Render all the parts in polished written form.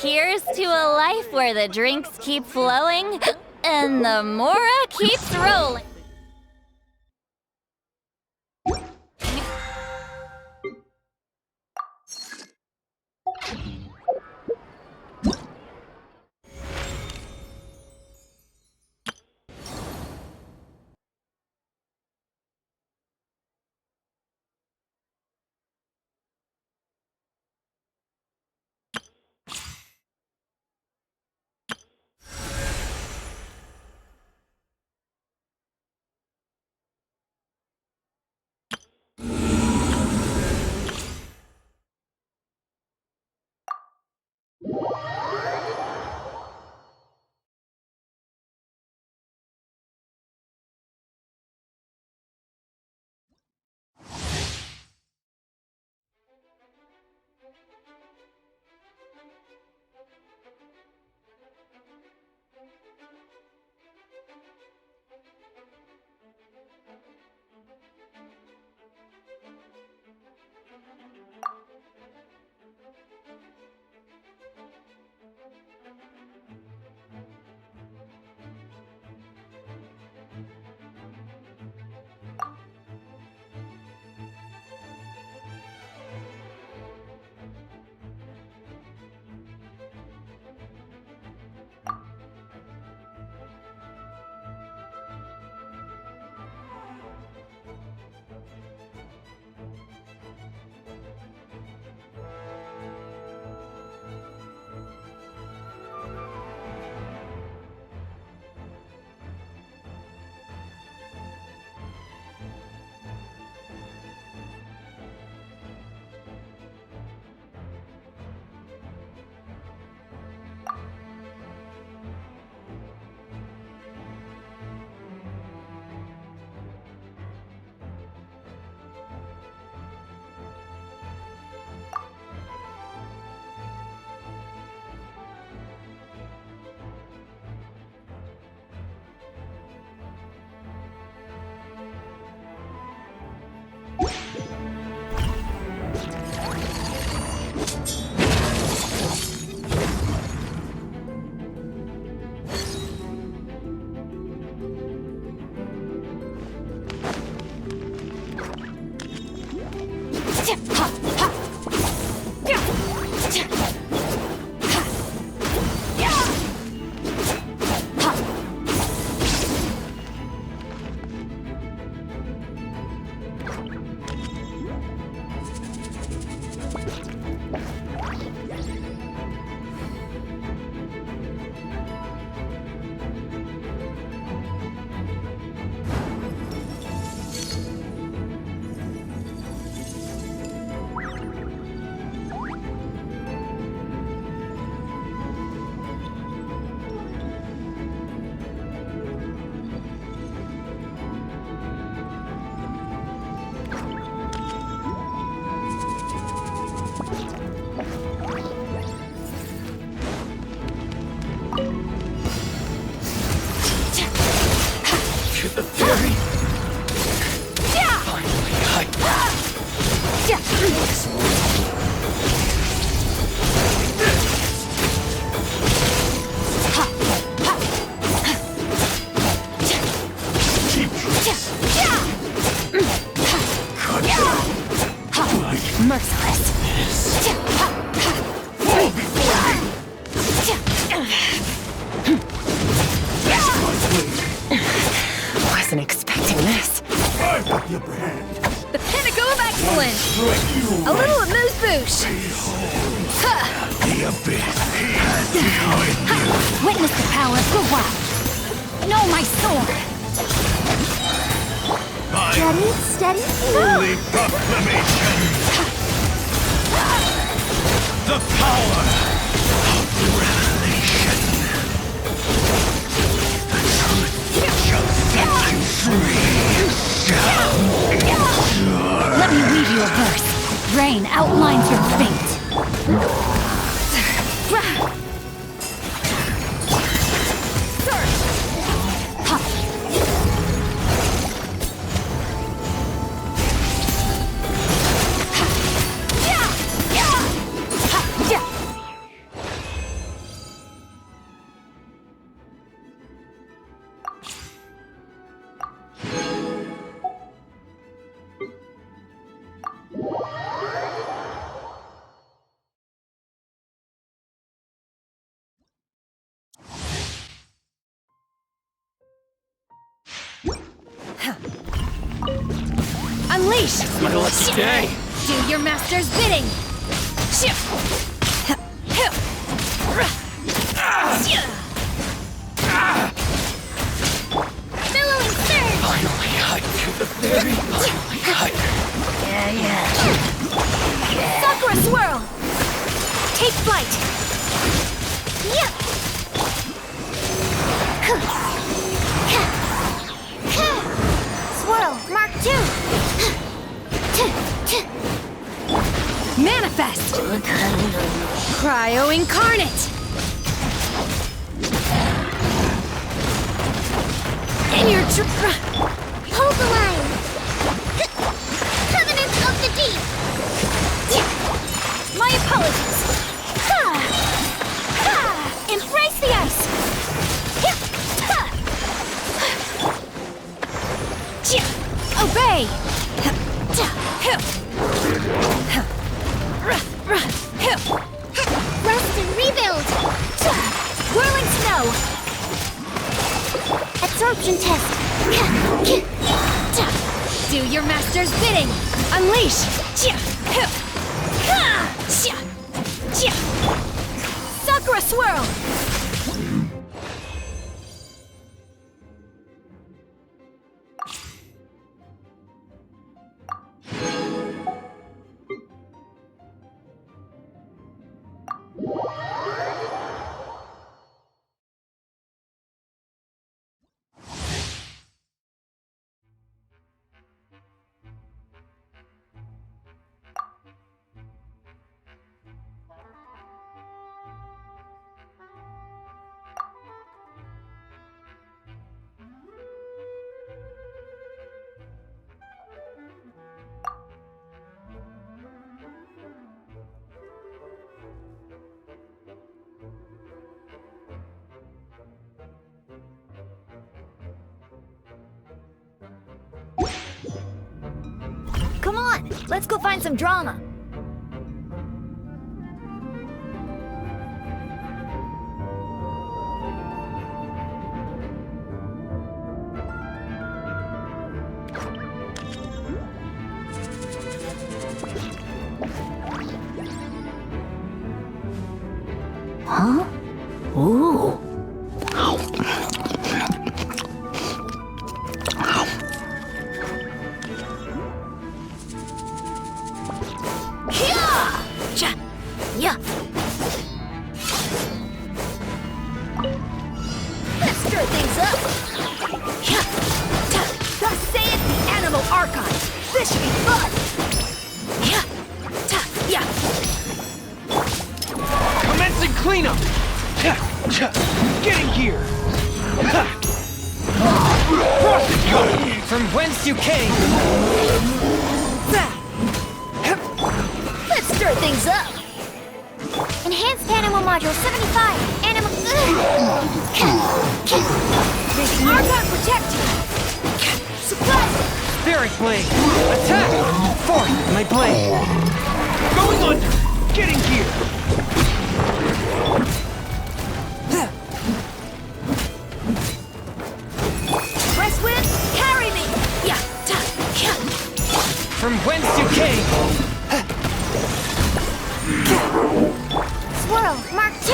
Here's to a life where the drinks keep flowing and the mora keeps rolling. Wasn't expecting this. The pinnacle of excellence! A little amuse-bouche! Witness the power of the WALK. Know my sword. Steady, steady. Holy proclamation! The power of the revelation! The truth shall set you free! Let me read you a verse. Rain outlines your fate. Unleash! It's my lucky day. Do your master's bidding! Billowing surge! Finally, hide to the very finally hide. Sakura swirl! Take flight! Swirl, Mark 2. Manifest! Cryo incarnate! In your Hold the line. Covenant of the Deep. my apologies! Embrace the ice! Obey! Rest and rebuild. Whirling snow! Absorption test. Do your master's bidding! Unleash! Sakura swirl! Come on, let's go find some drama. Huh? Ooh. Yeah. Let's stir things up! Thus saith the animal Archon! This should be fun! Commencing cleanup. Getting here. From whence you came. Let's stir things up! Enhanced animal module 75. Animal. Archon protect you! Suppress! Spirit blade. Attack. Forth my blade. Going under. Getting here. West wind, carry me! From whence you came. Swirl, Mark 2.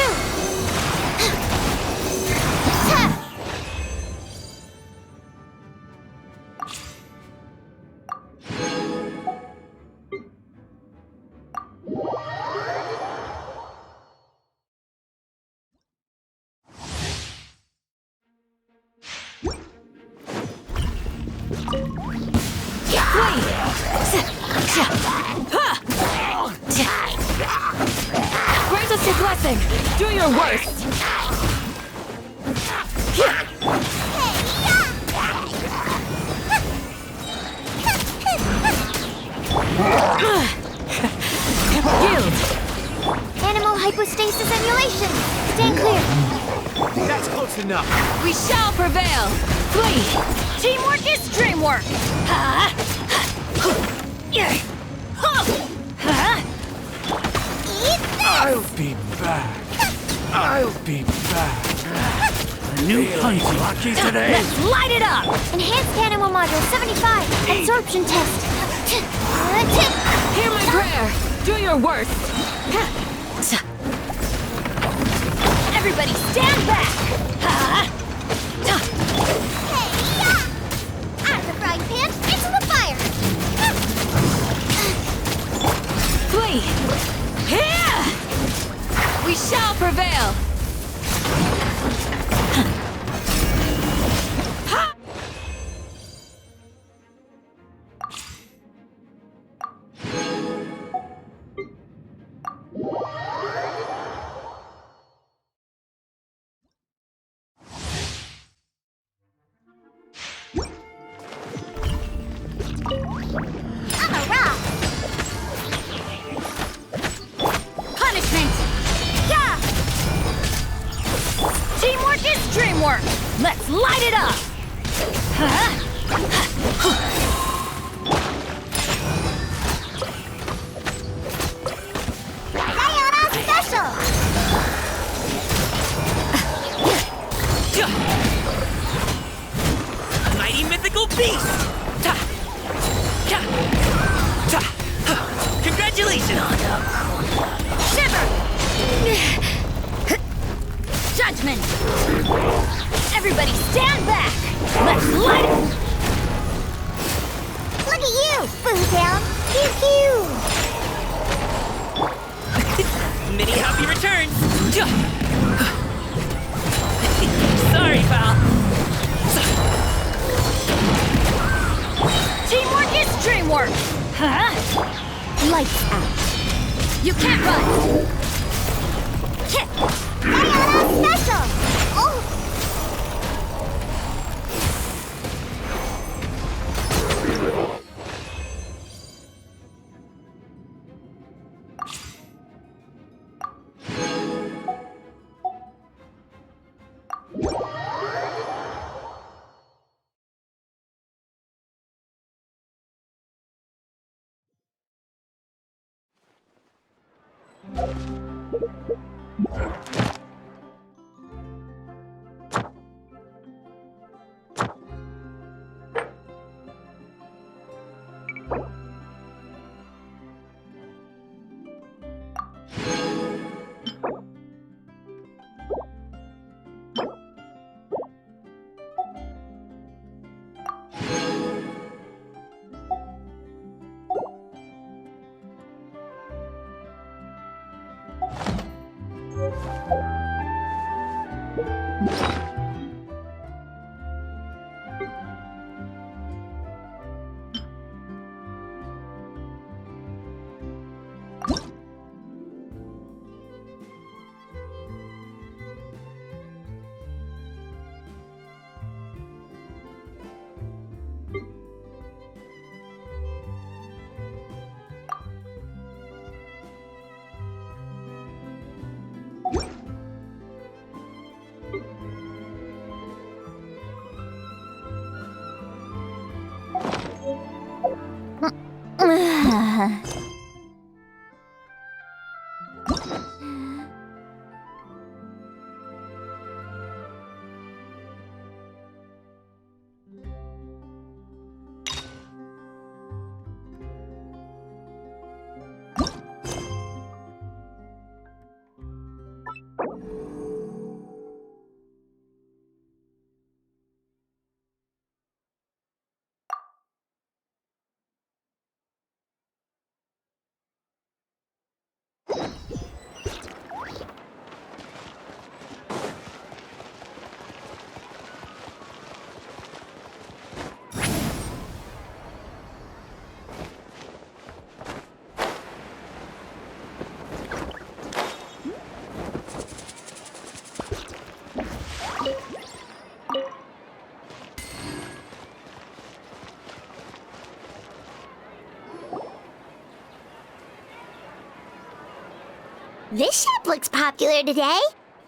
Brings us your blessing! Do your worst! Yield! Animal hypostasis emulation. Stand clear. That's close enough. We shall prevail! Flee! Teamwork is dreamwork! I'll be back. I'll be back. A new hunting. Lucky today. Let's light it up! Enhanced animal module 75. Absorption test. Hear my prayer. Do your worst. Everybody stand back! Out of the frying pan, into the fire! Flee! Here! We shall prevail! I'm a rock! Punishment! Yeah! Teamwork is dreamwork! Let's light it up! Diana Special! Mighty mythical beast! Congratulations! Shiver! Judgment! Everybody stand back! Let's light it! Look at you, Bootown! Pew pew! Many happy returns! Sorry, pal. Teamwork is dreamwork! Lights out. You can't run! Kick! Diana Special! Oh! This shop looks popular today.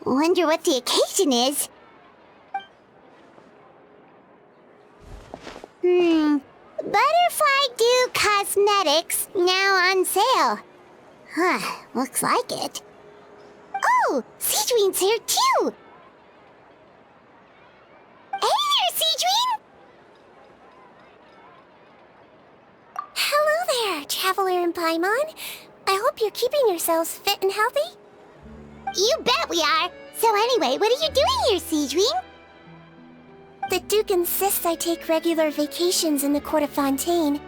Wonder what the occasion is. Butterfly Dew Cosmetics now on sale. Huh, looks like it. Oh, Sigewinne's here too! Hey there, Sigewinne! Hello traveler and Paimon. I hope you're keeping yourselves fit and healthy. You bet we are. So anyway, what are you doing here, Sigewinne? The Duke insists I take regular vacations in the court of Fontaine.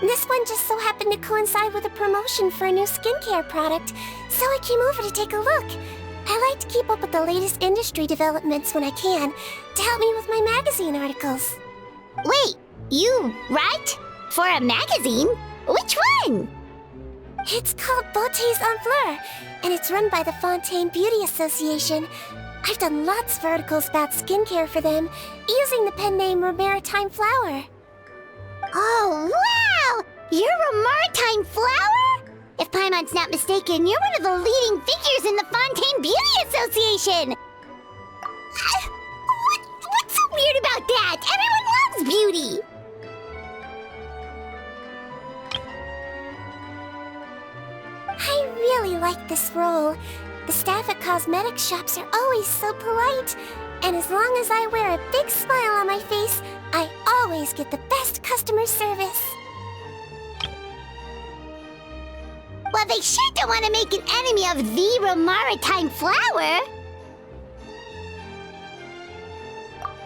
This one just so happened to coincide with a promotion for a new skincare product, so I came over to take a look. I like to keep up with the latest industry developments when I can, to help me with my magazine articles. Wait, you write? For a magazine? Which one? It's called Beautés en Fleur, and it's run by the Fontaine Beauty Association. I've done lots of articles about skincare for them, using the pen name Maritime Flower. Oh, wow! You're a Maritime Flower? If Paimon's not mistaken, you're one of the leading figures in the Fontaine Beauty Association! What's so weird about that? Everyone loves beauty! I really like this role. The staff at cosmetic shops are always so polite. And as long as I wear a big smile on my face, I always get the best customer service. Well, they sure don't want to make an enemy of the Maritime Flower.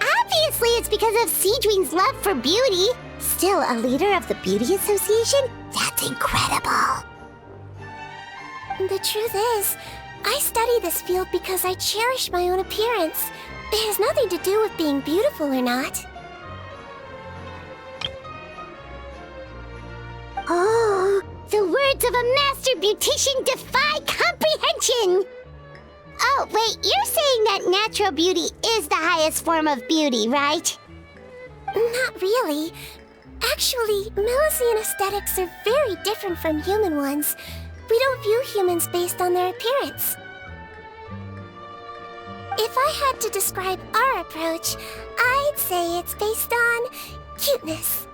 Obviously, it's because of Sigewinne's love for beauty. Still, a leader of the Beauty Association? That's incredible. The truth is, I study this field because I cherish my own appearance. It has nothing to do with being beautiful or not. Oh, the words of a master beautician defy comprehension! Oh, wait, you're saying that natural beauty is the highest form of beauty, right? Not really. Actually, Melusine aesthetics are very different from human ones. We don't view humans based on their appearance. If I had to describe our approach, I'd say it's based on cuteness.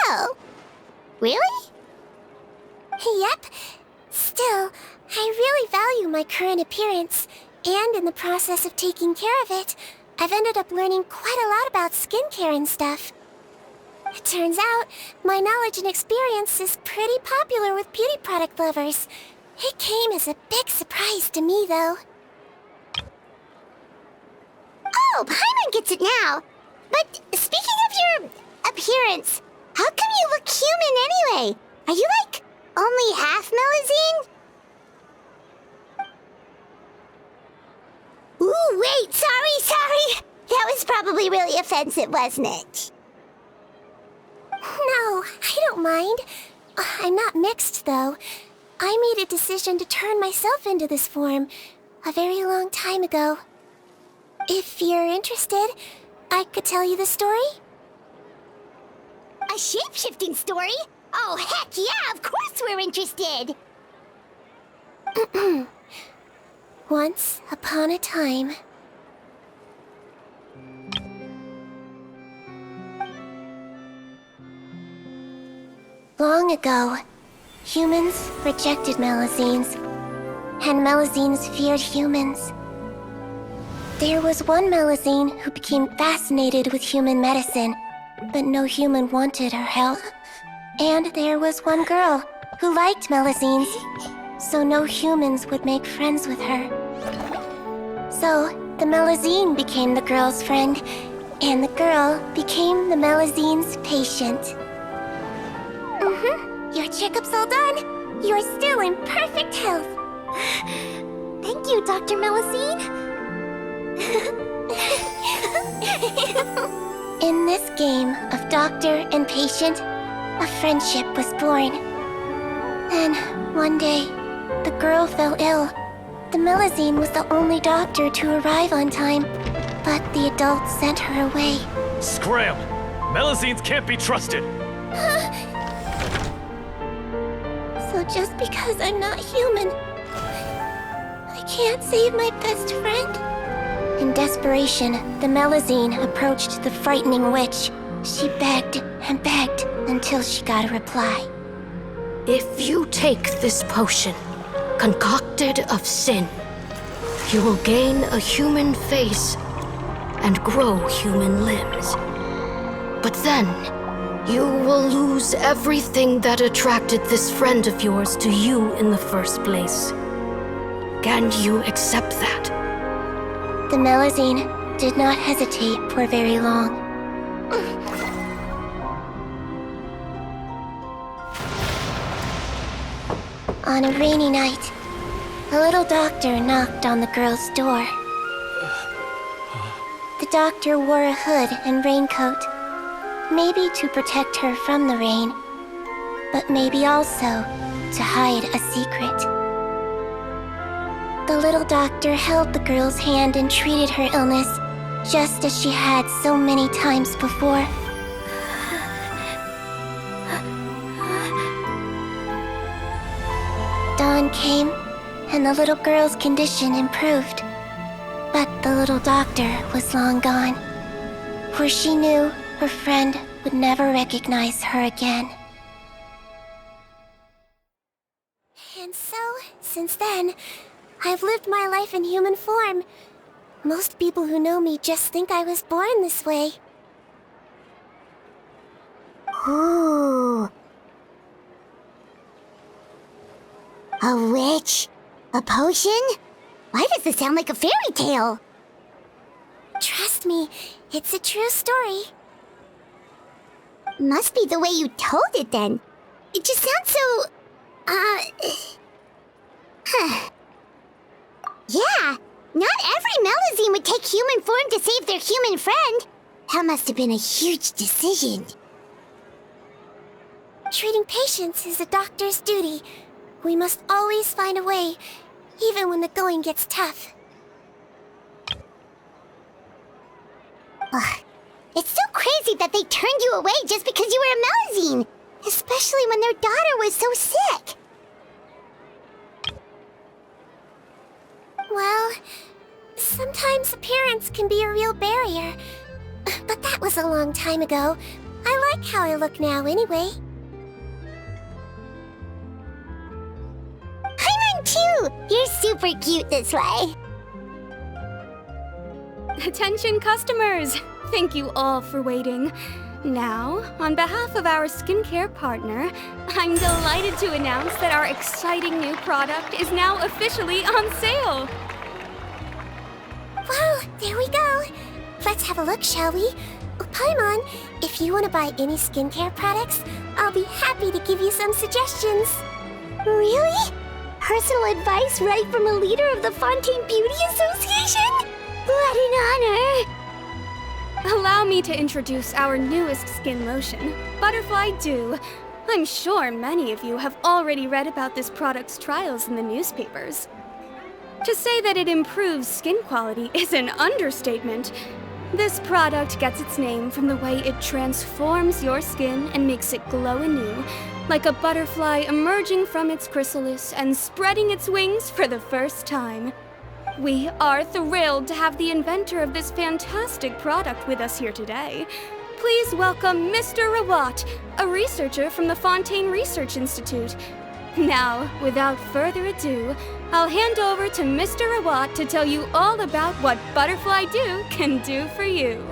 Oh, really? Yep. Still, I really value my current appearance, and in the process of taking care of it, I've ended up learning quite a lot about skincare and stuff. It turns out, my knowledge and experience is pretty popular with beauty product lovers. It came as a big surprise to me, though. Oh, Paimon gets it now. But speaking of your appearance, how come you look human anyway? Are you, like, only half Melusine? Ooh, wait, sorry. That was probably really offensive, wasn't it? No, I don't mind. I'm not mixed, though. I made a decision to turn myself into this form a very long time ago. If you're interested, I could tell you the story. A shape-shifting story? Oh, heck yeah, of course we're interested! Once upon a time... Long ago, humans rejected Melusines, and Melusines feared humans. There was one Melusine who became fascinated with human medicine, but no human wanted her help. And there was one girl who liked Melusines, so no humans would make friends with her. So, the Melusine became the girl's friend, and the girl became the Melusine's patient. Your checkup's all done. You're still in perfect health. Thank you, Dr. Melusine. In this game of doctor and patient, a friendship was born. Then, one day, the girl fell ill. The Melusine was the only doctor to arrive on time, but the adults sent her away. Scram! Melusines can't be trusted! So just because I'm not human, I can't save my best friend? In desperation, the Melusine approached the frightening witch. She begged and begged until she got a reply. If you take this potion, concocted of sin. You will gain a human face and grow human limbs. But then, you will lose everything that attracted this friend of yours to you in the first place. Can you accept that? The Melusine did not hesitate for very long. On a rainy night, a little doctor knocked on the girl's door. The doctor wore a hood and raincoat, maybe to protect her from the rain, but maybe also to hide a secret. The little doctor held the girl's hand and treated her illness, just as she had so many times before. Dawn came, and the little girl's condition improved. But the little doctor was long gone, for she knew her friend would never recognize her again. And so, since then, I've lived my life in human form. Most people who know me just think I was born this way. Ooh. A witch? A potion? Why does this sound like a fairy tale? Trust me, it's a true story. Must be the way you told it then. It just sounds so... Yeah, not every Melusine would take human form to save their human friend. That must have been a huge decision. Treating patients is a doctor's duty. We must always find a way, even when the going gets tough. Ugh. It's so crazy that they turned you away just because you were a Melusine, especially when their daughter was so sick. Well, sometimes appearance can be a real barrier. But that was a long time ago. I like how I look now anyway. Paimon too! You're super cute this way. Attention customers! Thank you all for waiting. Now, on behalf of our skincare partner, I'm delighted to announce that our exciting new product is now officially on sale! Well, there we go. Let's have a look, shall we? Paimon, if you want to buy any skincare products, I'll be happy to give you some suggestions. Really? Personal advice right from a leader of the Fontaine Beauty Association? What an honor! Allow me to introduce our newest skin lotion, Butterfly Dew. I'm sure many of you have already read about this product's trials in the newspapers. To say that it improves skin quality is an understatement. This product gets its name from the way it transforms your skin and makes it glow anew, like a butterfly emerging from its chrysalis and spreading its wings for the first time. We are thrilled to have the inventor of this fantastic product with us here today. Please welcome Mr. Rawat, a researcher from the Fontaine Research Institute. Now, without further ado, I'll hand over to Mr. Rawat to tell you all about what Butterfly Dew can do for you.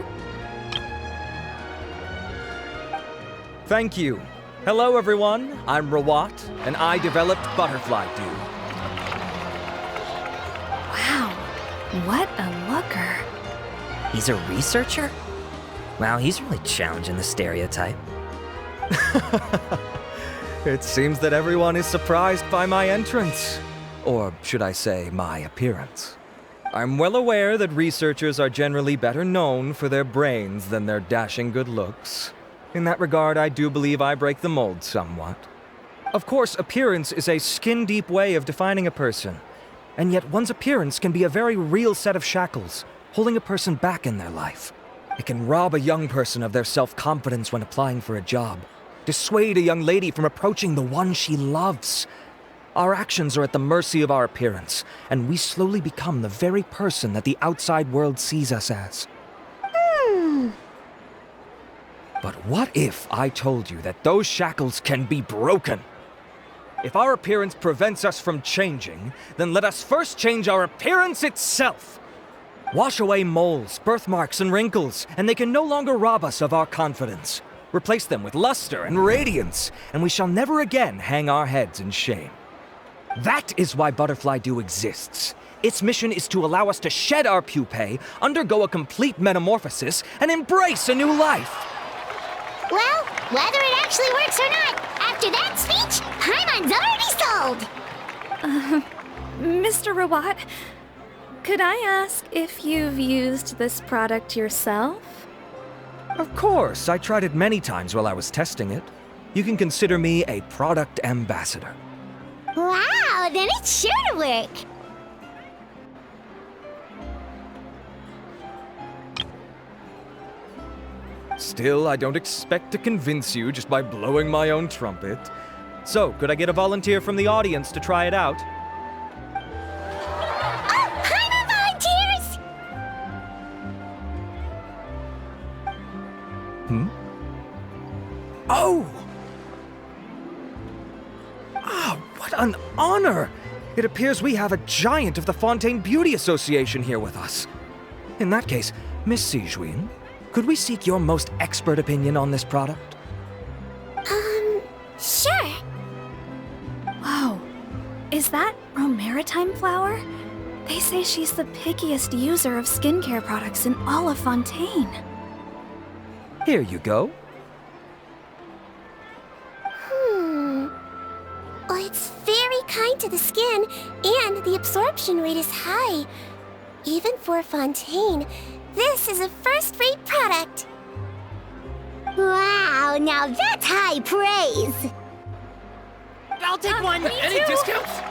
Thank you. Hello, everyone. I'm Rawat, and I developed Butterfly Dew. Wow, what a looker. He's a researcher? Wow, he's really challenging the stereotype. It seems that everyone is surprised by my entrance. Or should I say, my appearance. I'm well aware that researchers are generally better known for their brains than their dashing good looks. In that regard, I do believe I break the mold somewhat. Of course, appearance is a skin-deep way of defining a person. And yet one's appearance can be a very real set of shackles, holding a person back in their life. It can rob a young person of their self-confidence when applying for a job, dissuade a young lady from approaching the one she loves. Our actions are at the mercy of our appearance, and we slowly become the very person that the outside world sees us as. But what if I told you that those shackles can be broken? If our appearance prevents us from changing, then let us first change our appearance itself. Wash away moles, birthmarks, and wrinkles, and they can no longer rob us of our confidence. Replace them with luster and radiance, and we shall never again hang our heads in shame. That is why Butterfly Dew exists. Its mission is to allow us to shed our pupae, undergo a complete metamorphosis, and embrace a new life. Well, whether it actually works or not, after that speech, Paimon's already sold! Mr. Rawat, could I ask if you've used this product yourself? Of course, I tried it many times while I was testing it. You can consider me a product ambassador. Wow, then it's sure to work! Still, I don't expect to convince you just by blowing my own trumpet. So, could I get a volunteer from the audience to try it out? Oh, Paimon volunteers! Oh! Ah, what an honor! It appears we have a giant of the Fontaine Beauty Association here with us. In that case, Miss Sigewinne, could we seek your most expert opinion on this product? Sure. Whoa, is that Romaritime flower? They say she's the pickiest user of skincare products in all of Fontaine. Here you go. Well, it's very kind to the skin, and the absorption rate is high. Even for Fontaine, this is a first-rate product. Wow, now that's high praise! I'll take one! Any discounts?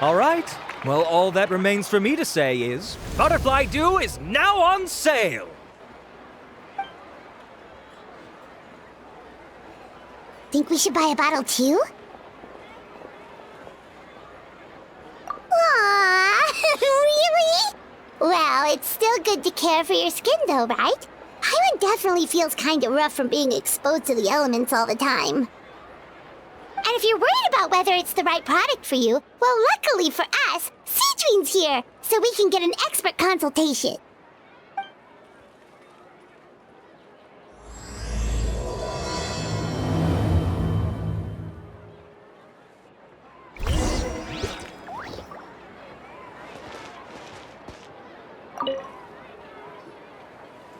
All right. Well, all that remains for me to say is, Butterfly Dew is now on sale! Think we should buy a bottle too? Aww, really? Well, it's still good to care for your skin though, right? Paimon definitely feels kinda rough from being exposed to the elements all the time. And if you're worried about whether it's the right product for you, well, luckily for us, Sigewinne's here, so we can get an expert consultation.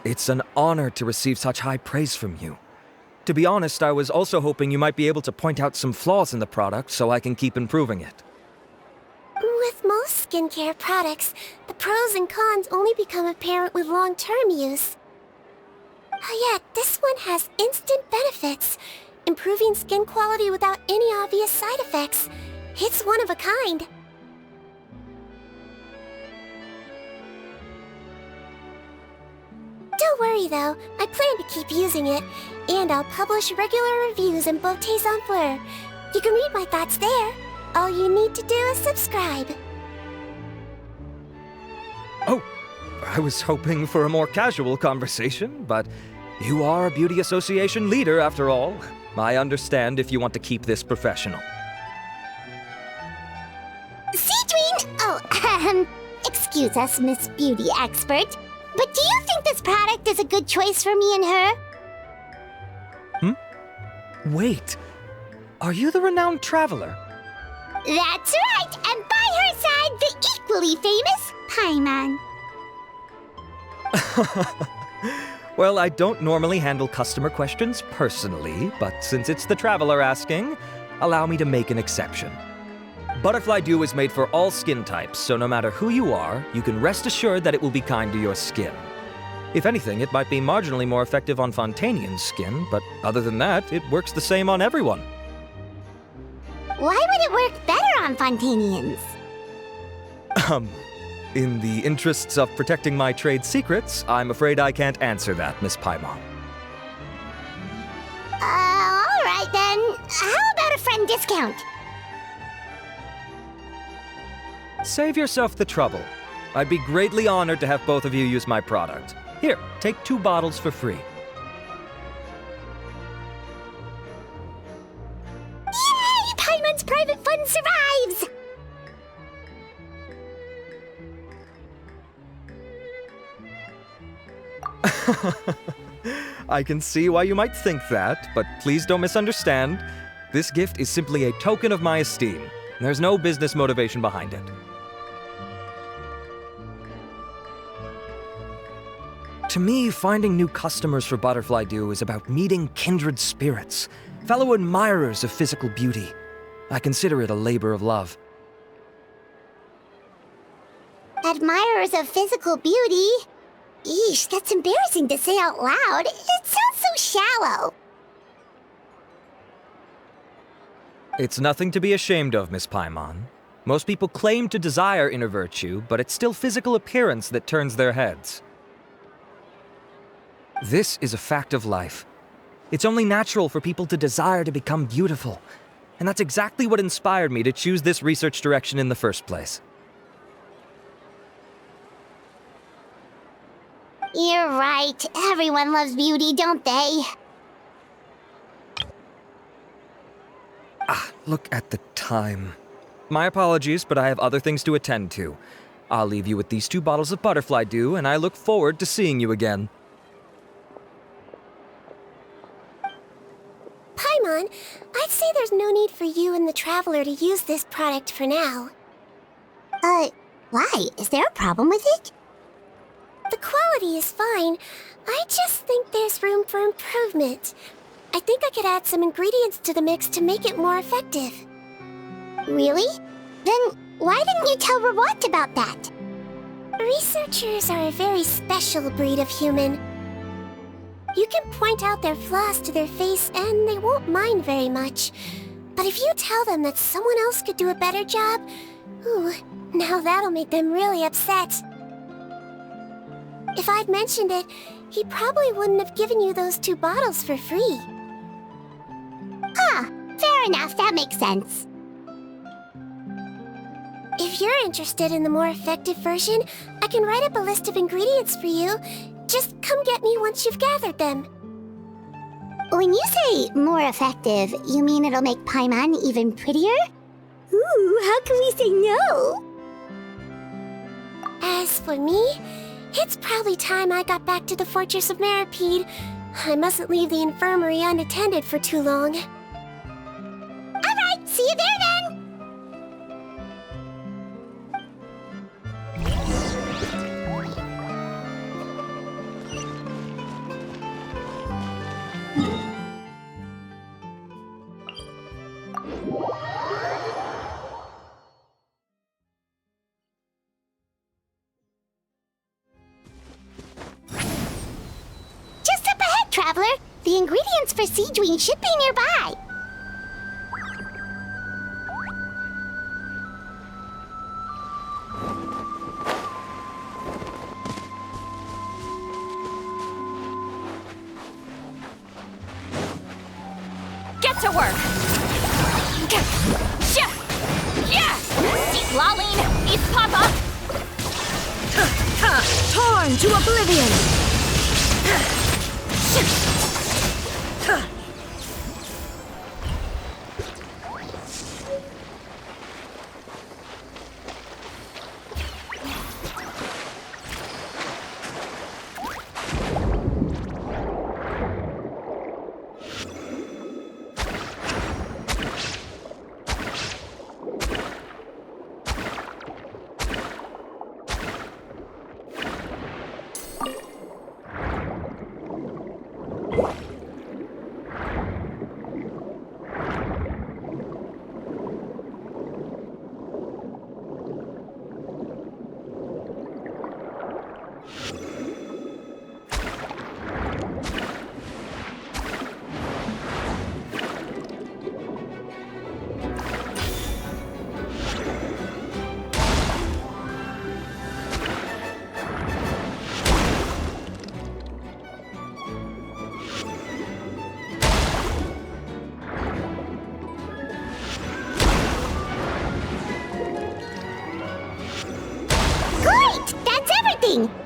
It's an honor to receive such high praise from you. To be honest, I was also hoping you might be able to point out some flaws in the product so I can keep improving it. With most skincare products, the pros and cons only become apparent with long-term use. Yet, this one has instant benefits, improving skin quality without any obvious side effects. It's one of a kind. Don't worry though, I plan to keep using it, and I'll publish regular reviews in Beauté's Enfleur. You can read my thoughts there. All you need to do is subscribe. Oh, I was hoping for a more casual conversation, but you are a beauty association leader after all. I understand if you want to keep this professional. Sigewinne! Oh, excuse us, Miss Beauty Expert. But do you think this product is a good choice for me and her? Wait, are you the renowned traveler? That's right, and by her side, the equally famous Paimon. Well, I don't normally handle customer questions personally, but since it's the traveler asking, allow me to make an exception. Butterfly Dew is made for all skin types, so no matter who you are, you can rest assured that it will be kind to your skin. If anything, it might be marginally more effective on Fontainian skin, but other than that, it works the same on everyone. Why would it work better on Fontainians? In the interests of protecting my trade secrets, I'm afraid I can't answer that, Miss Paimon. Alright then. How about a friend discount? Save yourself the trouble. I'd be greatly honored to have both of you use my product. Here, take 2 bottles for free. I can see why you might think that, but please don't misunderstand. This gift is simply a token of my esteem. There's no business motivation behind it. To me, finding new customers for Butterfly Dew is about meeting kindred spirits, fellow admirers of physical beauty. I consider it a labor of love. Admirers of physical beauty? Eesh, that's embarrassing to say out loud. It sounds so shallow. It's nothing to be ashamed of, Miss Paimon. Most people claim to desire inner virtue, but it's still physical appearance that turns their heads. This is a fact of life. It's only natural for people to desire to become beautiful, and that's exactly what inspired me to choose this research direction in the first place. You're right. Everyone loves beauty, don't they? Look at the time. My apologies, but I have other things to attend to. I'll leave you with these 2 bottles of Butterfly Dew, and I look forward to seeing you again. Paimon, I'd say there's no need for you and the Traveler to use this product for now. Why? Is there a problem with it? The quality is fine. I just think there's room for improvement. I think I could add some ingredients to the mix to make it more effective. Really? Then why didn't you tell Rawat about that? Researchers are a very special breed of human. You can point out their flaws to their face and they won't mind very much. But if you tell them that someone else could do a better job, ooh, now that'll make them really upset. If I'd mentioned it, he probably wouldn't have given you those 2 bottles for free. Fair enough, that makes sense. If you're interested in the more effective version, I can write up a list of ingredients for you. Just come get me once you've gathered them. When you say more effective, you mean it'll make Paimon even prettier? Ooh, how can we say no? As for me, it's probably time I got back to the Fortress of Meripede. I mustn't leave the infirmary unattended for too long. Alright, see you there then! Just up ahead, Traveler! The ingredients for Sigewinne should be nearby! Get to work! Yeah! Seek Laline! East Papa! Torn to oblivion!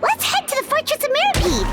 Let's head to the Fortress of Meripede!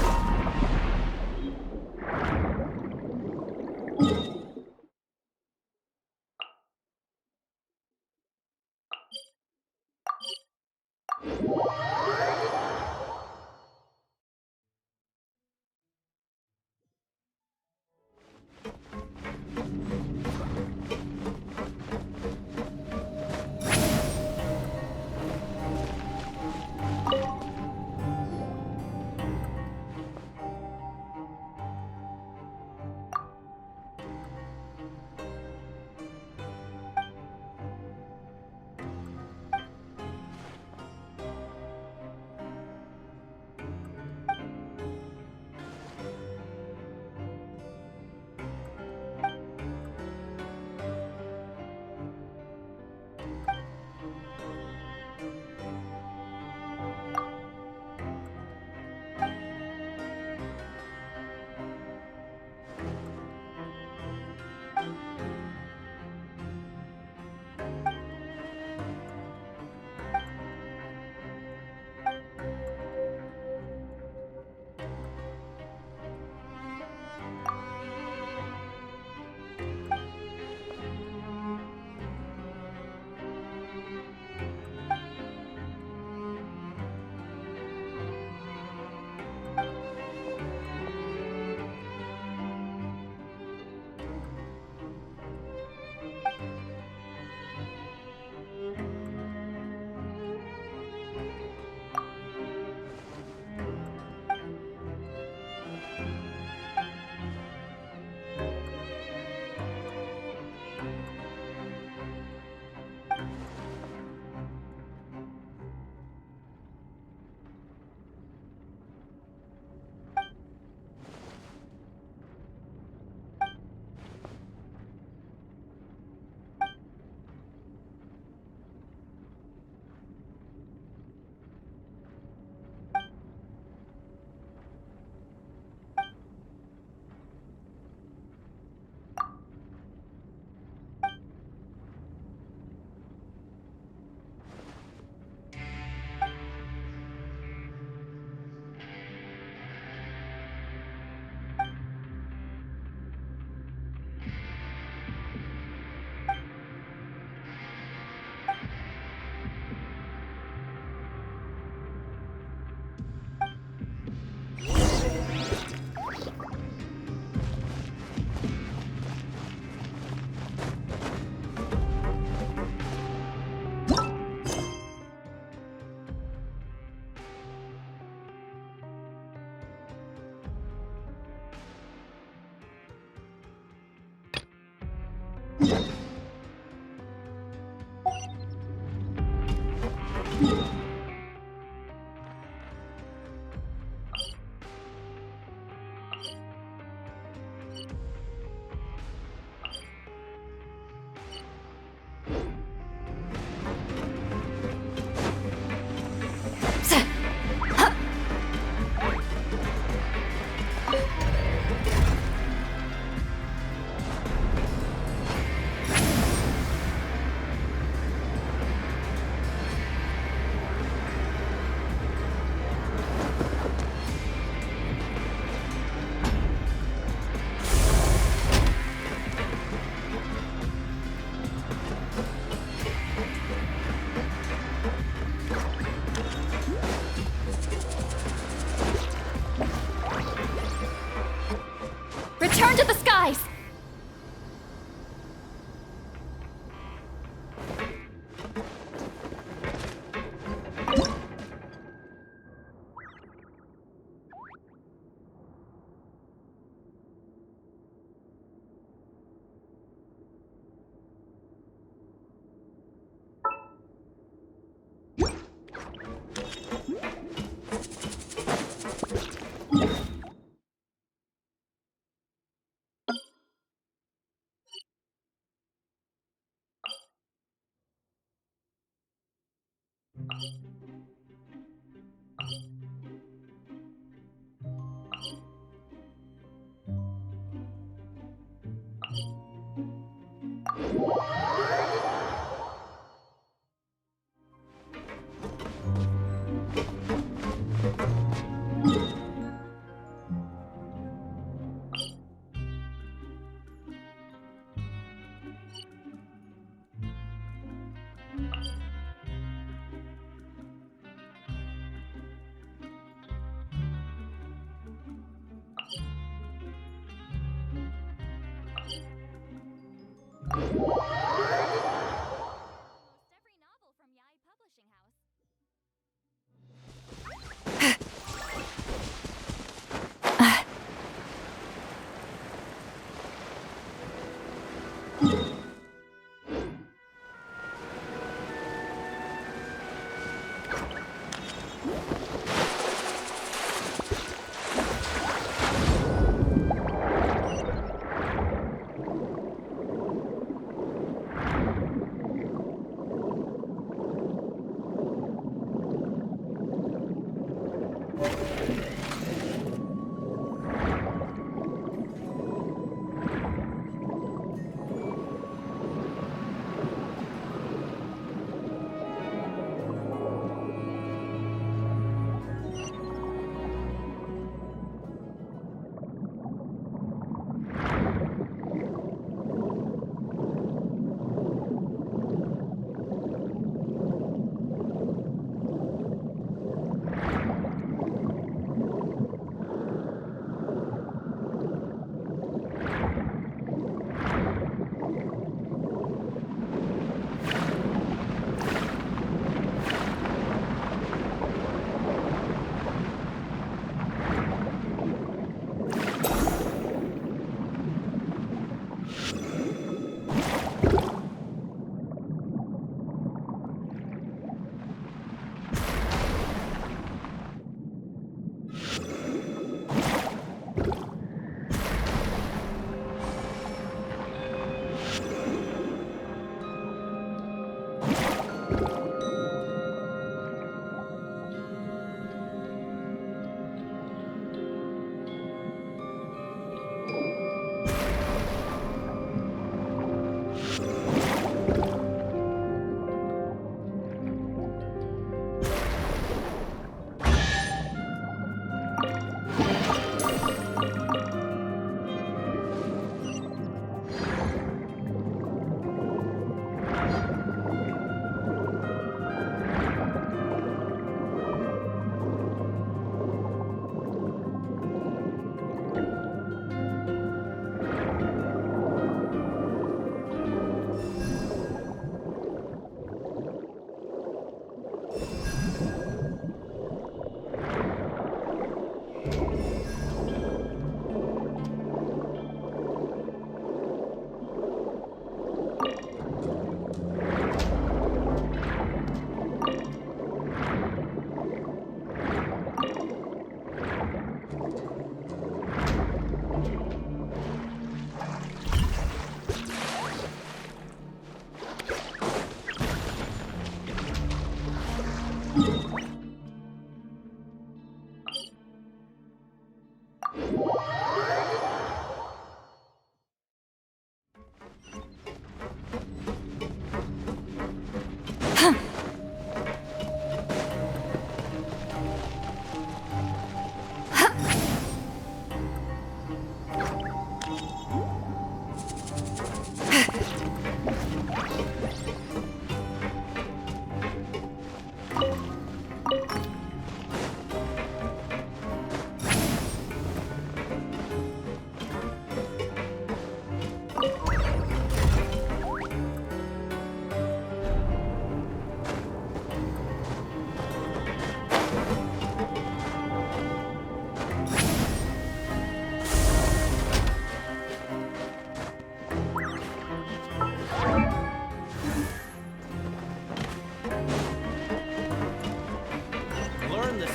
to the skies!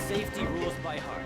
safety rules by heart.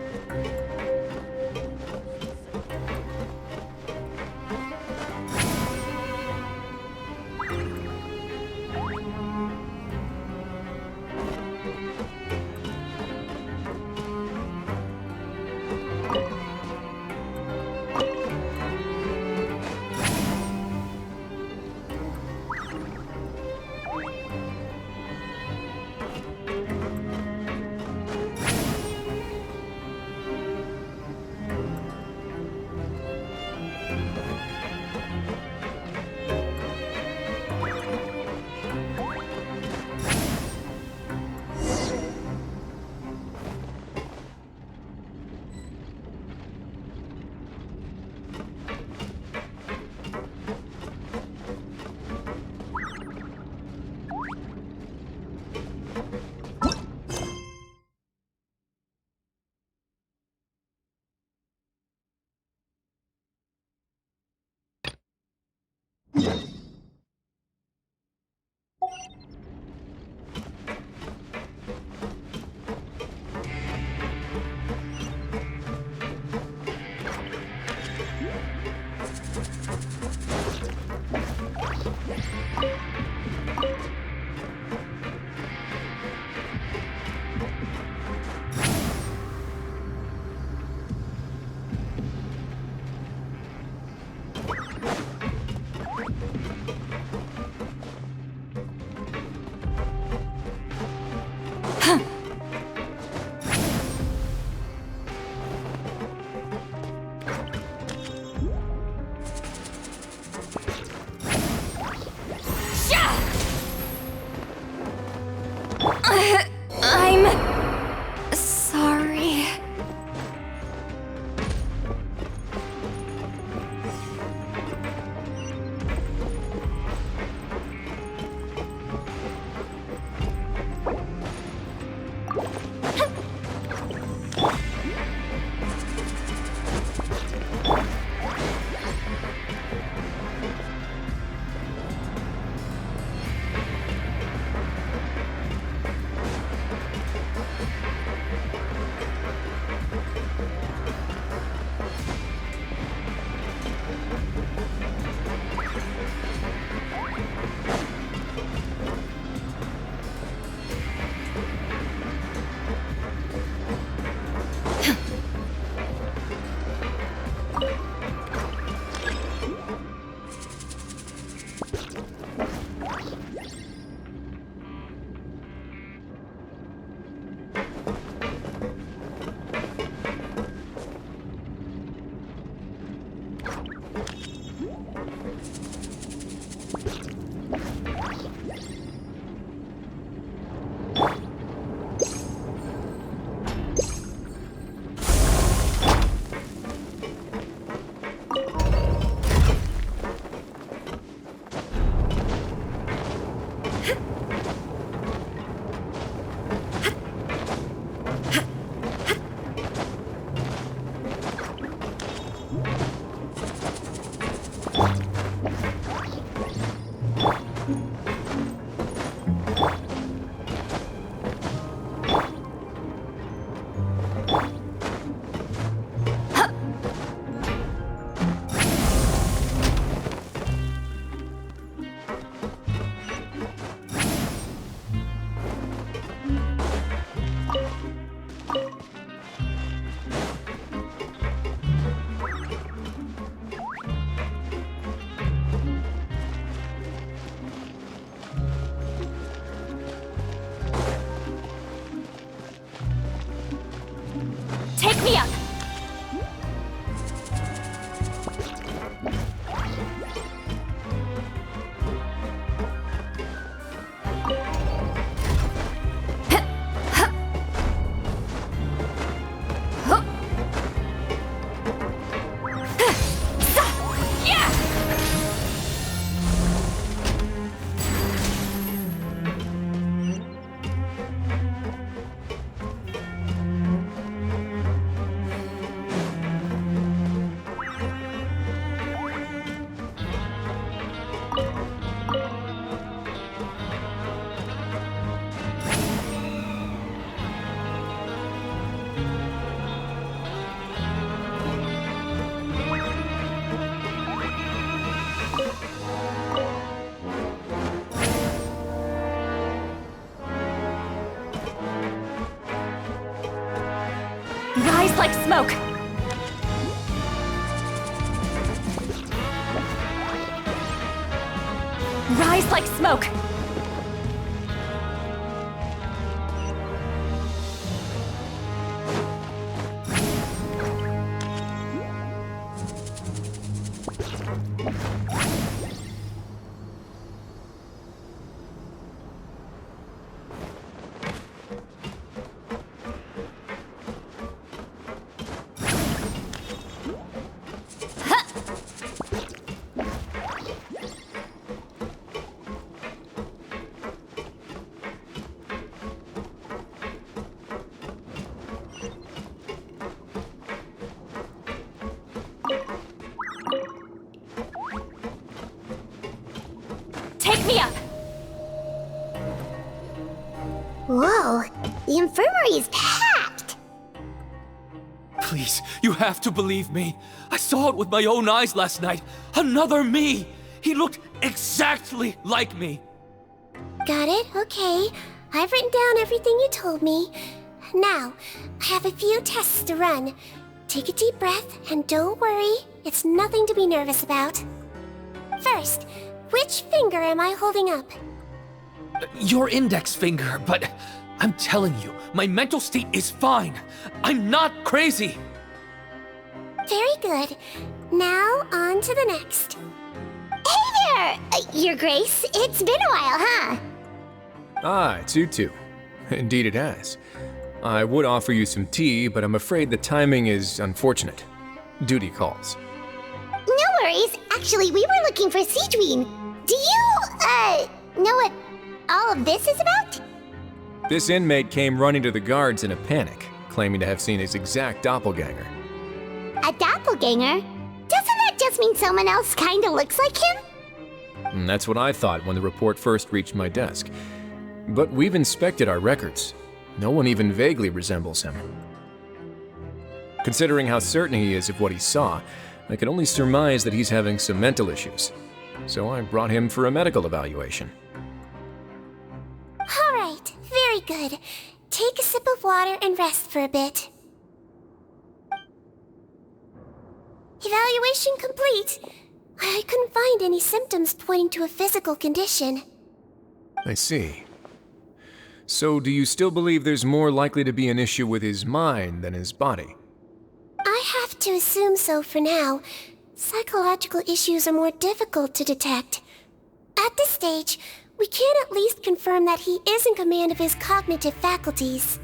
I'm sorry. Take me up! Rise like smoke! Rise like smoke! Take me up! Whoa, the infirmary is packed! Please, you have to believe me. I saw it with my own eyes last night. Another me! He looked exactly like me. Got it? Okay. I've written down everything you told me. Now, I have a few tests to run. Take a deep breath, and don't worry. It's nothing to be nervous about. First, which finger am I holding up? Your index finger, but I'm telling you, my mental state is fine. I'm not crazy. Very good. Now, on to the next. Hey there, Your Grace. It's been a while, huh? Ah, it's you two. Indeed it has. I would offer you some tea, but I'm afraid the timing is unfortunate. Duty calls. No worries. Actually, we were looking for Sigewinne. Do you, know what all of this is about? This inmate came running to the guards in a panic, claiming to have seen his exact doppelganger. A doppelganger? Doesn't that just mean someone else kinda looks like him? And that's what I thought when the report first reached my desk. But we've inspected our records. No one even vaguely resembles him. Considering how certain he is of what he saw, I can only surmise that he's having some mental issues. So I brought him for a medical evaluation. Alright, very good. Take a sip of water and rest for a bit. Evaluation complete. I couldn't find any symptoms pointing to a physical condition. I see. So do you still believe there's more likely to be an issue with his mind than his body? I have to assume so for now. Psychological issues are more difficult to detect. At this stage, we can at least confirm that he is in command of his cognitive faculties.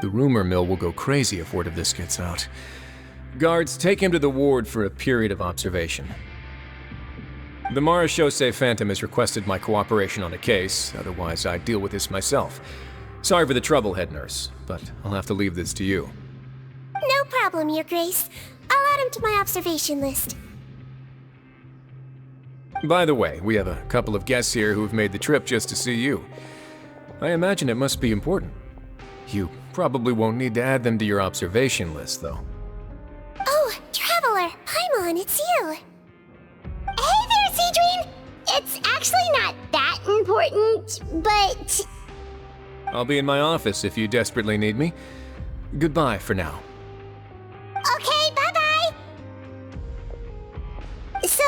The rumor mill will go crazy if word of this gets out. Guards, take him to the ward for a period of observation. The Marechaussee Phantom has requested my cooperation on a case, otherwise I'd deal with this myself. Sorry for the trouble, head nurse, but I'll have to leave this to you. No problem, Your Grace. I'll add him to my observation list. By the way, we have a couple of guests here who have made the trip just to see you. I imagine it must be important. You probably won't need to add them to your observation list, though. Oh, Traveler! Paimon, it's you! Hey there, Sigewinne! It's actually not that important, but... I'll be in my office if you desperately need me. Goodbye for now. Okay, bye-bye! So,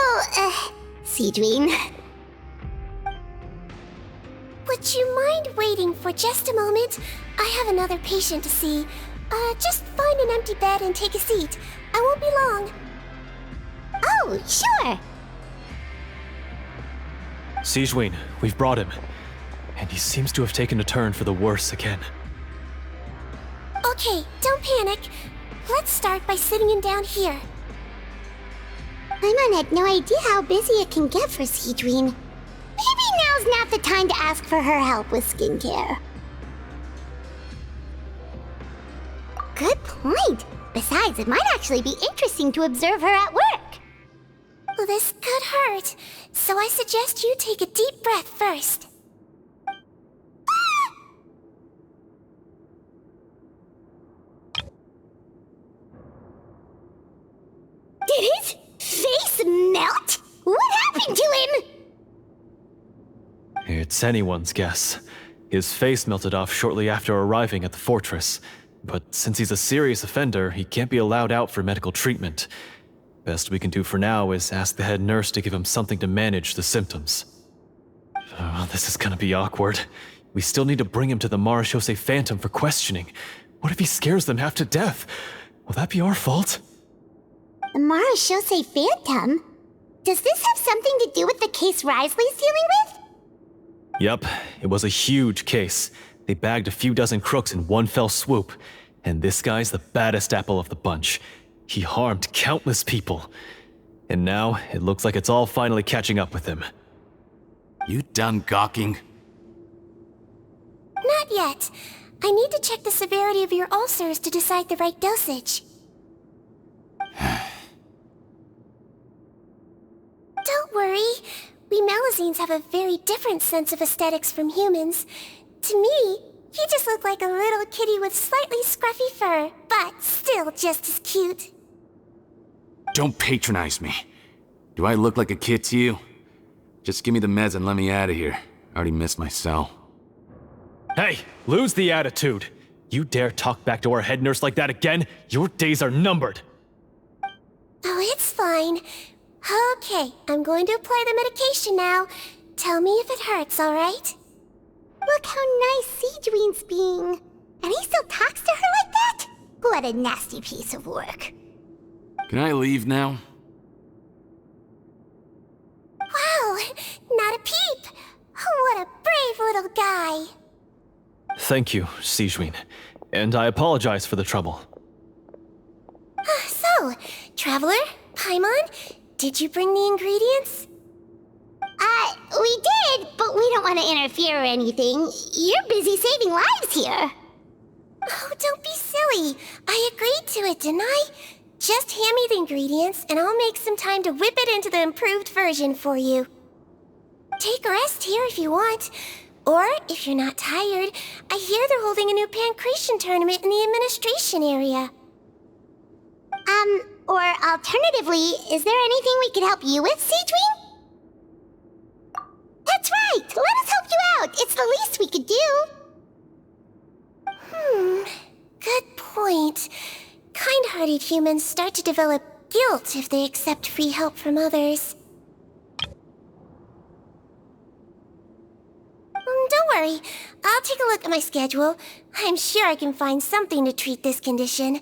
Sigewinne... Would you mind waiting for just a moment? I have another patient to see. Just find an empty bed and take a seat. I won't be long. Oh, sure! Sigewinne, we've brought him. And he seems to have taken a turn for the worse again. Okay, don't panic. Let's start by sitting him down here. Paimon had no idea how busy it can get for Sigewinne. Maybe now's not the time to ask for her help with skincare. Good point. Besides, it might actually be interesting to observe her at work. Well, this could hurt, so I suggest you take a deep breath first. Did his face melt? What happened to him? It's anyone's guess. His face melted off shortly after arriving at the fortress. But since he's a serious offender, he can't be allowed out for medical treatment. Best we can do for now is ask the head nurse to give him something to manage the symptoms. This is gonna be awkward. We still need to bring him to the Marechaussee Phantom for questioning. What if he scares them half to death? Will that be our fault? The Marechaussee Phantom? Does this have something to do with the case Risley's dealing with? Yep, it was a huge case. They bagged a few dozen crooks in one fell swoop. And this guy's the baddest apple of the bunch. He harmed countless people. And now, it looks like it's all finally catching up with him. You done gawking? Not yet. I need to check the severity of your ulcers to decide the right dosage. Don't worry. We Melusines have a very different sense of aesthetics from humans. To me, you just look like a little kitty with slightly scruffy fur, but still just as cute. Don't patronize me. Do I look like a kid to you? Just give me the meds and let me out of here. I already missed my cell. Hey, lose the attitude. You dare talk back to our head nurse like that again? Your days are numbered. Oh, it's fine. Okay, I'm going to apply the medication now. Tell me if it hurts, alright? Look how nice Sigewinne's being. And he still talks to her like that? What a nasty piece of work. Can I leave now? Wow, not a peep. What a brave little guy. Thank you, Sigewinne. And I apologize for the trouble. So, Traveler, Paimon, did you bring the ingredients? We did, but we don't want to interfere or anything. You're busy saving lives here. Oh, don't be silly. I agreed to it, didn't I? Just hand me the ingredients, and I'll make some time to whip it into the improved version for you. Take a rest here if you want. Or, if you're not tired, I hear they're holding a new pancreation tournament in the administration area. Or alternatively, is there anything we could help you with, Sigewinne? That's right! Let us help you out! It's the least we could do! Good point. Kind-hearted humans start to develop guilt if they accept free help from others. Don't worry. I'll take a look at my schedule. I'm sure I can find something to treat this condition.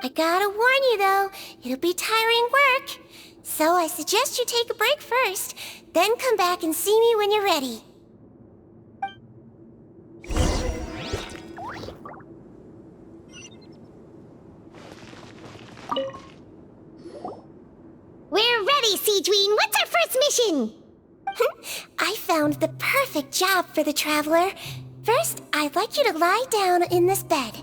I gotta warn you, though, it'll be tiring work. So I suggest you take a break first, then come back and see me when you're ready. We're ready, Sigewinne! What's our first mission? I found the perfect job for the Traveler. First, I'd like you to lie down in this bed.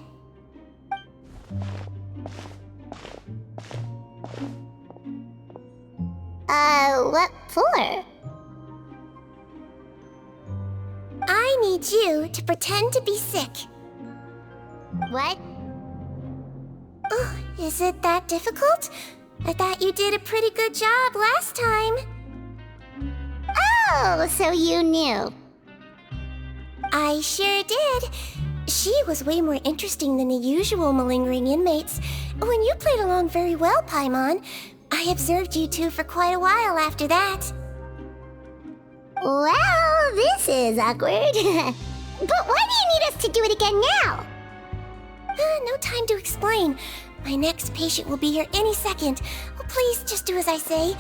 What for? I need you to pretend to be sick. What? Oh, is it that difficult? I thought you did a pretty good job last time. Oh, so you knew. I sure did. She was way more interesting than the usual malingering inmates. When you played along very well, Paimon, I observed you two for quite a while after that. Well, this is awkward. But why do you need us to do it again now? No time to explain. My next patient will be here any second. Oh, please, just do as I say.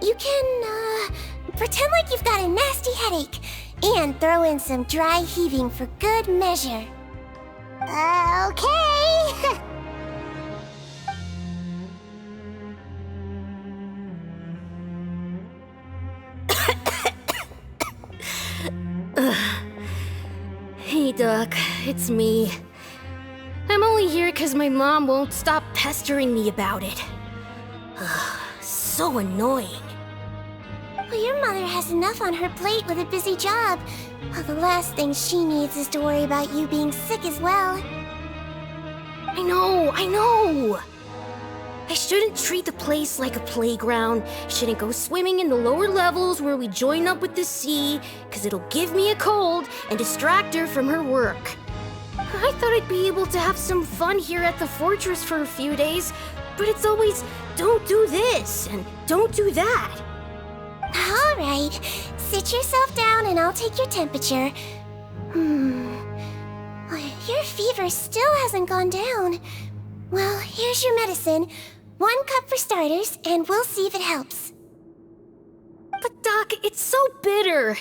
You can, pretend like you've got a nasty headache. And throw in some dry heaving for good measure. Okay. Hey, Doc, it's me. I'm only here because my mom won't stop pestering me about it. So annoying. Well, your mother has enough on her plate with a busy job. Well, the last thing she needs is to worry about you being sick as well. I know! I shouldn't treat the place like a playground. Shouldn't go swimming in the lower levels where we join up with the sea, because it'll give me a cold and distract her from her work. I thought I'd be able to have some fun here at the fortress for a few days, but it's always, don't do this and don't do that. All right, sit yourself down and I'll take your temperature. Your fever still hasn't gone down. Well, here's your medicine. 1 cup for starters, and we'll see if it helps. But Doc, it's so bitter.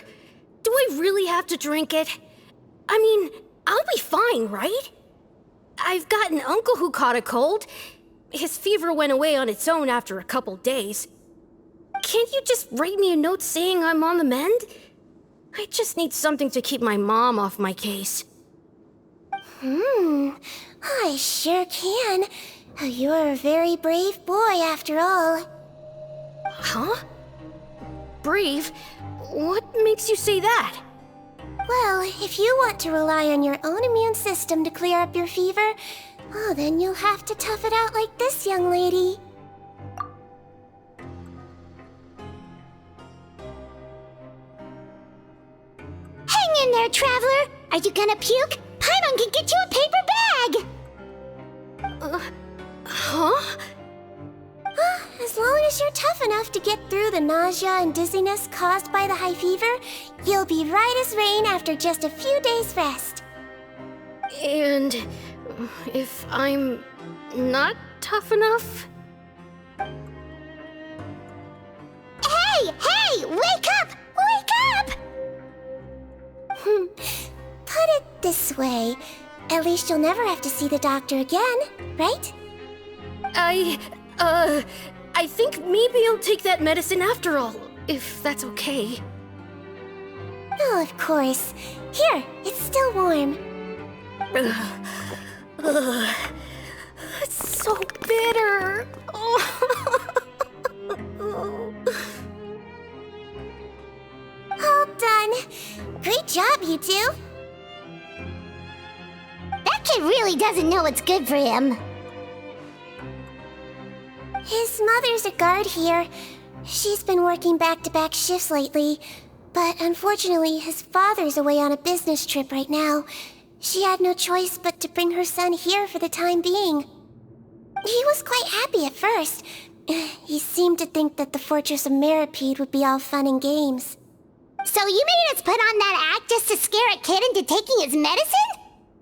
Do I really have to drink it? I mean, I'll be fine, right? I've got an uncle who caught a cold. His fever went away on its own after a couple days. Can't you just write me a note saying I'm on the mend? I just need something to keep my mom off my case. I sure can. You're a very brave boy after all. Huh? Brave? What makes you say that? Well, if you want to rely on your own immune system to clear up your fever, oh, then you'll have to tough it out like this young lady. Hang in there, traveler! Are you gonna puke? Paimon can get you a paper bag! Huh? As long as you're tough enough to get through the nausea and dizziness caused by the high fever, you'll be right as rain after just a few days' rest. And if I'm not tough enough? Hey! Wake up! Wake up! Put it this way. At least you'll never have to see the doctor again, right? I think maybe I'll take that medicine after all, if that's okay. Oh, of course. Here, it's still warm. It's so bitter. All done. Great job, you two. That kid really doesn't know what's good for him. His mother's a guard here. She's been working back-to-back shifts lately, but unfortunately his father's away on a business trip right now. She had no choice but to bring her son here for the time being. He was quite happy at first. He seemed to think that the Fortress of Meripede would be all fun and games. So you made us put on that act just to scare a kid into taking his medicine?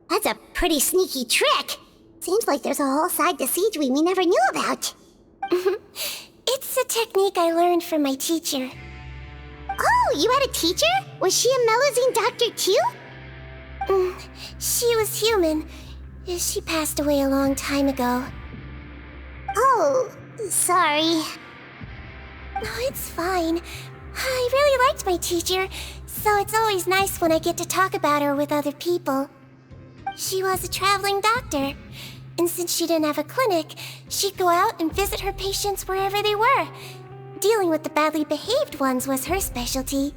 That's a pretty sneaky trick. Seems like there's a whole side to Sigewinne we never knew about. It's a technique I learned from my teacher. Oh, you had a teacher? Was she a Melusine doctor too? She was human. She passed away a long time ago. Oh, sorry. No, it's fine. I really liked my teacher, so it's always nice when I get to talk about her with other people. She was a traveling doctor, and since she didn't have a clinic, she'd go out and visit her patients wherever they were. Dealing with the badly behaved ones was her specialty.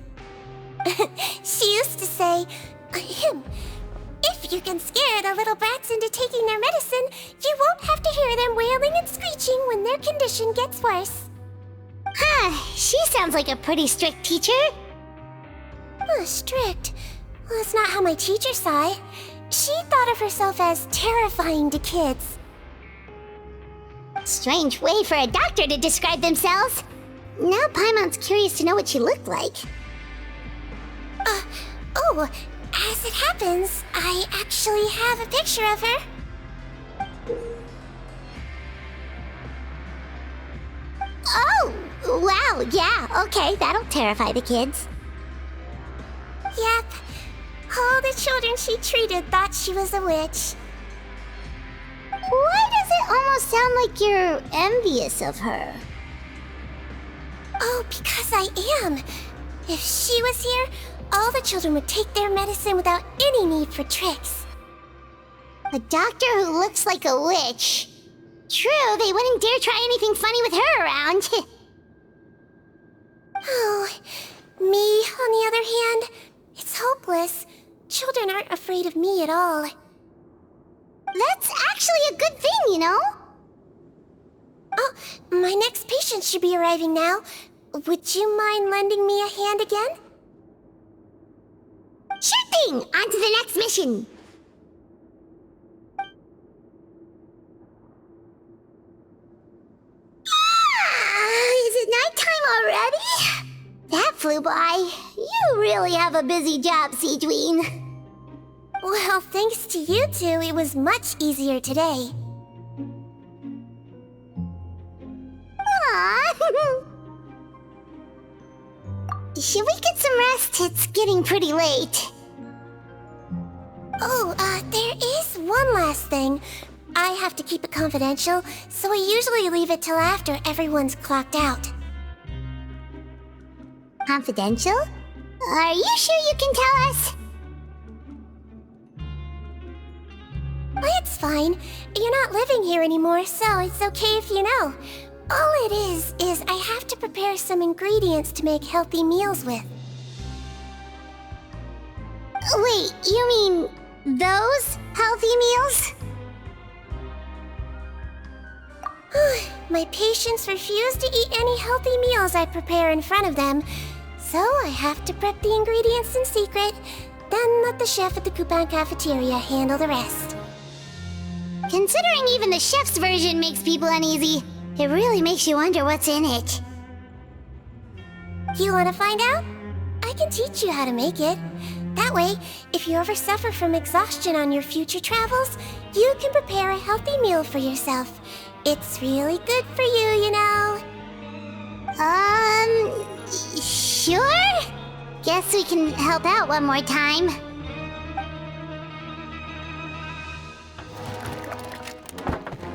She used to say, if you can scare the little brats into taking their medicine, you won't have to hear them wailing and screeching when their condition gets worse. She sounds like a pretty strict teacher. Strict? Well, that's not how my teacher saw it. She thought of herself as terrifying to kids. Strange way for a doctor to describe themselves. Now Paimon's curious to know what she looked like. As it happens, I actually have a picture of her. Oh, wow, yeah, okay, that'll terrify the kids. Yep. All the children she treated thought she was a witch. Why does it almost sound like you're envious of her? Oh, because I am. If she was here, all the children would take their medicine without any need for tricks. A doctor who looks like a witch. True, they wouldn't dare try anything funny with her around. Oh, me, on the other hand, it's hopeless. Children aren't afraid of me at all. That's actually a good thing, you know? Oh, my next patient should be arriving now. Would you mind lending me a hand again? Sure thing! On to the next mission! by. You really have a busy job, Sigewinne. Well, thanks to you two, it was much easier today. Aww. Should we get some rest? It's getting pretty late. Oh, there is one last thing. I have to keep it confidential, so I usually leave it till after everyone's clocked out. Confidential? Are you sure you can tell us? It's fine. You're not living here anymore, so it's okay if you know. All it is I have to prepare some ingredients to make healthy meals with. Wait, you mean those healthy meals? My patients refuse to eat any healthy meals I prepare in front of them, so I have to prep the ingredients in secret, then let the chef at the Coupon cafeteria handle the rest. Considering even the chef's version makes people uneasy, it really makes you wonder what's in it. You want to find out? I can teach you how to make it. That way, if you ever suffer from exhaustion on your future travels, you can prepare a healthy meal for yourself. It's really good for you, you know. Sure? Guess we can help out one more time.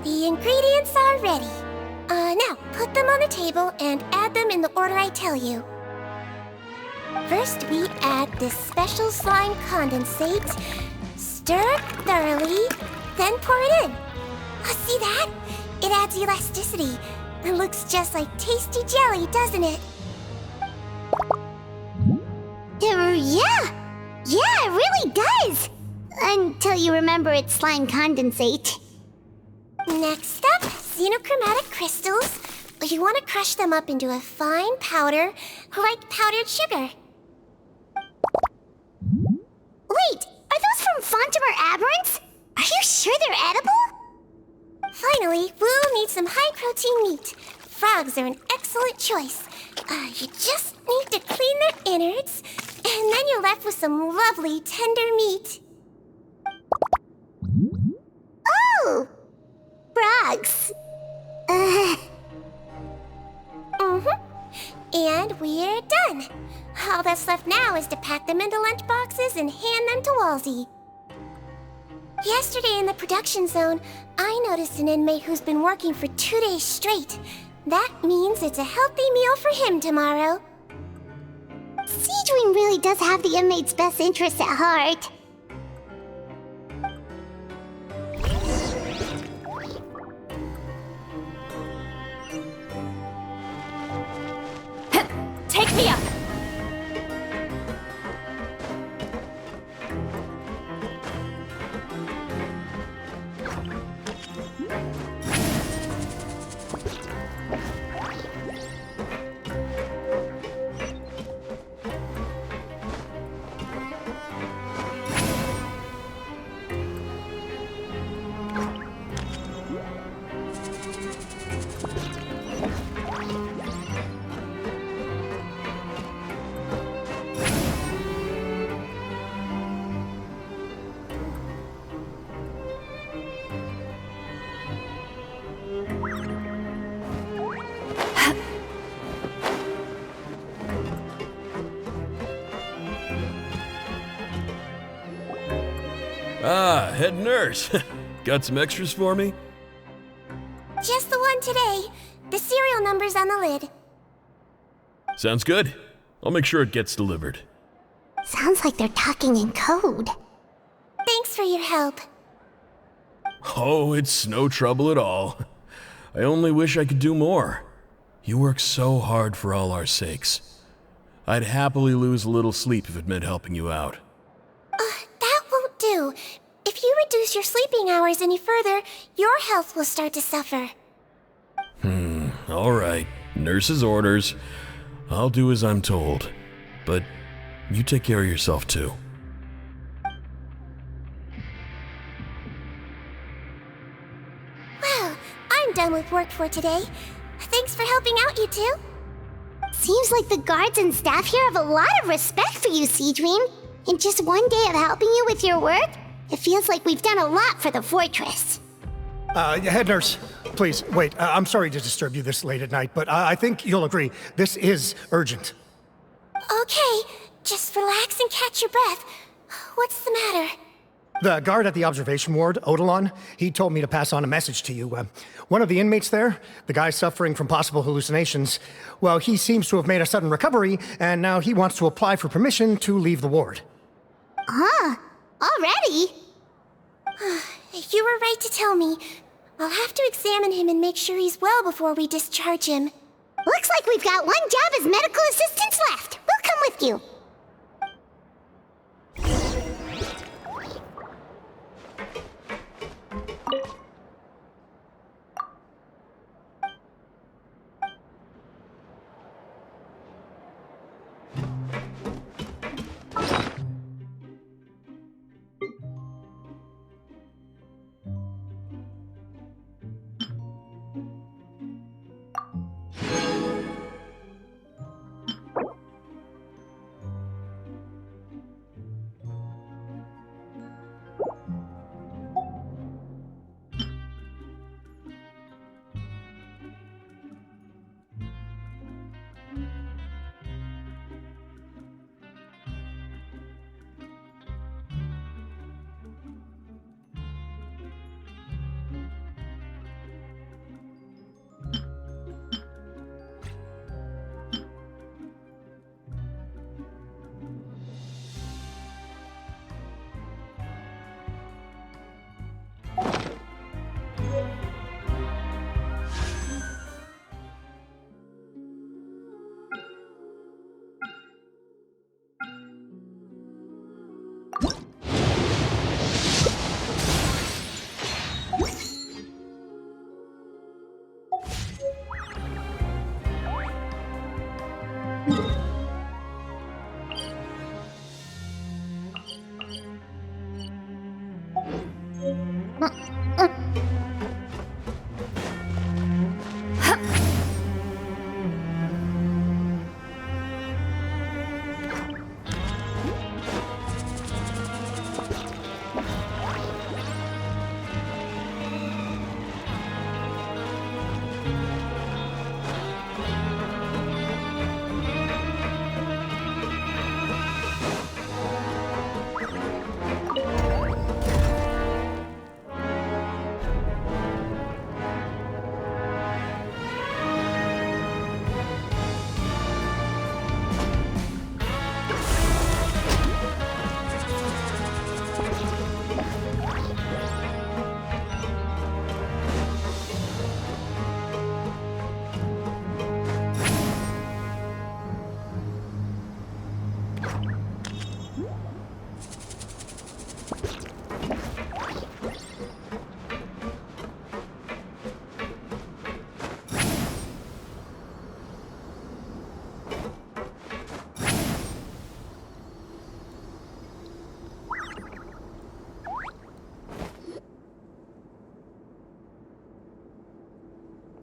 The ingredients are ready. Now, put them on the table and add them in the order I tell you. First, we add this special slime condensate, stir thoroughly, then pour it in. See that? It adds elasticity. It looks just like tasty jelly, doesn't it? Yeah, it really does! Until you remember it's slime condensate. Next up, xenochromatic crystals. You want to crush them up into a fine powder, like powdered sugar. Wait, are those from Fontimer Aberrants? Are you sure they're edible? Finally, we'll need some high-protein meat. Frogs are an excellent choice. You just need to clean their innards, and then you're left with some lovely, tender meat. Oh! Frogs. And we're done. All that's left now is to pack them into lunch boxes and hand them to Walsey. Yesterday in the production zone, I noticed an inmate who's been working for 2 days straight. That means it's a healthy meal for him tomorrow. Sigewinne really does have the inmate's best interests at heart. Take me up! Ah, head nurse. Got some extras for me? Just the one today. The serial number's on the lid. Sounds good. I'll make sure it gets delivered. Sounds like they're talking in code. Thanks for your help. Oh, it's no trouble at all. I only wish I could do more. You work so hard for all our sakes. I'd happily lose a little sleep if it meant helping you out. That won't do. If you reduce your sleeping hours any further, your health will start to suffer. All right. Nurse's orders. I'll do as I'm told. But you take care of yourself too. Well, I'm done with work for today. Thanks for helping out, you two. Seems like the guards and staff here have a lot of respect for you, Sigewinne. In just one day of helping you with your work, it feels like we've done a lot for the fortress. Head nurse, please, wait. I'm sorry to disturb you this late at night, but I think you'll agree, this is urgent. Okay, just relax and catch your breath. What's the matter? The guard at the observation ward, Odilon, he told me to pass on a message to you. One of the inmates there, the guy suffering from possible hallucinations, well, he seems to have made a sudden recovery, and now he wants to apply for permission to leave the ward. Huh? Already? You were right to tell me. I'll have to examine him and make sure he's well before we discharge him. Looks like we've got one job as medical assistants left. We'll come with you.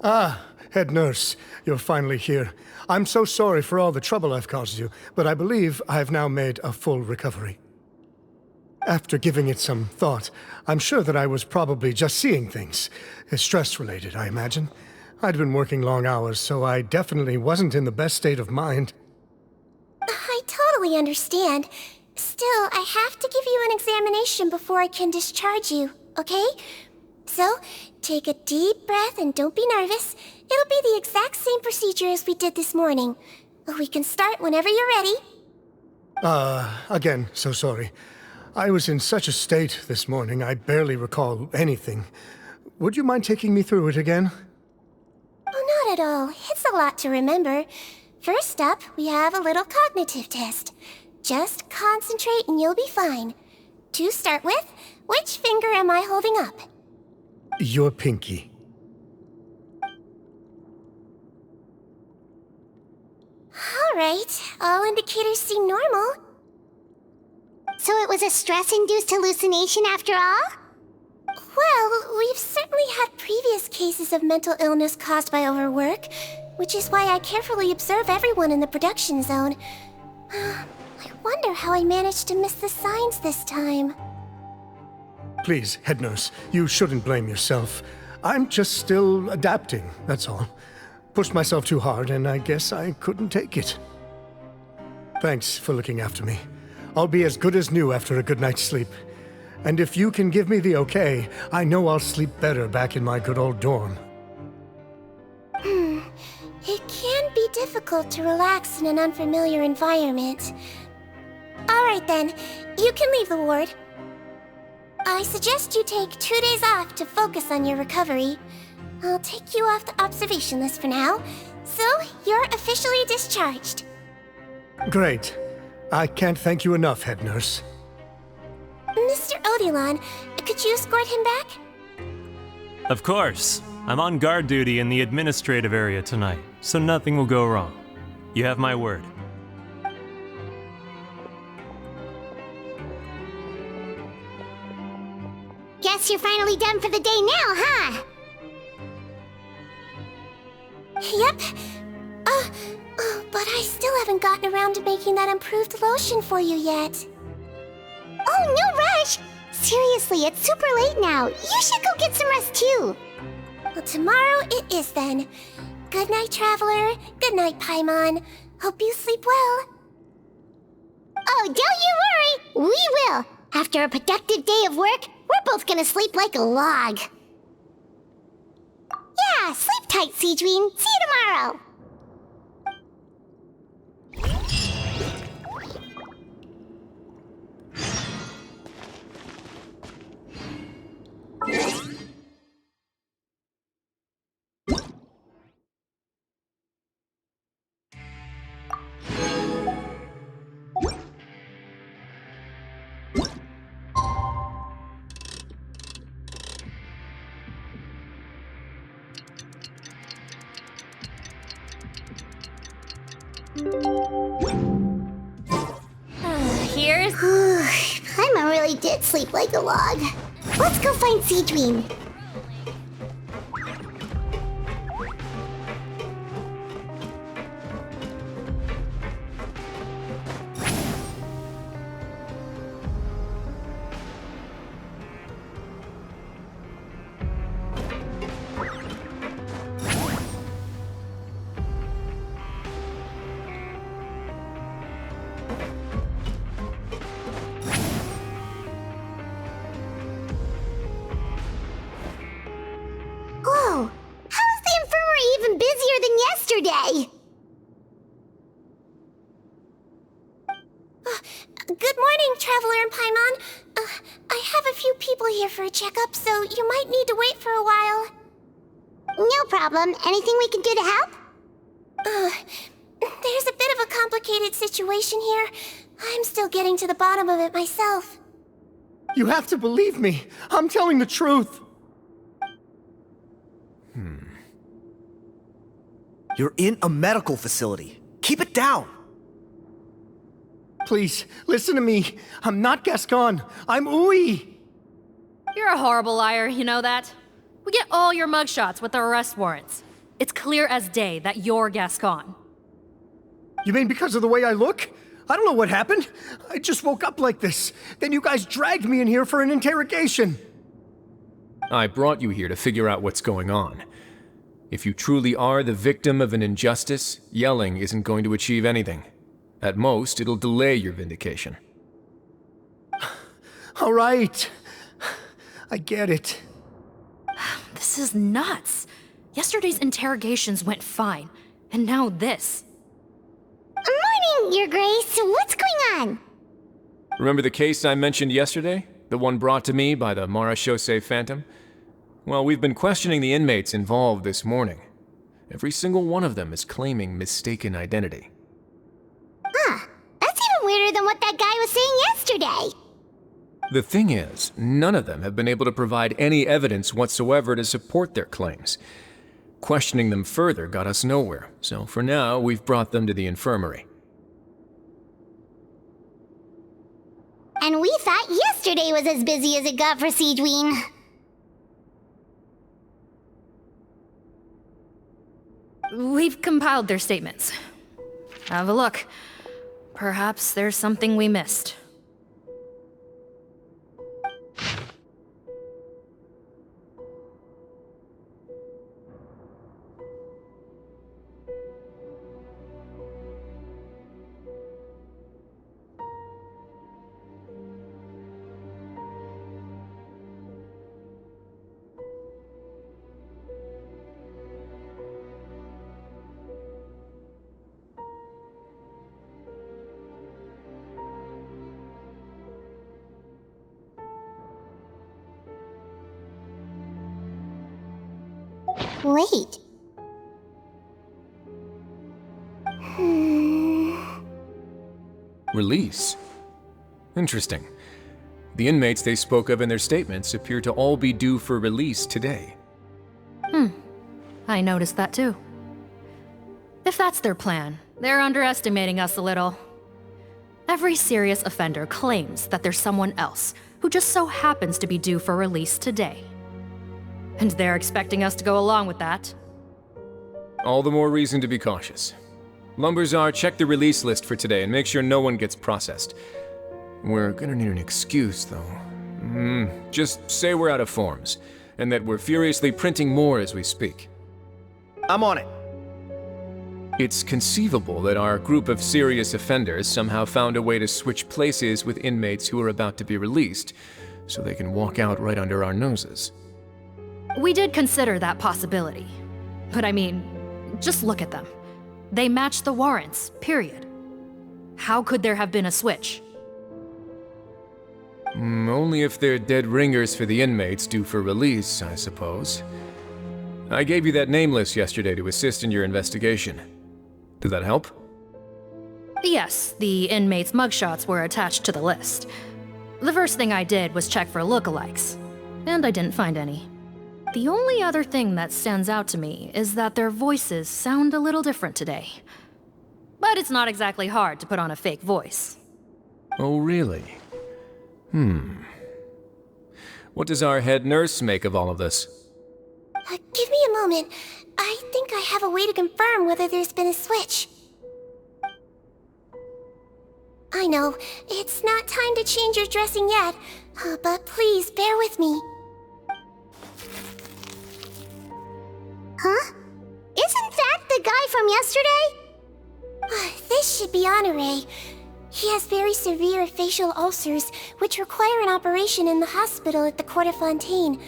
Ah, head nurse, you're finally here. I'm so sorry for all the trouble I've caused you, but I believe I've now made a full recovery. After giving it some thought, I'm sure that I was probably just seeing things. Stress-related, I imagine. I'd been working long hours, so I definitely wasn't in the best state of mind. I totally understand. Still, I have to give you an examination before I can discharge you, okay? So, take a deep breath and don't be nervous. It'll be the exact same procedure as we did this morning. We can start whenever you're ready. Again, so sorry. I was in such a state this morning, I barely recall anything. Would you mind taking me through it again? Oh, not at all. It's a lot to remember. First up, we have a little cognitive test. Just concentrate and you'll be fine. To start with, which finger am I holding up? Your pinky. All right. All indicators seem normal. So it was a stress-induced hallucination after all? Well, we've certainly had previous cases of mental illness caused by overwork. which is why I carefully observe everyone in the production zone. I wonder how I managed to miss the signs this time. Please, head nurse, you shouldn't blame yourself. I'm just still adapting, that's all. Pushed myself too hard, and I guess I couldn't take it. Thanks for looking after me. I'll be as good as new after a good night's sleep. And if you can give me the okay, I know I'll sleep better back in my good old dorm. It can be difficult to relax in an unfamiliar environment. Alright then, you can leave the ward. I suggest you take 2 days off to focus on your recovery. I'll take you off the observation list for now, so you're officially discharged. Great. I can't thank you enough, head nurse. Mr. Odilon, could you escort him back? Of course. I'm on guard duty in the administrative area tonight, so nothing will go wrong. You have my word. Guess you're finally done for the day now, huh? Yep. But I still haven't gotten around to making that improved lotion for you yet. Oh, no rush! Seriously, it's super late now. You should go get some rest too. Well, tomorrow it is then. Good night, Traveler. Good night, Paimon. Hope you sleep well. Oh, don't you worry! We will! After a productive day of work, we're both gonna sleep like a log. Yeah, sleep tight, Sigewinne. See you tomorrow! Here's... Paimon really did sleep like a log. Let's go find Sigewinne. Whoa! How is the infirmary even busier than yesterday? Good morning, Traveler and Paimon. I have a few people here for a checkup, so you might need to wait for a while. No problem. Anything we can do to help? There's a bit of a complicated situation here. I'm still getting to the bottom of it myself. You have to believe me. I'm telling the truth. You're in a medical facility. Keep it down. Please, listen to me. I'm not Gascon. I'm Uy. You're a horrible liar, you know that? We get all your mugshots with the arrest warrants. It's clear as day that you're Gascon. You mean because of the way I look? I don't know what happened. I just woke up like this. Then you guys dragged me in here for an interrogation. I brought you here to figure out what's going on. If you truly are the victim of an injustice, yelling isn't going to achieve anything. At most, it'll delay your vindication. All right. I get it. This is nuts. Yesterday's interrogations went fine, and now this. Morning, Your Grace. What's going on? Remember the case I mentioned yesterday? The one brought to me by the Marechaussee Phantom? Well, we've been questioning the inmates involved this morning. Every single one of them is claiming mistaken identity. Huh. That's even weirder than what that guy was saying yesterday. The thing is, none of them have been able to provide any evidence whatsoever to support their claims. Questioning them further got us nowhere, so for now, we've brought them to the infirmary. And we thought yesterday was as busy as it got for Sigewinne. We've compiled their statements. Have a look. Perhaps there's something we missed. Wait. Release? Interesting. The inmates they spoke of in their statements appear to all be due for release today. I noticed that too. If that's their plan, they're underestimating us a little. Every serious offender claims that there's someone else who just so happens to be due for release today. And they're expecting us to go along with that. All the more reason to be cautious. Lumberzar, check the release list for today and make sure no one gets processed. We're gonna need an excuse, though. Just say we're out of forms, and that we're furiously printing more as we speak. I'm on it. It's conceivable that our group of serious offenders somehow found a way to switch places with inmates who are about to be released, so they can walk out right under our noses. We did consider that possibility. But I mean, just look at them. They match the warrants, period. How could there have been a switch? Only if they're dead ringers for the inmates due for release, I suppose. I gave you that name list yesterday to assist in your investigation. Did that help? Yes, the inmates' mugshots were attached to the list. The first thing I did was check for lookalikes, and I didn't find any. The only other thing that stands out to me is that their voices sound a little different today. But it's not exactly hard to put on a fake voice. Oh, really? What does our head nurse make of all of this? Give me a moment. I think I have a way to confirm whether there's been a switch. I know, it's not time to change your dressing yet, but please bear with me. Huh? Isn't that the guy from yesterday? This should be Honore. He has very severe facial ulcers, which require an operation in the hospital at the Court of Fontaine.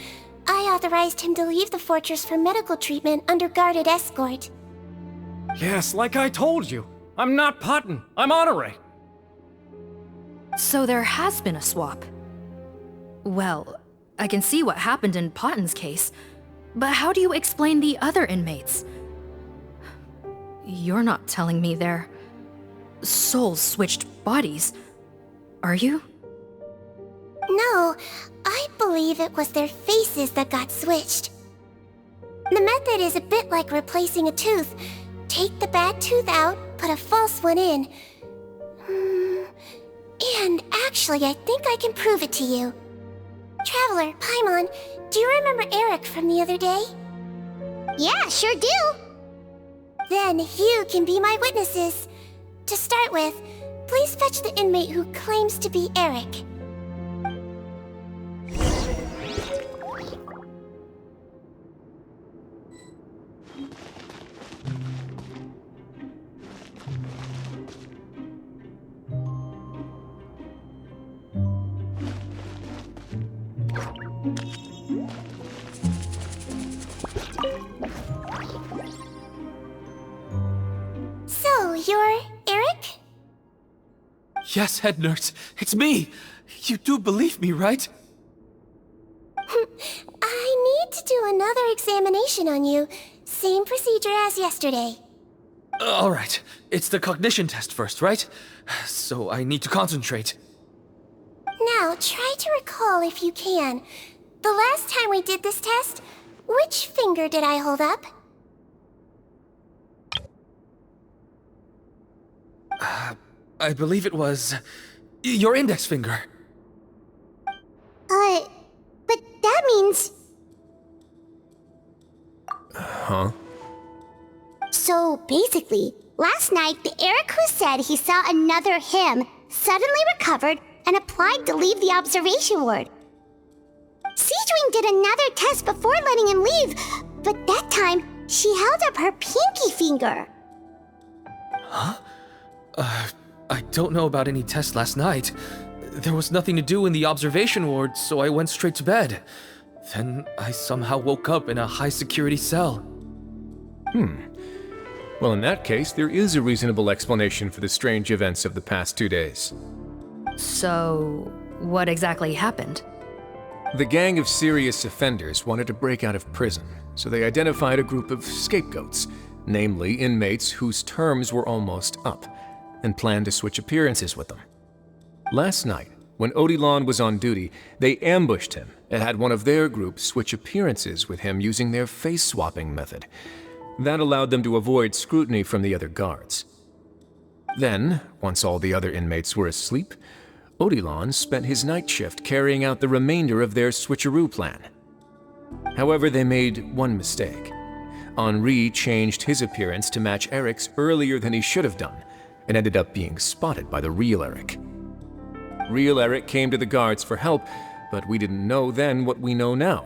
I authorized him to leave the fortress for medical treatment under guarded escort. Yes, like I told you. I'm not Putton. I'm Honore. So there has been a swap. Well, I can see what happened in Potton's case, but how do you explain the other inmates? You're not telling me their souls switched bodies, are you? No, I believe it was their faces that got switched. The method is a bit like replacing a tooth. Take the bad tooth out, put a false one in. And actually, I think I can prove it to you. Traveler, Paimon, do you remember Eric from the other day? Yeah, sure do. Then you can be my witnesses. To start with, please fetch the inmate who claims to be Eric. So, you're Eric? Yes, head nurse. It's me. You do believe me, right? I need to do another examination on you. Same procedure as yesterday. All right. It's the cognition test first, right? So I need to concentrate. Now, try to recall if you can. The last time we did this test, which finger did I hold up? I believe it was your index finger. But that means... Huh? So basically, last night, the Eric who said he saw another him suddenly recovered and applied to leave the observation ward. Sigewinne did another test before letting him leave, but that time, she held up her pinky finger. Huh? I don't know about any test last night. There was nothing to do in the observation ward, so I went straight to bed. Then I somehow woke up in a high-security cell. Well, in that case, there is a reasonable explanation for the strange events of the past 2 days. So, what exactly happened? The gang of serious offenders wanted to break out of prison, so they identified a group of scapegoats, namely inmates whose terms were almost up, and planned to switch appearances with them. Last night, when Odilon was on duty, they ambushed him and had one of their group switch appearances with him using their face-swapping method. That allowed them to avoid scrutiny from the other guards. Then, once all the other inmates were asleep, Odilon spent his night shift carrying out the remainder of their switcheroo plan. However, they made one mistake. Henri changed his appearance to match Eric's earlier than he should have done, and ended up being spotted by the real Eric. Real Eric came to the guards for help, but we didn't know then what we know now,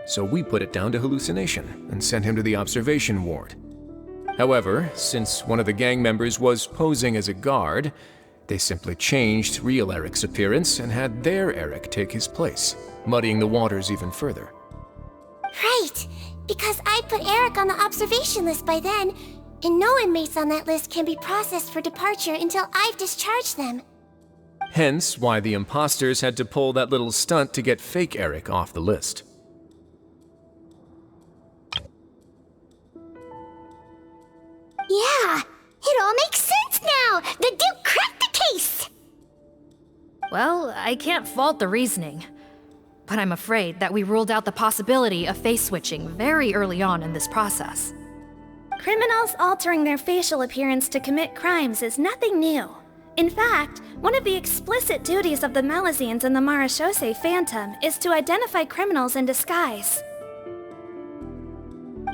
so we put it down to hallucination and sent him to the observation ward. However, since one of the gang members was posing as a guard, they simply changed real Eric's appearance and had their Eric take his place, muddying the waters even further. Right, because I put Eric on the observation list by then, and no inmates on that list can be processed for departure until I've discharged them. Hence why the imposters had to pull that little stunt to get fake Eric off the list. Yeah, it all makes sense now! The Duke cracked the case! Well, I can't fault the reasoning. But I'm afraid that we ruled out the possibility of face switching very early on in this process. Criminals altering their facial appearance to commit crimes is nothing new. In fact, one of the explicit duties of the Melusines in the Marechaussee Phantom is to identify criminals in disguise.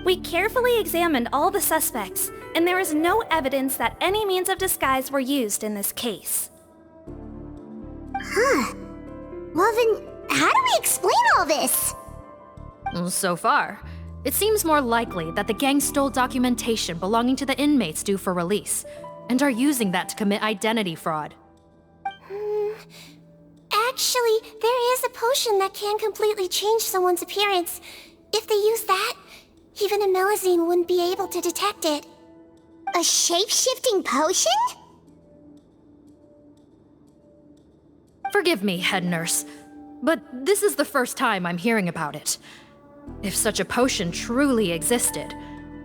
We carefully examined all the suspects, and there is no evidence that any means of disguise were used in this case. Huh. Well then, how do we explain all this? So far, it seems more likely that the gang stole documentation belonging to the inmates due for release, and are using that to commit identity fraud. Actually, there is a potion that can completely change someone's appearance. If they use that, even a Melusine wouldn't be able to detect it. A shape-shifting potion? Forgive me, head nurse, but this is the first time I'm hearing about it. If such a potion truly existed,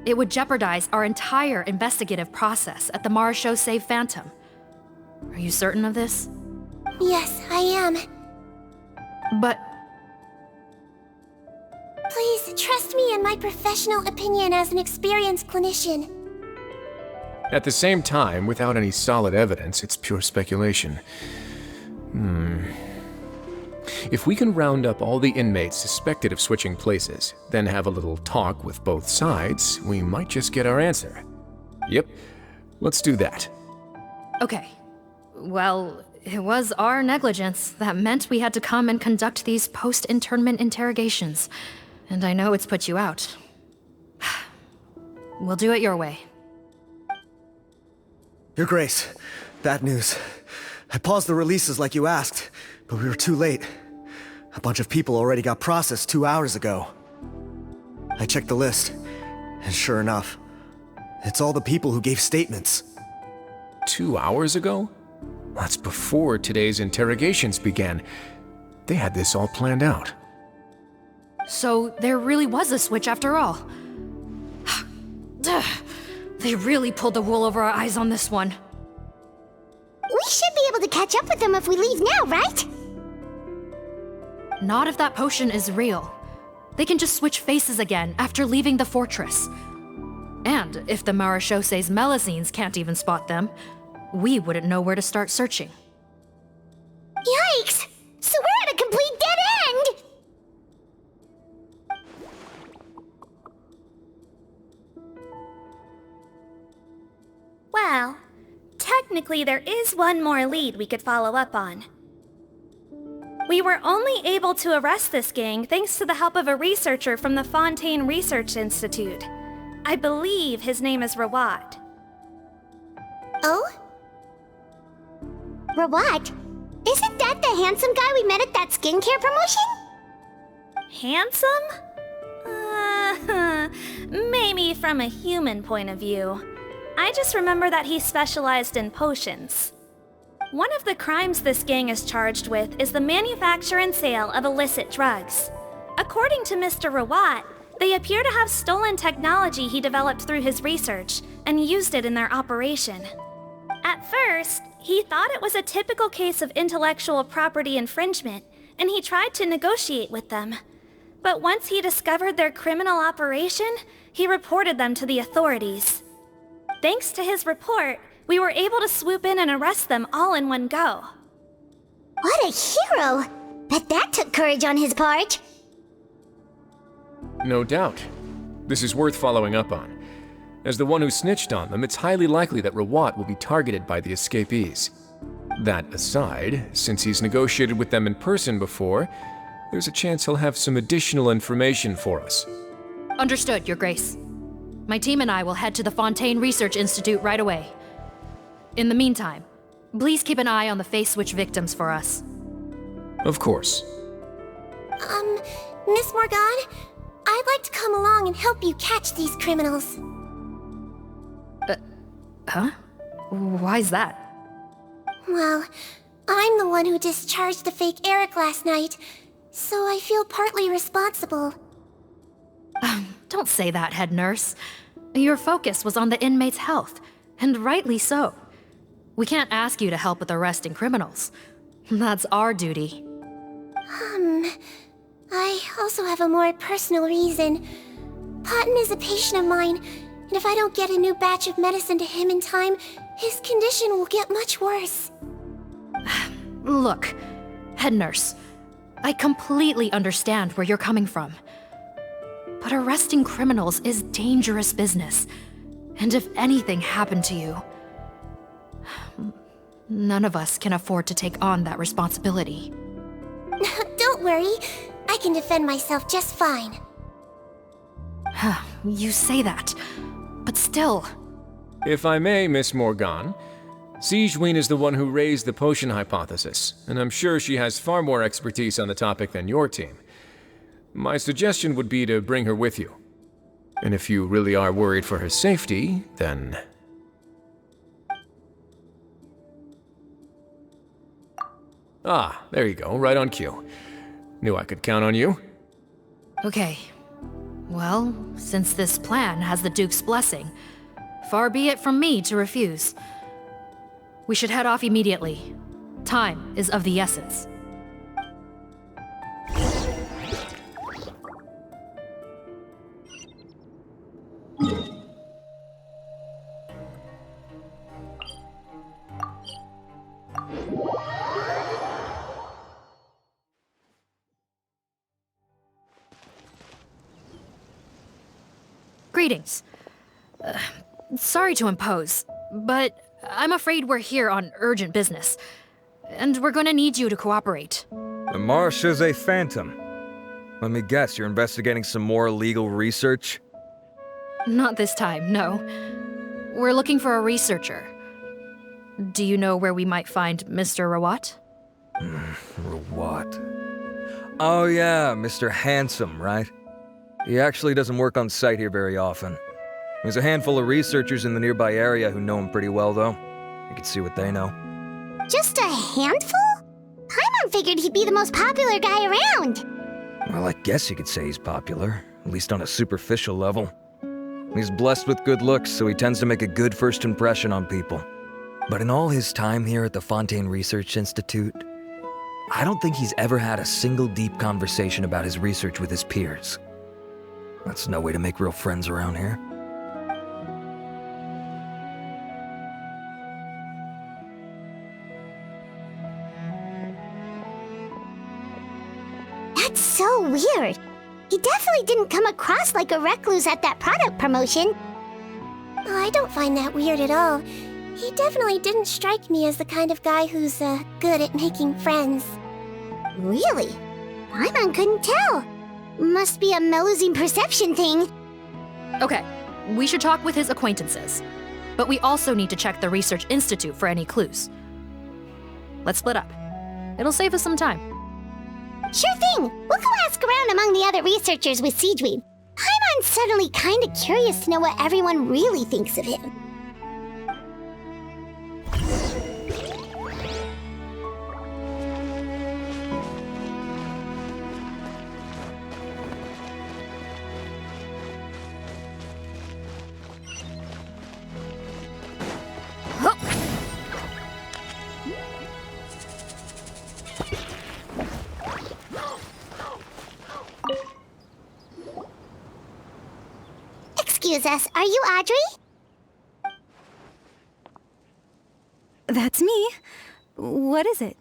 it would jeopardize our entire investigative process at the Marechaussee Phantom. Are you certain of this? Yes, I am. But... Please, trust me in my professional opinion as an experienced clinician. At the same time, without any solid evidence, it's pure speculation. If we can round up all the inmates suspected of switching places, then have a little talk with both sides, we might just get our answer. Yep, let's do that. Okay. Well, it was our negligence that meant we had to come and conduct these post-internment interrogations. And I know it's put you out. We'll do it your way. Your Grace, bad news. I paused the releases like you asked, but we were too late. A bunch of people already got processed 2 hours ago. I checked the list, and sure enough, it's all the people who gave statements. 2 hours ago? That's before today's interrogations began. They had this all planned out. So there really was a switch after all. They really pulled the wool over our eyes on this one. We should be able to catch up with them if we leave now, right? Not if that potion is real. They can just switch faces again after leaving the fortress. And if the Marechaussee's Melusines can't even spot them, we wouldn't know where to start searching. Yikes! So we're at a complete dead end! technically there is one more lead we could follow up on. We were only able to arrest this gang thanks to the help of a researcher from the Fontaine Research Institute. I believe his name is Rawat. Oh? Rawat? Isn't that the handsome guy we met at that skincare promotion? Handsome? Maybe from a human point of view. I just remember that he specialized in potions. One of the crimes this gang is charged with is the manufacture and sale of illicit drugs. According to Mr. Rawat, they appear to have stolen technology he developed through his research and used it in their operation. At first, he thought it was a typical case of intellectual property infringement, and he tried to negotiate with them. But once he discovered their criminal operation, he reported them to the authorities. Thanks to his report, we were able to swoop in and arrest them all in one go. What a hero! Bet that took courage on his part. No doubt. This is worth following up on. As the one who snitched on them, it's highly likely that Rawat will be targeted by the escapees. That aside, since he's negotiated with them in person before, there's a chance he'll have some additional information for us. Understood, Your Grace. My team and I will head to the Fontaine Research Institute right away. In the meantime, please keep an eye on the face switch victims for us. Of course. Miss Morgan, I'd like to come along and help you catch these criminals. Huh? Why's that? Well, I'm the one who discharged the fake Eric last night, so I feel partly responsible. Don't say that, head nurse. Your focus was on the inmates' health, and rightly so. We can't ask you to help with arresting criminals. That's our duty. I also have a more personal reason. Potton is a patient of mine, and if I don't get a new batch of medicine to him in time, his condition will get much worse. Look, head nurse, I completely understand where you're coming from. But arresting criminals is dangerous business. And if anything happened to you, none of us can afford to take on that responsibility. Don't worry, I can defend myself just fine. You say that, but still. If I may, Miss Morgan, Sigewinne is the one who raised the potion hypothesis, and I'm sure she has far more expertise on the topic than your team. My suggestion would be to bring her with you. And if you really are worried for her safety, then... Ah, there you go, right on cue. Knew I could count on you. Okay. Well, since this plan has the Duke's blessing, far be it from me to refuse. We should head off immediately. Time is of the essence. Greetings. Sorry to impose, but I'm afraid we're here on urgent business, and we're gonna need you to cooperate. The Marsh is a phantom. Let me guess, you're investigating some more illegal research? Not this time, no. We're looking for a researcher. Do you know where we might find Mr. Rawat? Rawat. Oh yeah, Mr. Handsome, right? He actually doesn't work on site here very often. There's a handful of researchers in the nearby area who know him pretty well, though. You can see what they know. Just a handful? Paimon figured he'd be the most popular guy around. Well, I guess you could say he's popular, at least on a superficial level. He's blessed with good looks, so he tends to make a good first impression on people. But in all his time here at the Fontaine Research Institute, I don't think he's ever had a single deep conversation about his research with his peers. That's no way to make real friends around here. That's so weird. He definitely didn't come across like a recluse at that product promotion. I don't find that weird at all. He definitely didn't strike me as the kind of guy who's, good at making friends. Really? Paimon couldn't tell. Must be a Melusine perception thing. Okay, we should talk with his acquaintances. But we also need to check the Research Institute for any clues. Let's split up. It'll save us some time. Sure thing. We'll go ask around among the other researchers with Sigewinne. Paimon's suddenly kinda curious to know what everyone really thinks of him. Excuse us, are you Audrey? That's me. What is it?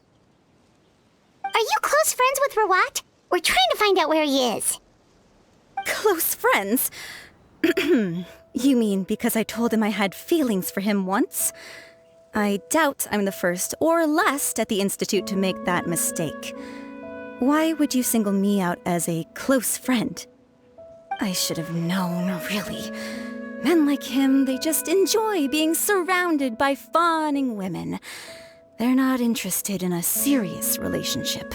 Are you close friends with Rawat? We're trying to find out where he is. Close friends? You mean because I told him I had feelings for him once? I doubt I'm the first or last at the Institute to make that mistake. Why would you single me out as a close friend? I should have known, really. Men like him, they just enjoy being surrounded by fawning women. They're not interested in a serious relationship.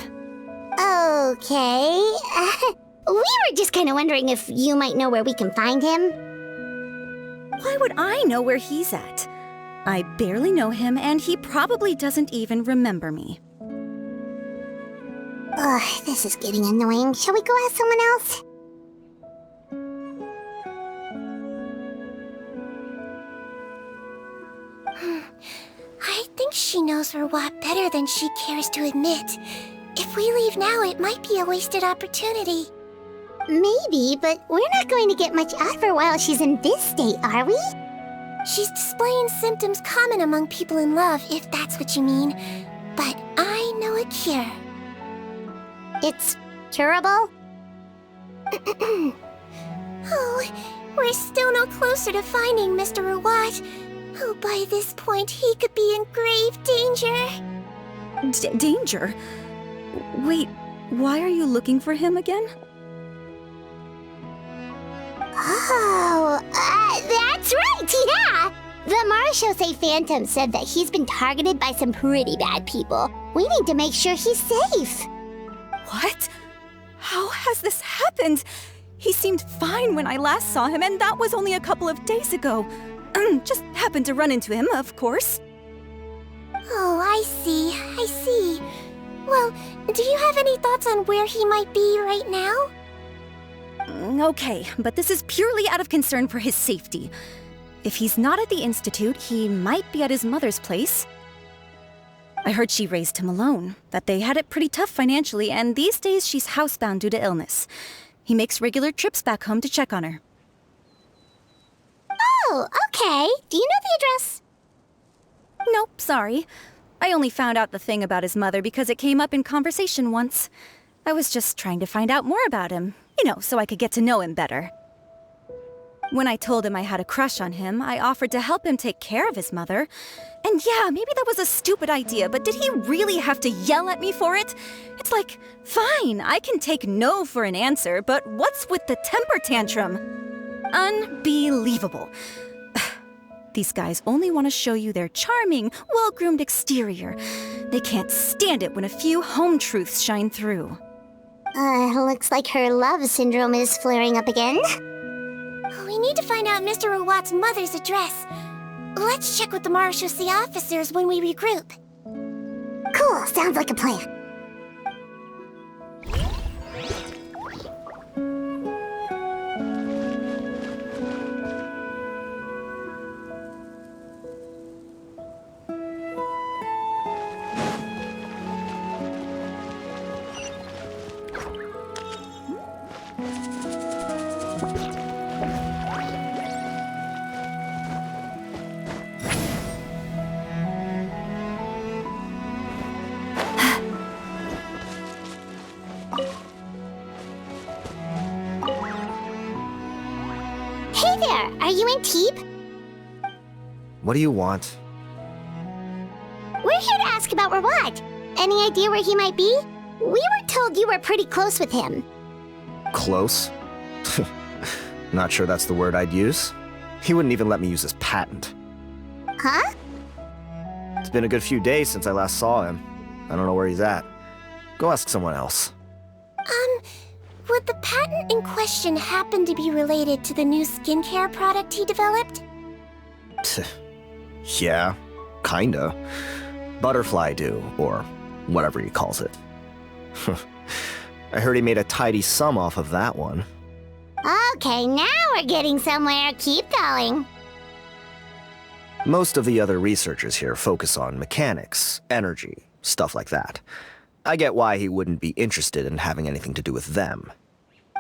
Okay. We were just kind of wondering if you might know where we can find him. Why would I know where he's at? I barely know him, and he probably doesn't even remember me. Ugh, this is getting annoying. Shall we go ask someone else? I think she knows Rawat better than she cares to admit. If we leave now, it might be a wasted opportunity. Maybe, but we're not going to get much out of her while she's in this state, are we? She's displaying symptoms common among people in love, if that's what you mean. But I know a cure. It's curable? Oh, we're still no closer to finding Mr. Rawat. Oh, by this point, he could be in grave danger. Danger? Wait, why are you looking for him again? Oh, that's right, yeah! The Marechaussee Phantom said that he's been targeted by some pretty bad people. We need to make sure he's safe. What? How has this happened? He seemed fine when I last saw him, and that was only a couple of days ago. Just happened to run into him, of course. Oh, I see. Well, do you have any thoughts on where he might be right now? Okay, but this is purely out of concern for his safety. If he's not at the Institute, he might be at his mother's place. I heard she raised him alone, that they had it pretty tough financially, and these days she's housebound due to illness. He makes regular trips back home to check on her. Oh, okay. Do you know the address? Nope, sorry. I only found out the thing about his mother because it came up in conversation once. I was just trying to find out more about him, so I could get to know him better. When I told him I had a crush on him, I offered to help him take care of his mother. And yeah, maybe that was a stupid idea, but did he really have to yell at me for it? It's like, fine, I can take no for an answer, but what's with the temper tantrum? Unbelievable. These guys only want to show you their charming, well-groomed exterior. They can't stand it when a few home truths shine through. Looks like her love syndrome is flaring up again. We need to find out Mr. Rawat's mother's address. Let's check with the Marechaussee officers when we regroup. Cool, sounds like a plan. What do you want? We're here to ask about Rawat. Any idea where he might be? We were told you were pretty close with him. Close? Not sure that's the word I'd use. He wouldn't even let me use his patent. Huh? It's been a good few days since I last saw him. I don't know where he's at. Go ask someone else. Would the patent in question happen to be related to the new skincare product he developed? Yeah, kinda. Butterfly dew, or whatever he calls it. I heard he made a tidy sum off of that one. Okay, now we're getting somewhere. Keep going. Most of the other researchers here focus on mechanics, energy, stuff like that. I get why he wouldn't be interested in having anything to do with them.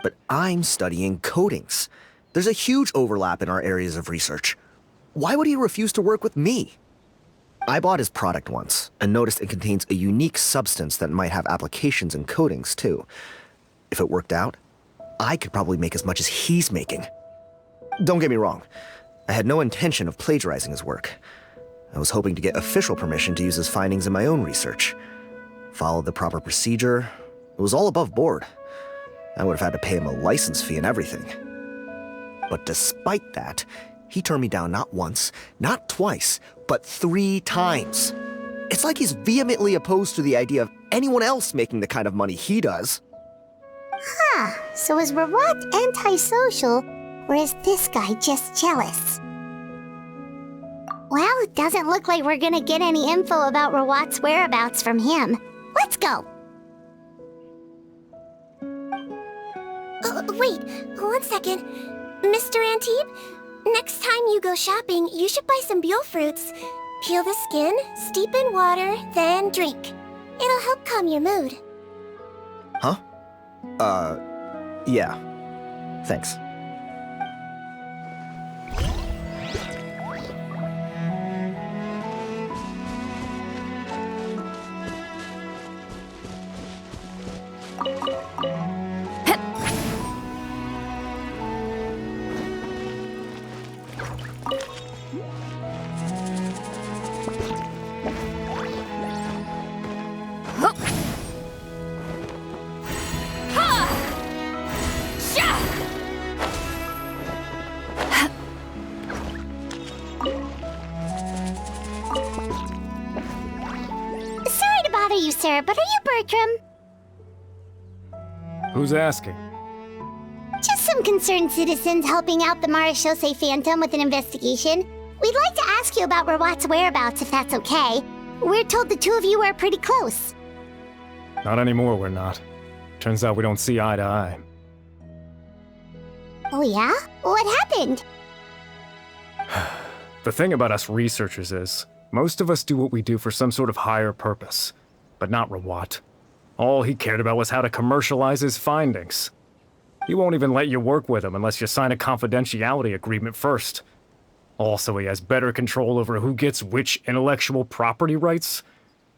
But I'm studying coatings. There's a huge overlap in our areas of research. Why would he refuse to work with me? I bought his product once and noticed it contains a unique substance that might have applications in coatings too. If it worked out, I could probably make as much as he's making. Don't get me wrong, I had no intention of plagiarizing his work. I was hoping to get official permission to use his findings in my own research. Followed the proper procedure. It was all above board. I would have had to pay him a license fee and everything. But despite that, he turned me down not once, not twice, but 3 times. It's like he's vehemently opposed to the idea of anyone else making the kind of money he does. Huh, so is Rawat antisocial, or is this guy just jealous? Well, it doesn't look like we're gonna get any info about Rawat's whereabouts from him. Let's go! Wait, 1 second. Mr. Antibes, next time you go shopping, you should buy some Buell fruits. Peel the skin, steep in water, then drink. It'll help calm your mood. Huh? Yeah. Thanks. Sorry to bother you, sir, but are you Bertram? Who's asking? Just some concerned citizens helping out the Marechaussee Phantom with an investigation. We'd like to ask you about Rawat's whereabouts, if that's okay. We're told the two of you are pretty close. Not anymore, we're not. Turns out we don't see eye to eye. Oh yeah? What happened? The thing about us researchers is, most of us do what we do for some sort of higher purpose, but not Rawat. All he cared about was how to commercialize his findings. He won't even let you work with him unless you sign a confidentiality agreement first. Also, he has better control over who gets which intellectual property rights.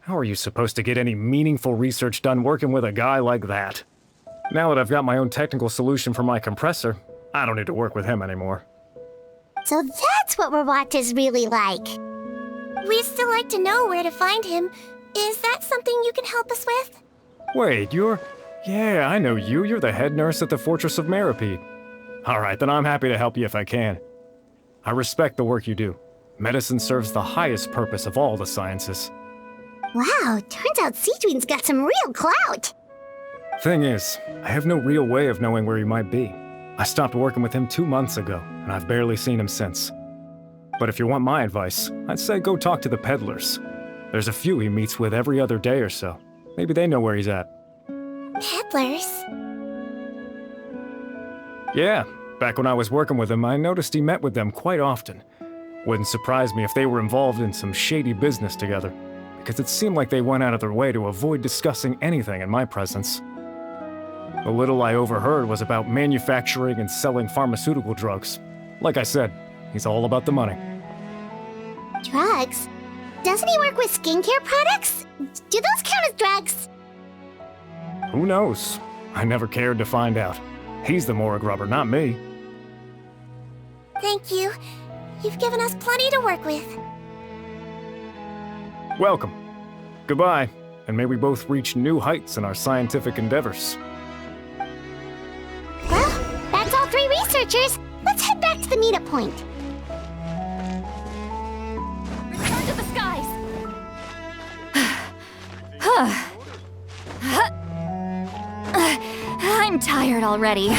How are you supposed to get any meaningful research done working with a guy like that? Now that I've got my own technical solution for my compressor, I don't need to work with him anymore. So that's what Rawat is really like. We'd still like to know where to find him. Is that something you can help us with? Wait, Yeah, I know you. You're the head nurse at the Fortress of Meripede. Alright, then I'm happy to help you if I can. I respect the work you do. Medicine serves the highest purpose of all the sciences. Wow, turns out Sigewinne's got some real clout. Thing is, I have no real way of knowing where he might be. I stopped working with him 2 months ago, and I've barely seen him since. But if you want my advice, I'd say go talk to the peddlers. There's a few he meets with every other day or so. Maybe they know where he's at. Peddlers? Yeah, back when I was working with him, I noticed he met with them quite often. Wouldn't surprise me if they were involved in some shady business together, because it seemed like they went out of their way to avoid discussing anything in my presence. The little I overheard was about manufacturing and selling pharmaceutical drugs. Like I said, he's all about the money. Drugs? Doesn't he work with skincare products? Do those count as drugs? Who knows? I never cared to find out. He's the Morag rubber, not me. Thank you. You've given us plenty to work with. Welcome. Goodbye, and may we both reach new heights in our scientific endeavors. Well, that's all 3 researchers. Let's head back to the meetup point. Return to the skies! I'm tired already.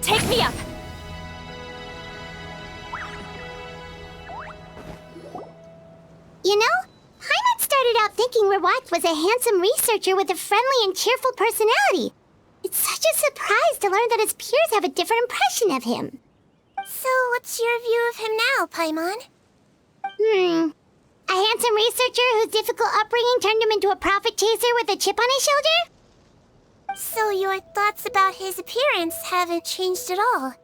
Take me up! You know, Paimon started out thinking Rawat was a handsome researcher with a friendly and cheerful personality. It's such a surprise to learn that his peers have a different impression of him. So, what's your view of him now, Paimon? A handsome researcher whose difficult upbringing turned him into a profit chaser with a chip on his shoulder? So your thoughts about his appearance haven't changed at all?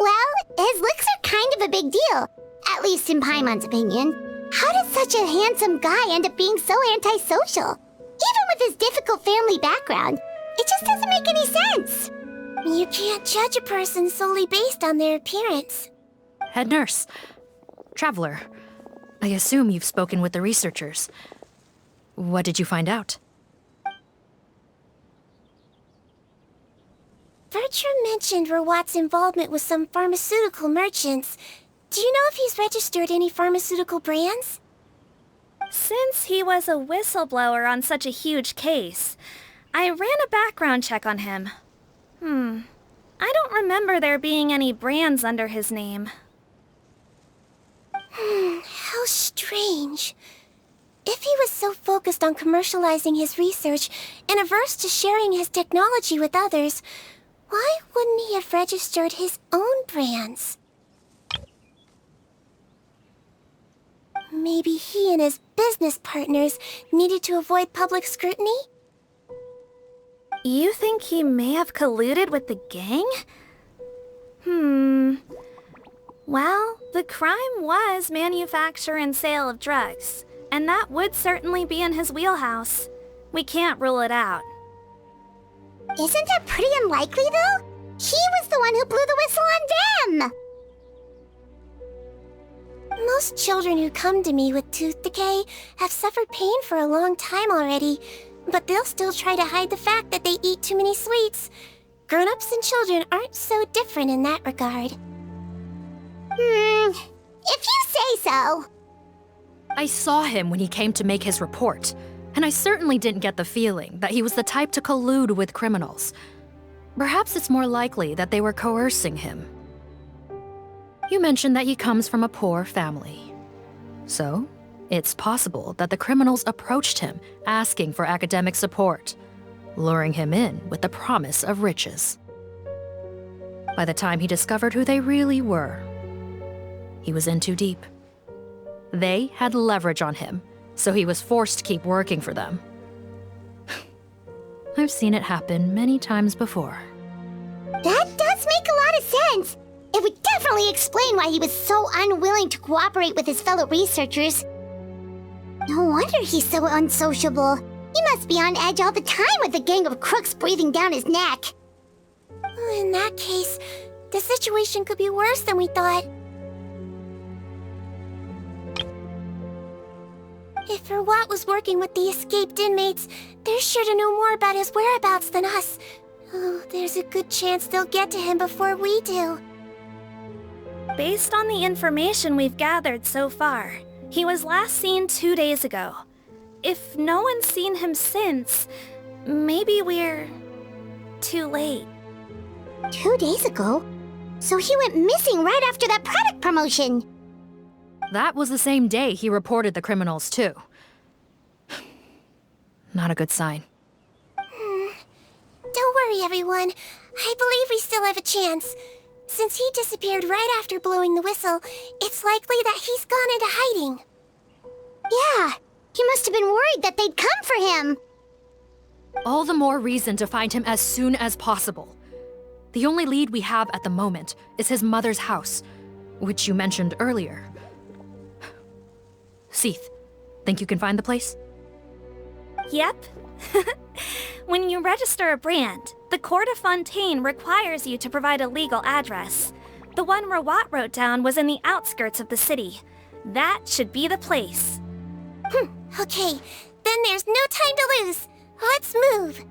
Well, his looks are kind of a big deal. At least in Paimon's opinion. How does such a handsome guy end up being so antisocial? Even with his difficult family background, it just doesn't make any sense. You can't judge a person solely based on their appearance. Head nurse. Traveler. I assume you've spoken with the researchers. What did you find out? Bertram mentioned Rawat's involvement with some pharmaceutical merchants. Do you know if he's registered any pharmaceutical brands? Since he was a whistleblower on such a huge case, I ran a background check on him. I don't remember there being any brands under his name. How strange. If he was so focused on commercializing his research and averse to sharing his technology with others, why wouldn't he have registered his own brands? Maybe he and his business partners needed to avoid public scrutiny? You think he may have colluded with the gang? Well, the crime was manufacture and sale of drugs, and that would certainly be in his wheelhouse. We can't rule it out. Isn't that pretty unlikely, though? He was the one who blew the whistle on them! Most children who come to me with tooth decay have suffered pain for a long time already, but they'll still try to hide the fact that they eat too many sweets. Grown-ups and children aren't so different in that regard. If you say so. I saw him when he came to make his report, and I certainly didn't get the feeling that he was the type to collude with criminals. Perhaps it's more likely that they were coercing him. You mentioned that he comes from a poor family. So, it's possible that the criminals approached him asking for academic support, luring him in with the promise of riches. By the time he discovered who they really were, he was in too deep. They had leverage on him, so he was forced to keep working for them. I've seen it happen many times before. That does make a lot of sense. It would definitely explain why he was so unwilling to cooperate with his fellow researchers. No wonder he's so unsociable. He must be on edge all the time with a gang of crooks breathing down his neck. In that case, the situation could be worse than we thought. If Rawat was working with the escaped inmates, they're sure to know more about his whereabouts than us. Oh, there's a good chance they'll get to him before we do. Based on the information we've gathered so far, he was last seen 2 days ago. If no one's seen him since, maybe we're too late. 2 days ago? So he went missing right after that product promotion. That was the same day he reported the criminals, too. Not a good sign. Don't worry, everyone. I believe we still have a chance. Since he disappeared right after blowing the whistle, it's likely that he's gone into hiding. Yeah, he must have been worried that they'd come for him. All the more reason to find him as soon as possible. The only lead we have at the moment is his mother's house, which you mentioned earlier. Seath, think you can find the place? Yep. When you register a brand, the Court of Fontaine requires you to provide a legal address. The one Rawat wrote down was in the outskirts of the city. That should be the place. Okay, then there's no time to lose. Let's move.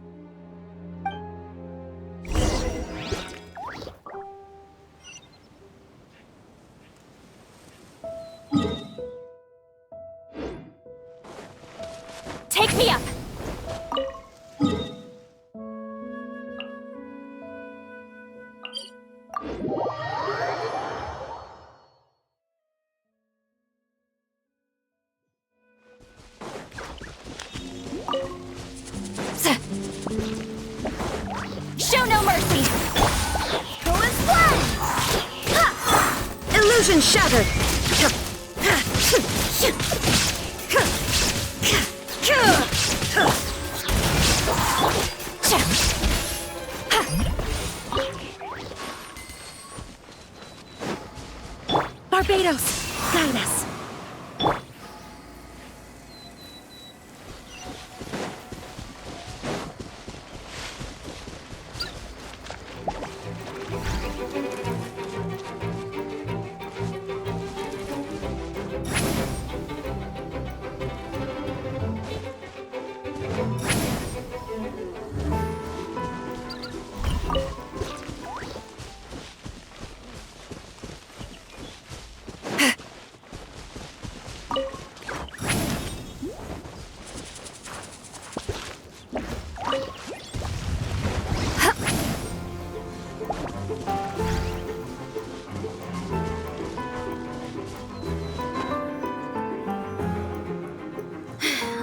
Take me up! Show no mercy! Coolest one! Illusion shattered! Barbados, guide us.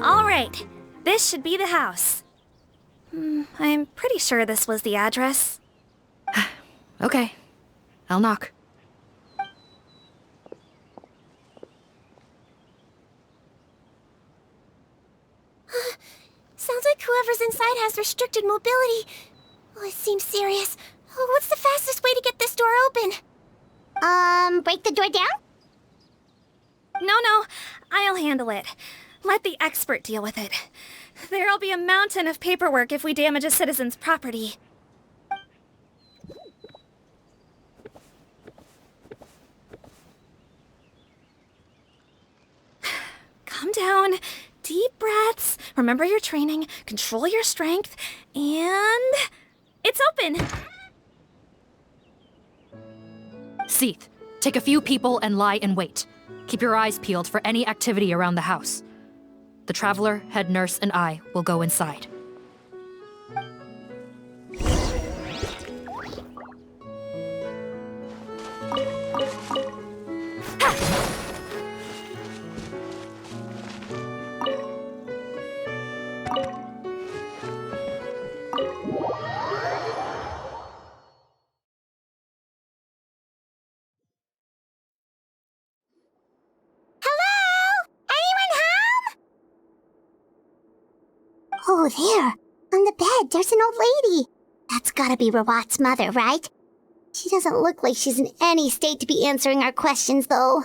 Alright, this should be the house. I'm pretty sure this was the address. Okay, I'll knock. Sounds like whoever's inside has restricted mobility. Oh, it seems serious. Oh, what's the fastest way to get this door open? Break the door down? No, I'll handle it. Let the expert deal with it. There'll be a mountain of paperwork if we damage a citizen's property. Calm down. Deep breaths. Remember your training. Control your strength. And... it's open! Seath, take a few people and lie in wait. Keep your eyes peeled for any activity around the house. The Traveler, Head Nurse, and I will go inside. Oh, there. On the bed, there's an old lady. That's gotta be Rawat's mother, right? She doesn't look like she's in any state to be answering our questions, though.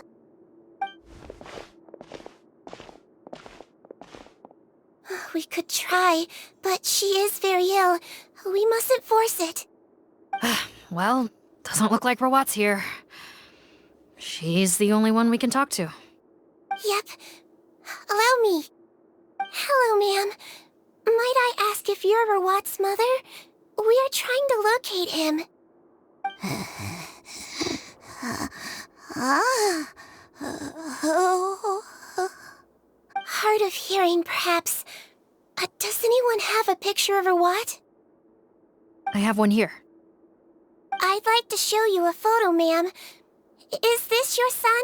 We could try, but she is very ill. We mustn't force it. Well, doesn't look like Rawat's here. She's the only one we can talk to. Yep. Allow me. Hello, ma'am. Might I ask if you're Rawat's mother? We are trying to locate him. Hard of hearing, perhaps. Does anyone have a picture of Rawat? I have one here. I'd like to show you a photo, ma'am. Is this your son?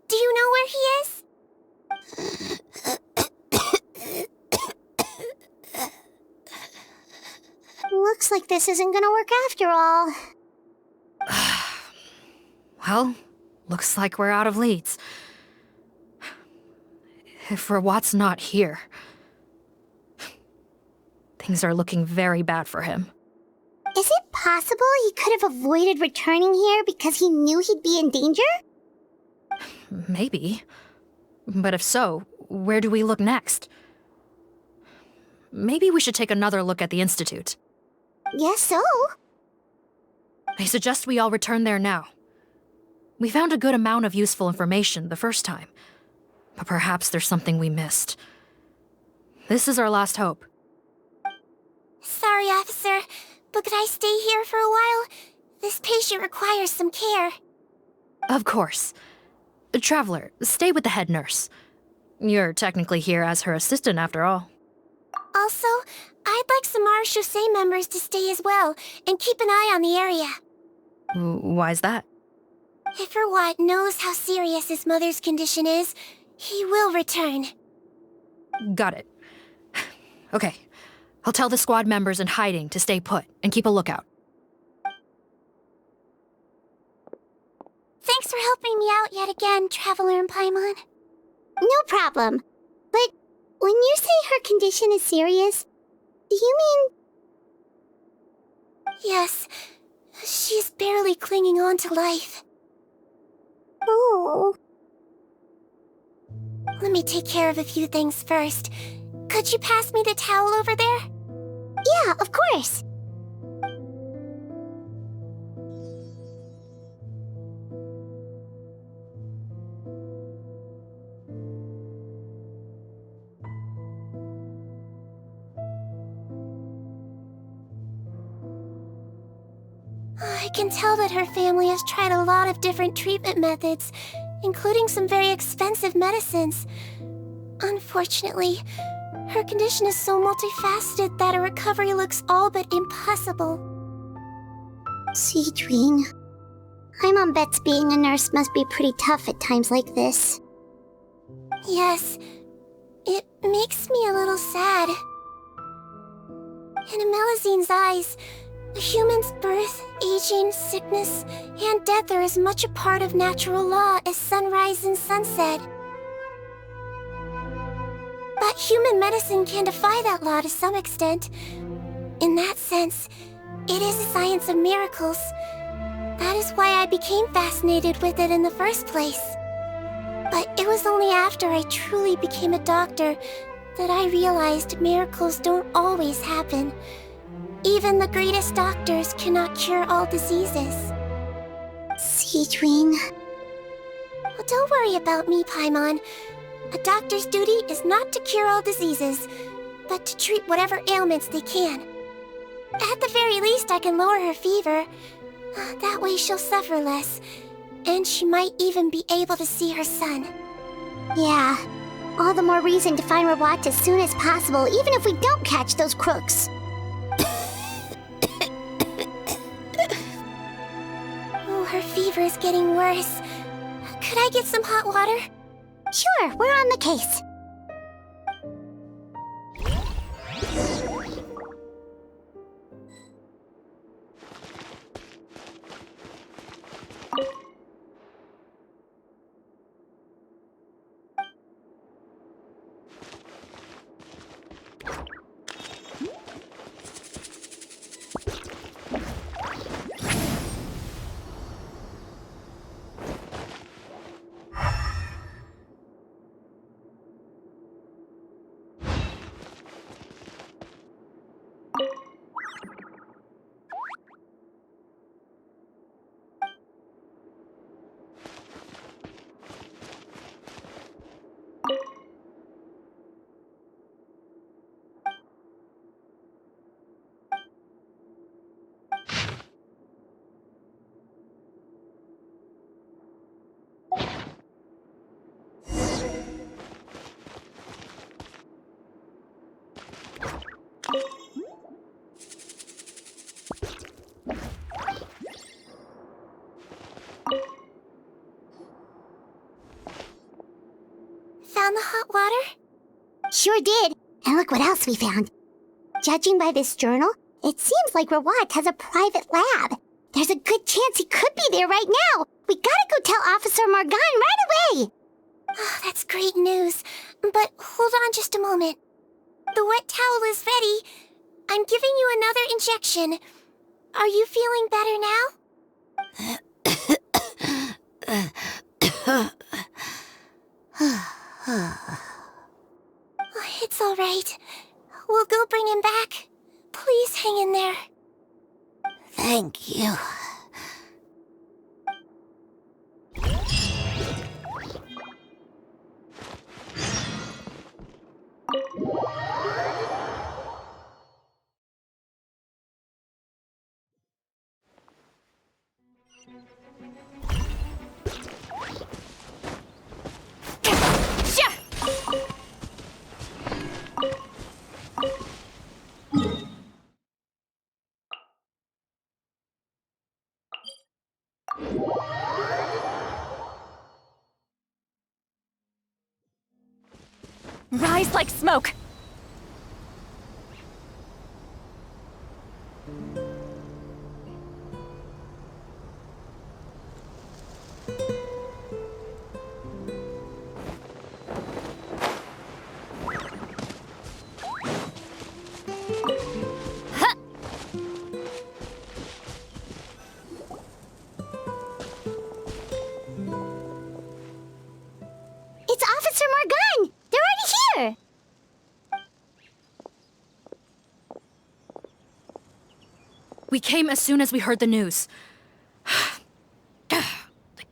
Do you know where he is? Looks like this isn't gonna work after all. Well, looks like we're out of leads. If Rawat's not here, things are looking very bad for him. Is it possible he could have avoided returning here because he knew he'd be in danger? Maybe. But if so, where do we look next? maybe we should take another look at the Institute. Guess so. I suggest we all return there now. We found a good amount of useful information the first time, but perhaps there's something we missed. This is our last hope. Sorry, officer, but could I stay here for a while? This patient requires some care. Of course. Traveler, stay with the head nurse. You're technically here as her assistant after all. Also, I'd like some Marechaussee members to stay as well, and keep an eye on the area. Why's that? If Rawat knows how serious his mother's condition is, he will return. Got it. Okay. I'll tell the squad members in hiding to stay put and keep a lookout. Thanks for helping me out yet again, Traveler and Paimon. No problem. But when you say her condition is serious, do you mean... Yes. She's barely clinging on to life. Oh. Let me take care of a few things first. Could you pass me the towel over there? Yeah, of course. I can tell that her family has tried a lot of different treatment methods, including some very expensive medicines. Unfortunately, her condition is so multifaceted that a recovery looks all but impossible. Sigewinne, my mom bets being a nurse must be pretty tough at times like this. Yes, it makes me a little sad. In Melizine's eyes, a human's birth, aging, sickness, and death are as much a part of natural law as sunrise and sunset. But human medicine can defy that law to some extent. In that sense, it is a science of miracles. That is why I became fascinated with it in the first place. But it was only after I truly became a doctor that I realized miracles don't always happen. Even the greatest doctors cannot cure all diseases. Sigewinne. Well, don't worry about me, Paimon. A doctor's duty is not to cure all diseases, but to treat whatever ailments they can. At the very least, I can lower her fever. That way she'll suffer less, and she might even be able to see her son. Yeah, all the more reason to find Rawat as soon as possible, even if we don't catch those crooks. Oh, her fever is getting worse. Could I get some hot water? Sure, we're on the case. Found the hot water? Sure did. And look what else we found. Judging by this journal, it seems like Rawat has a private lab. There's a good chance he could be there right now. We gotta go tell Officer Morgan right away. Oh, that's great news. But hold on just a moment. The wet towel is ready. I'm giving you another injection. Are you feeling better now? It's all right. We'll go bring him back. Please hang in there. Thank you. Rise like smoke! It's Officer Morgan! They're already here! We came as soon as we heard the news. I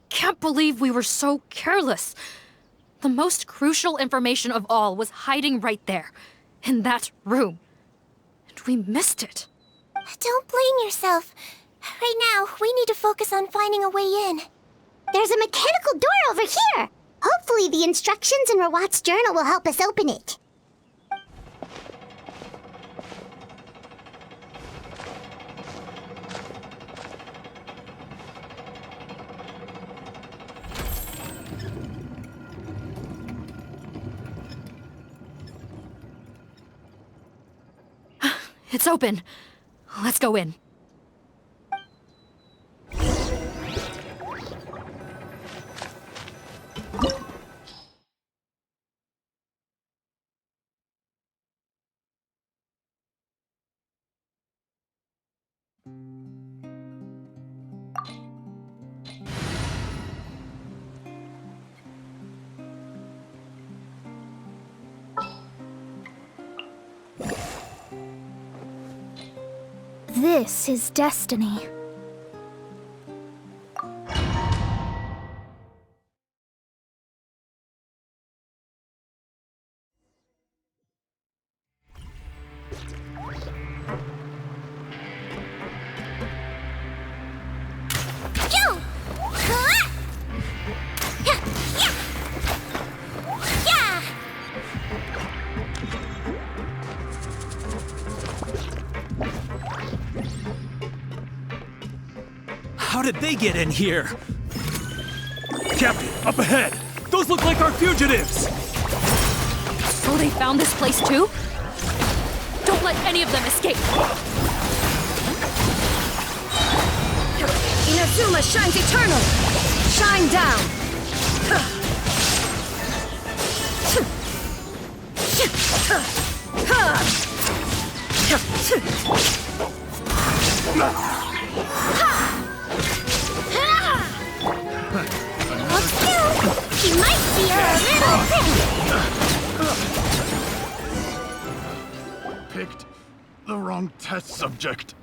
can't believe we were so careless. The most crucial information of all was hiding right there, in that room. And we missed it. Don't blame yourself. Right now, we need to focus on finding a way in. There's a mechanical door over here! Hopefully the instructions in Rawat's journal will help us open it. It's open. Let's go in. This is destiny. How did they get in here? Captain, up ahead! Those look like our fugitives! So they found this place too? Don't let any of them escape! Inazuma shines eternal! Shine down! He might be a little Picked the wrong test subject.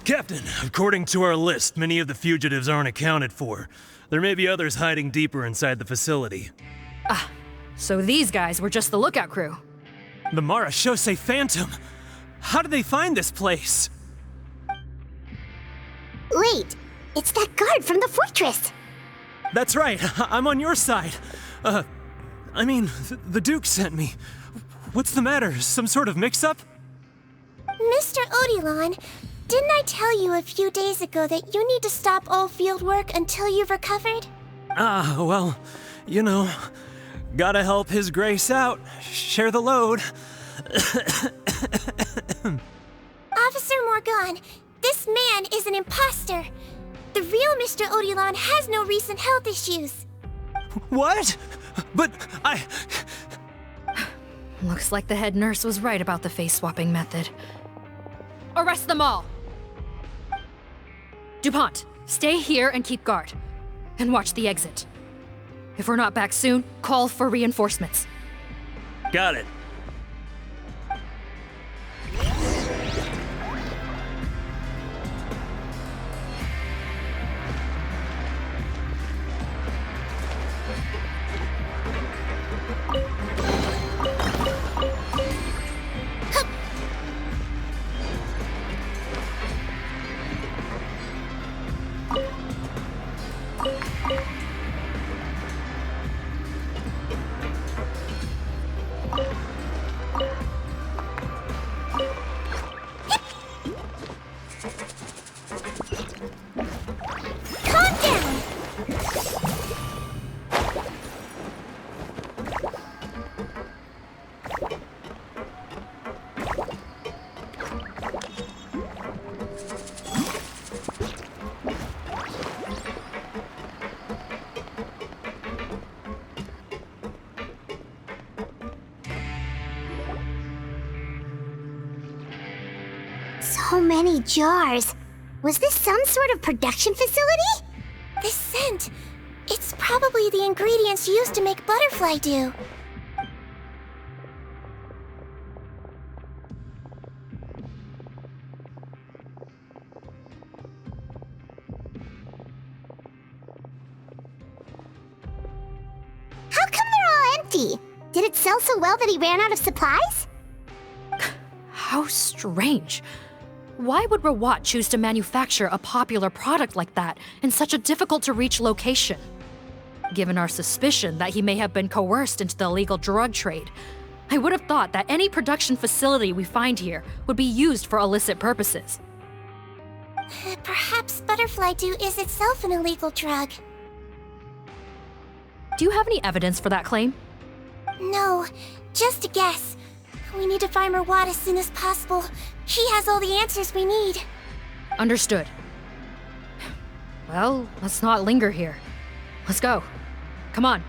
Captain, according to our list, many of the fugitives aren't accounted for. There may be others hiding deeper inside the facility. Ah, so these guys were just the lookout crew. The Marashose Phantom! How did they find this place? Wait, it's that guard from the fortress! That's right, I'm on your side. I mean, the Duke sent me. What's the matter? Some sort of mix-up? Mr. Odilon, didn't I tell you a few days ago that you need to stop all field work until you've recovered? Ah, well, you know, gotta help His Grace out. Share the load. Officer Morgan, this man is an imposter. The real Mr. Odilon has no recent health issues. What? But I... Looks like the head nurse was right about the face-swapping method. Arrest them all! DuPont, stay here and keep guard. And watch the exit. If we're not back soon, call for reinforcements. Got it. So many jars. Was this some sort of production facility? This scent, it's probably the ingredients used to make butterfly dew. How come they're all empty? Did it sell so well that he ran out of supplies? How strange. Why would Rawat choose to manufacture a popular product like that in such a difficult-to-reach location? Given our suspicion that he may have been coerced into the illegal drug trade, I would have thought that any production facility we find here would be used for illicit purposes. Perhaps butterfly dew is itself an illegal drug. Do you have any evidence for that claim? No, just a guess. We need to find Rawat as soon as possible. He has all the answers we need. Understood. Well, let's not linger here. Let's go. Come on.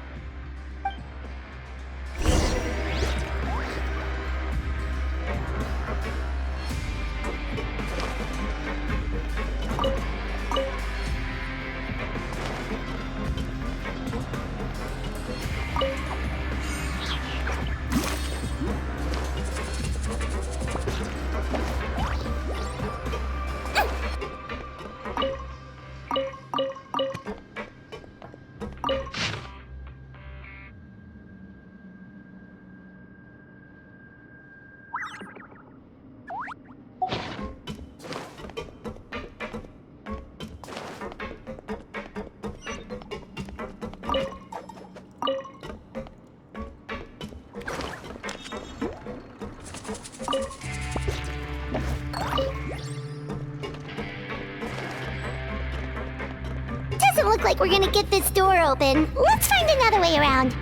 Doesn't look like we're gonna get this door open. Let's find another way around.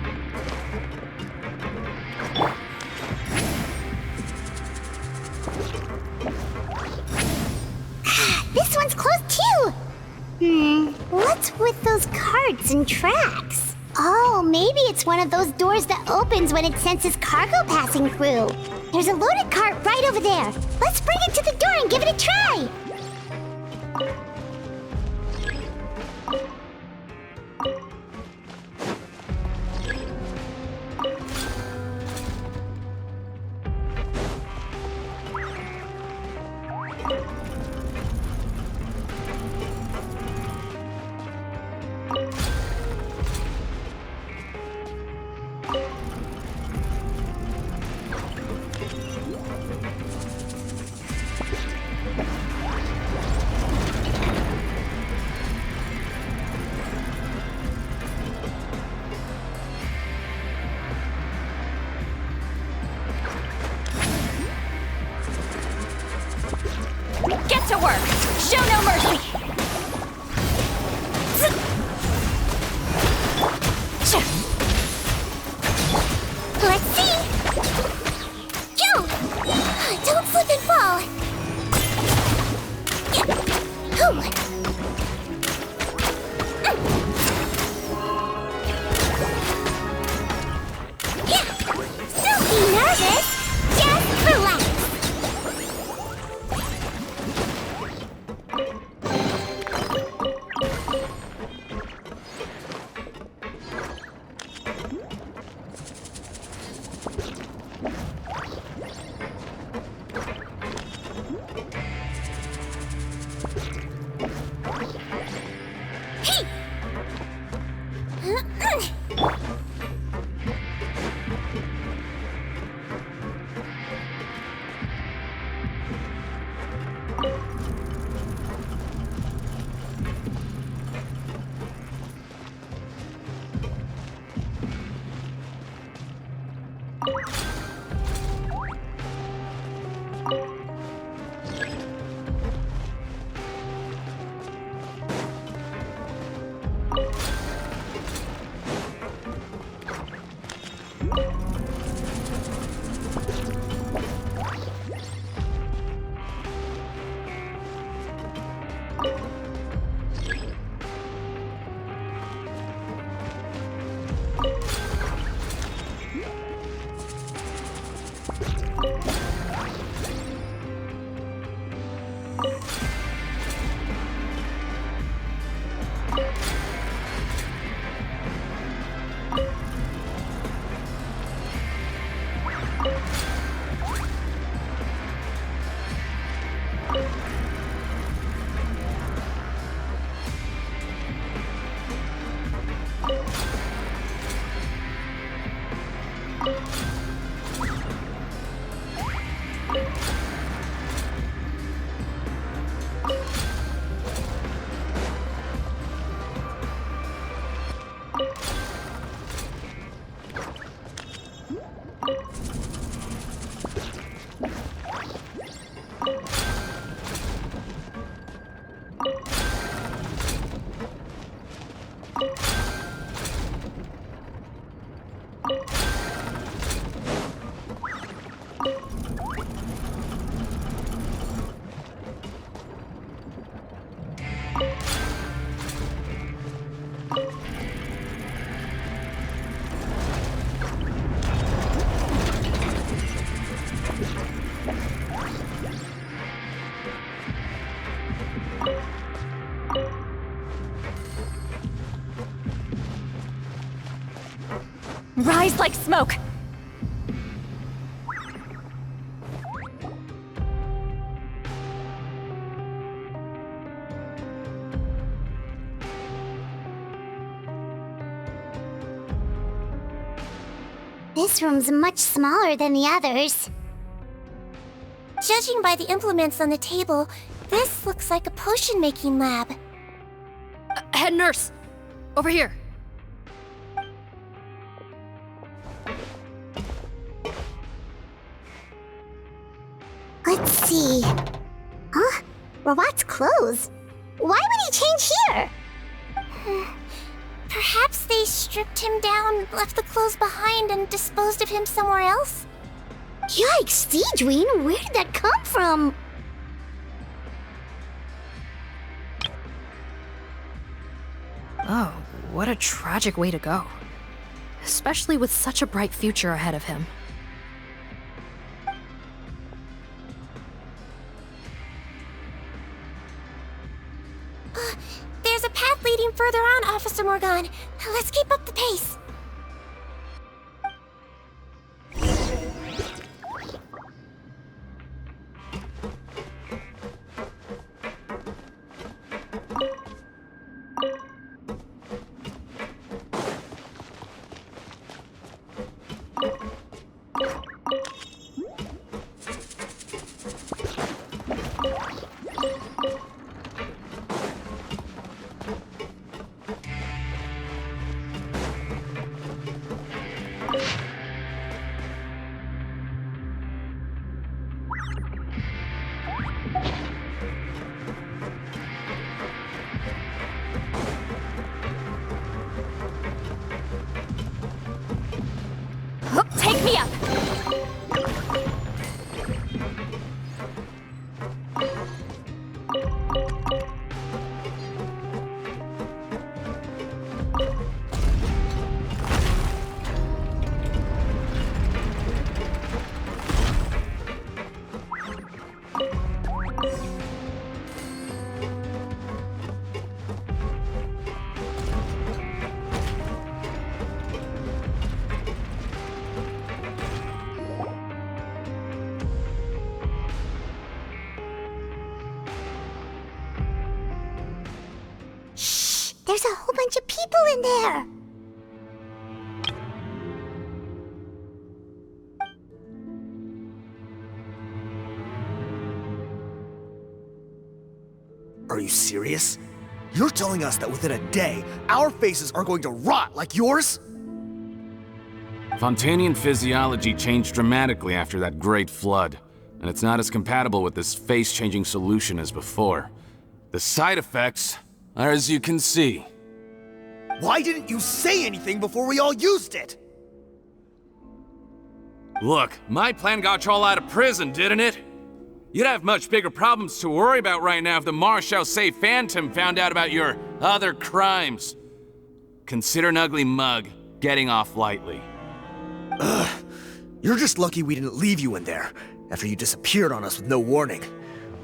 This one's closed too! What's with those carts and tracks? Oh, maybe it's one of those doors that opens when it senses cargo passing through. There's a loaded cart right over there. Let's bring it to the door and give it a try! Get to work! Show no mercy! Let's see! Go! Don't slip and fall! Don't be nervous! Just relax! Hey! Rise like smoke! This room's much smaller than the others. Judging by the implements on the table, this looks like a potion-making lab. Head nurse! Over here! Let's see. Huh? Robot's clothes. Why would he change here? Perhaps they stripped him down, left the clothes behind, and disposed of him somewhere else? Yikes, Sigewinne, where did that come from? Oh, what a tragic way to go. Especially with such a bright future ahead of him. There's a path leading further on, Officer Morgan. Let's keep up the pace. There's a whole bunch of people in there! Are you serious? You're telling us that within a day, our faces are going to rot like yours? Fontanian physiology changed dramatically after that great flood, and it's not as compatible with this face-changing solution as before. The side effects are as you can see. Why didn't you say anything before we all used it? Look, my plan got you all out of prison, didn't it? You'd have much bigger problems to worry about right now if the Marshal Say Phantom found out about your other crimes. Consider an ugly mug getting off lightly. Ugh. You're just lucky we didn't leave you in there after you disappeared on us with no warning.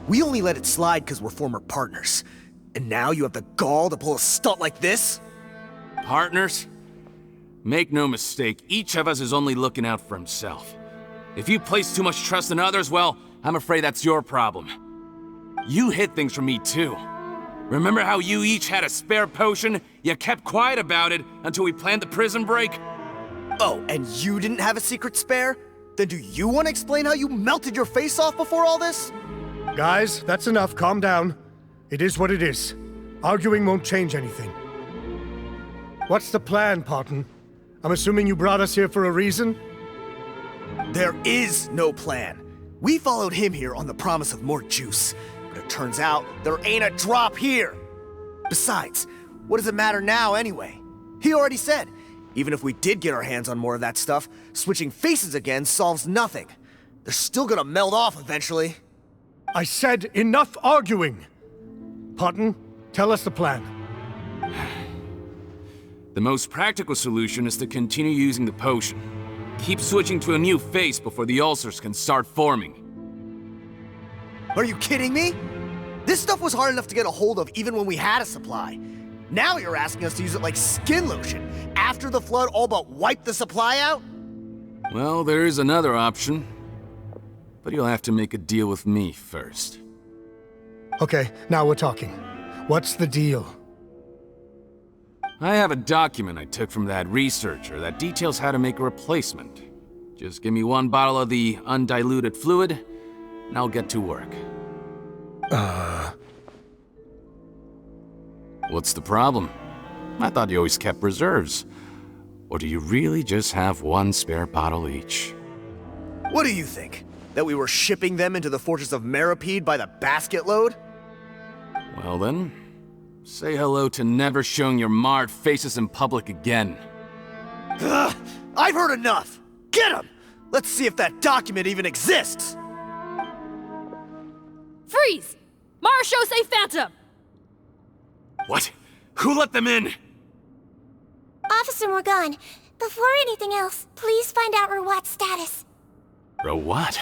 We only let it slide because we're former partners. And now you have the gall to pull a stunt like this? Partners? Make no mistake, each of us is only looking out for himself. If you place too much trust in others, well, I'm afraid that's your problem. You hid things from me too. Remember how you each had a spare potion? You kept quiet about it until we planned the prison break? Oh, and you didn't have a secret spare? Then do you want to explain how you melted your face off before all this? Guys, that's enough. Calm down. It is what it is. Arguing won't change anything. What's the plan, Parton? I'm assuming you brought us here for a reason? There is no plan. We followed him here on the promise of more juice, but it turns out there ain't a drop here. Besides, what does it matter now anyway? He already said, even if we did get our hands on more of that stuff, switching faces again solves nothing. They're still gonna meld off eventually. I said enough arguing! Parton, tell us the plan. The most practical solution is to continue using the potion. Keep switching to a new face before the ulcers can start forming. Are you kidding me? This stuff was hard enough to get a hold of even when we had a supply. Now you're asking us to use it like skin lotion, after the flood all but wiped the supply out? Well, there is another option. But you'll have to make a deal with me first. Okay, now we're talking. What's the deal? I have a document I took from that researcher that details how to make a replacement. Just give me one bottle of the undiluted fluid, and I'll get to work. What's the problem? I thought you always kept reserves. Or do you really just have one spare bottle each? What do you think? That we were shipping them into the fortress of Meripede by the basket load? Well then, say hello to never showing your marred faces in public again. Ugh, I've heard enough! Get him! Let's see if that document even exists! Freeze! Marshal Say Phantom! What? Who let them in? Officer Morgan, before anything else, please find out Rawat's status. Rawat?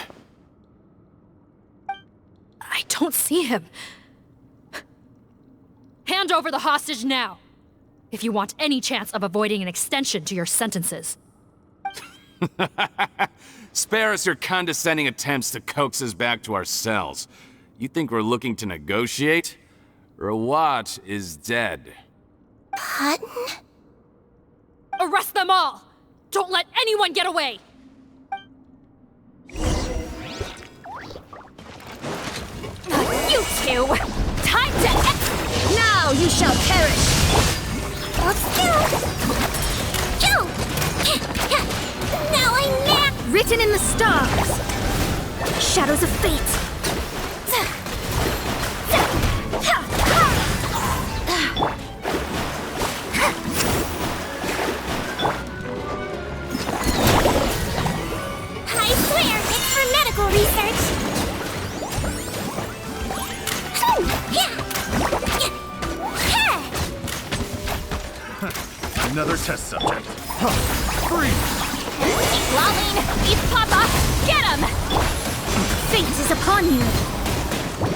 I don't see him. Hand over the hostage now, if you want any chance of avoiding an extension to your sentences. Spare us your condescending attempts to coax us back to our cells. You think we're looking to negotiate? Rawat is dead. Parton? Arrest them all! Don't let anyone get away! You two! Time to now you shall perish! Let's go! Now I'm back! Written in the stars! Shadows of fate! I swear, it's for medical research! Another test subject. Freeze! Keep lolling! Beef Papa! Get him! Fate is upon you!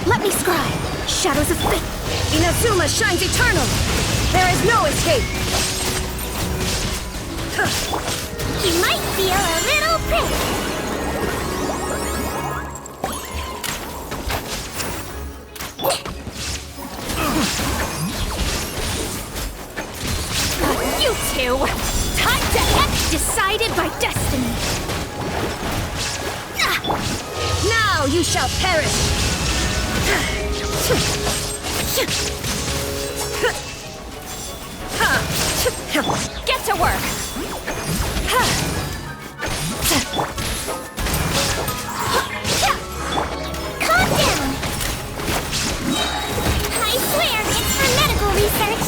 Let me scribe! Shadows of fate! Inazuma shines eternal! There is no escape! You might feel a little prick! to. Time to act decided by destiny. Now you shall perish! Get to work! Calm down! I swear, it's for medical research.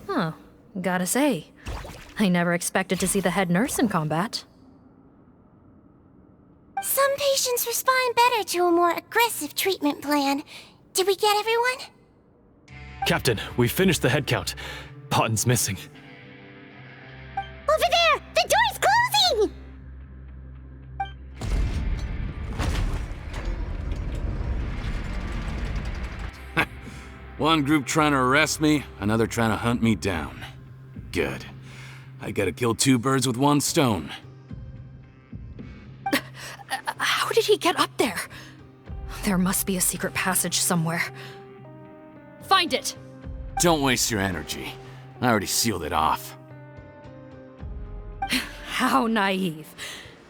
Huh. Gotta say, I never expected to see the head nurse in combat. Some patients respond better to a more aggressive treatment plan. Did we get everyone? Captain, we finished the head count. Potten's missing. Over there! The door's closing! One group trying to arrest me, another trying to hunt me down. Good. I gotta kill two birds with one stone. How did he get up there? There must be a secret passage somewhere. Find it! Don't waste your energy. I already sealed it off. How naive.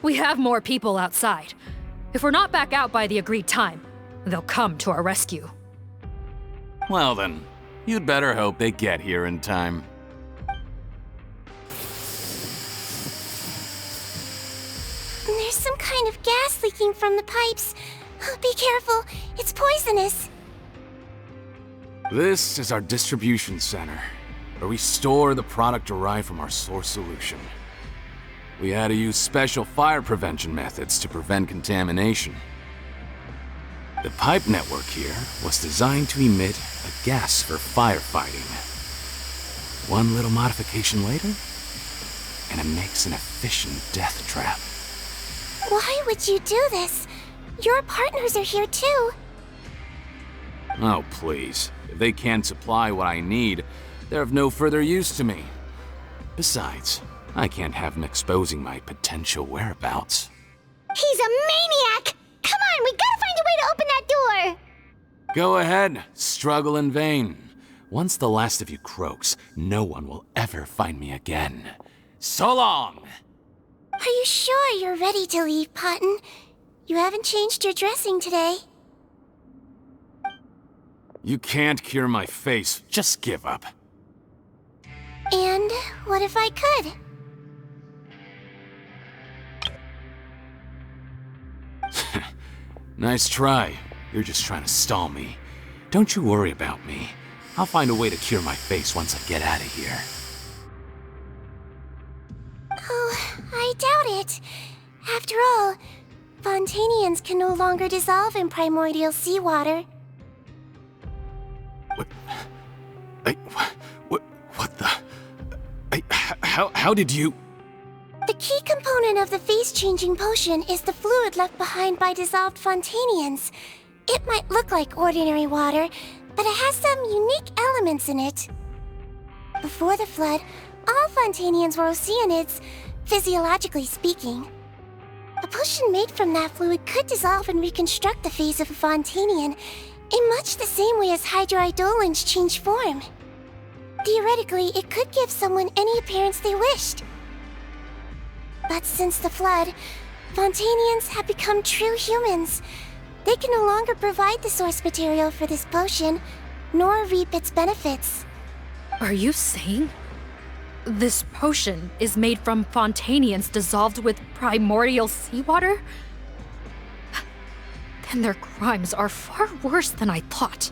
We have more people outside. If we're not back out by the agreed time, they'll come to our rescue. Well then, you'd better hope they get here in time. There's some kind of gas leaking from the pipes. Be careful, it's poisonous. This is our distribution center, where we store the product derived from our source solution. We had to use special fire prevention methods to prevent contamination. The pipe network here was designed to emit a gas for firefighting. One little modification later, and it makes an efficient death trap. Why would you do this? Your partners are here too. Oh, please. If they can't supply what I need, they're of no further use to me. Besides, I can't have them exposing my potential whereabouts. He's a maniac! Come on, we gotta find a way to open that door! Go ahead, struggle in vain. Once the last of you croaks, no one will ever find me again. So long! Are you sure you're ready to leave, Potten? You haven't changed your dressing today. You can't cure my face, just give up. And what if I could? Nice try. You're just trying to stall me. Don't you worry about me. I'll find a way to cure my face once I get out of here. Oh, I doubt it. After all, Fontanians can no longer dissolve in primordial seawater. What the... How did you... The key component of the face-changing potion is the fluid left behind by dissolved Fontanians. It might look like ordinary water, but it has some unique elements in it. Before the flood, all Fontanians were oceanids, physiologically speaking. A potion made from that fluid could dissolve and reconstruct the face of a Fontanian in much the same way as hydroidolins change form. Theoretically, it could give someone any appearance they wished. But since the flood, Fontanians have become true humans. They can no longer provide the source material for this potion, nor reap its benefits. Are you saying this potion is made from Fontanians dissolved with primordial seawater? Then their crimes are far worse than I thought.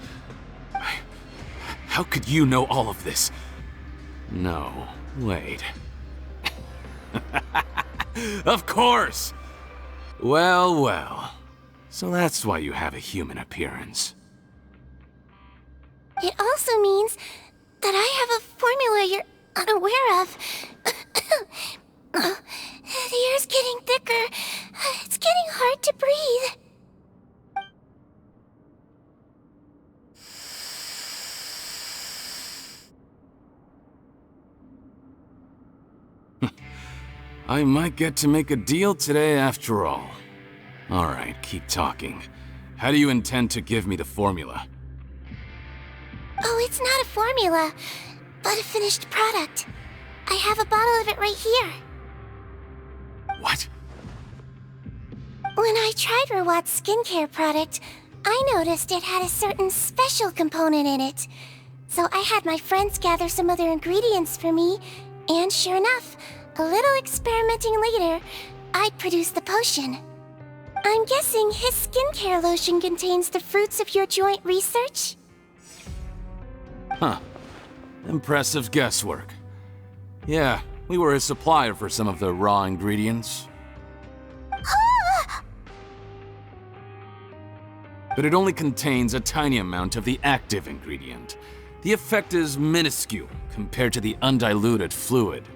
How could you know all of this? No, wait. Of course! Well, well. So that's why you have a human appearance. It also means that I have a formula you're unaware of. The air's getting thicker. It's getting hard to breathe. I might get to make a deal today after all. Alright, keep talking. How do you intend to give me the formula? Oh, it's not a formula, but a finished product. I have a bottle of it right here. What? When I tried Rawat's skincare product, I noticed it had a certain special component in it. So I had my friends gather some other ingredients for me, and sure enough, a little experimenting later, I'd produced the potion. I'm guessing his skincare lotion contains the fruits of your joint research? Huh. Impressive guesswork. Yeah, we were his supplier for some of the raw ingredients. But it only contains a tiny amount of the active ingredient. The effect is minuscule compared to the undiluted fluid.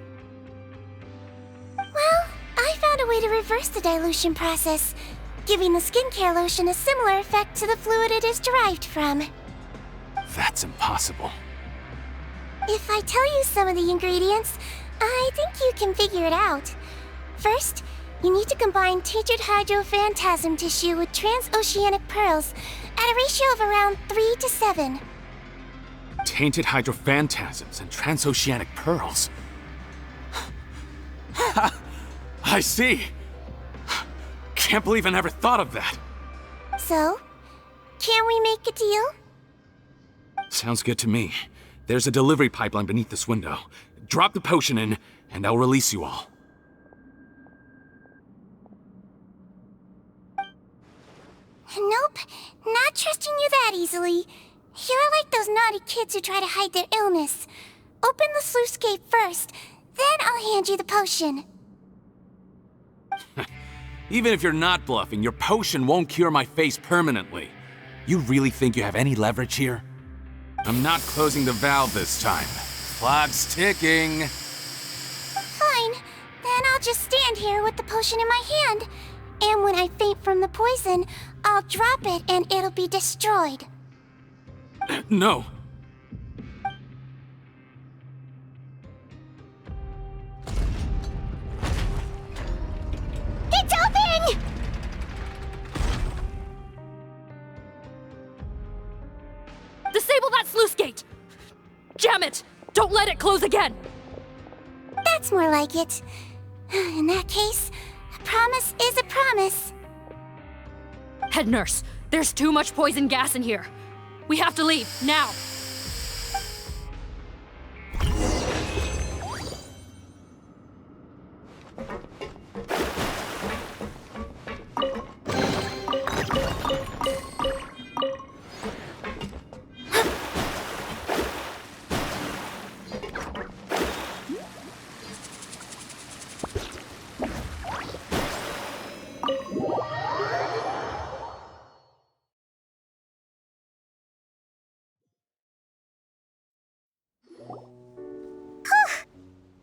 Well, I found a way to reverse the dilution process, giving the skincare lotion a similar effect to the fluid it is derived from. That's impossible. If I tell you some of the ingredients, I think you can figure it out. First, you need to combine tainted hydrophantasm tissue with transoceanic pearls at a ratio of around 3 to 7. Tainted hydrophantasms and transoceanic pearls. I see. Can't believe I never thought of that. So, can we make a deal? Sounds good to me. There's a delivery pipeline beneath this window. Drop the potion in, and I'll release you all. Nope, not trusting you that easily. You're like those naughty kids who try to hide their illness. Open the sluice gate first, then I'll hand you the potion. Even if you're not bluffing, your potion won't cure my face permanently. You really think you have any leverage here? I'm not closing the valve this time. Clock's ticking. Fine, then I'll just stand here with the potion in my hand. And when I faint from the poison, I'll drop it and it'll be destroyed. No. It's open! Disable that sluice gate! Jam it! Don't let it close again! That's more like it. In that case, a promise is a promise. Head nurse, there's too much poison gas in here. We have to leave, now!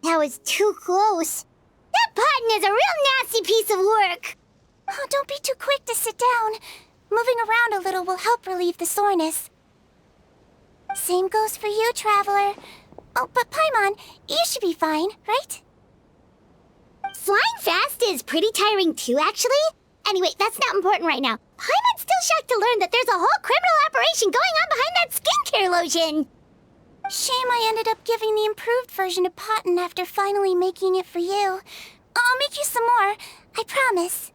That was too close. That button is a real nasty piece of work. Oh, don't be too quick to sit down. Moving around a little will help relieve the soreness. Same goes for you, Traveler. Oh, but Paimon, you should be fine, right? Flying fast is pretty tiring too, actually. Anyway, that's not important right now. Paimon's still shocked to learn that there's a whole criminal operation going on behind that skincare lotion. Shame I ended up giving the improved version to Potten after finally making it for you. I'll make you some more, I promise.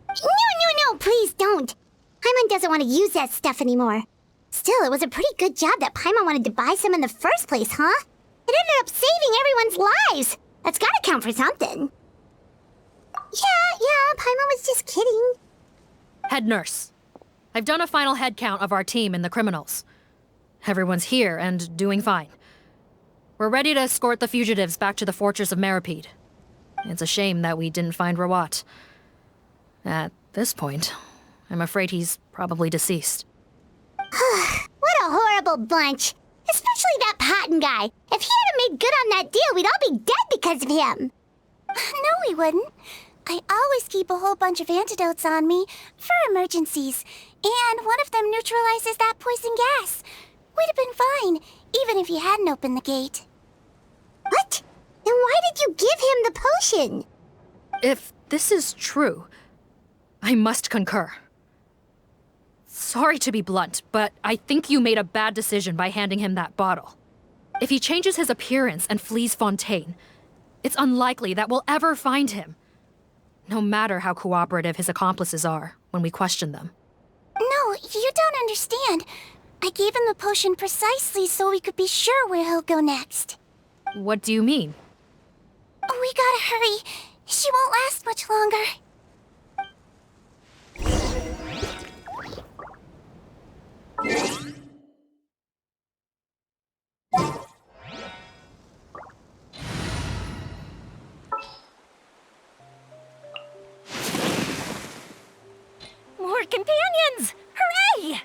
No, please don't. Paimon doesn't want to use that stuff anymore. Still, it was a pretty good job that Paimon wanted to buy some in the first place, huh? It ended up saving everyone's lives. That's gotta count for something. Yeah, Paimon was just kidding. Head nurse, I've done a final head count of our team and the criminals. Everyone's here and doing fine. We're ready to escort the fugitives back to the fortress of Meripede. It's a shame that we didn't find Rawat. At this point, I'm afraid he's probably deceased. What a horrible bunch. Especially that Potten guy. If he hadn't made good on that deal, we'd all be dead because of him. No, we wouldn't. I always keep a whole bunch of antidotes on me for emergencies, and one of them neutralizes that poison gas. We'd have been fine, even if you hadn't opened the gate. What? Then why did you give him the potion? If this is true, I must concur. Sorry to be blunt, but I think you made a bad decision by handing him that bottle. If he changes his appearance and flees Fontaine, it's unlikely that we'll ever find him. No matter how cooperative his accomplices are when we question them. No, you don't understand. I gave him the potion precisely so we could be sure where he'll go next. What do you mean? We gotta hurry. She won't last much longer. More companions! Hooray!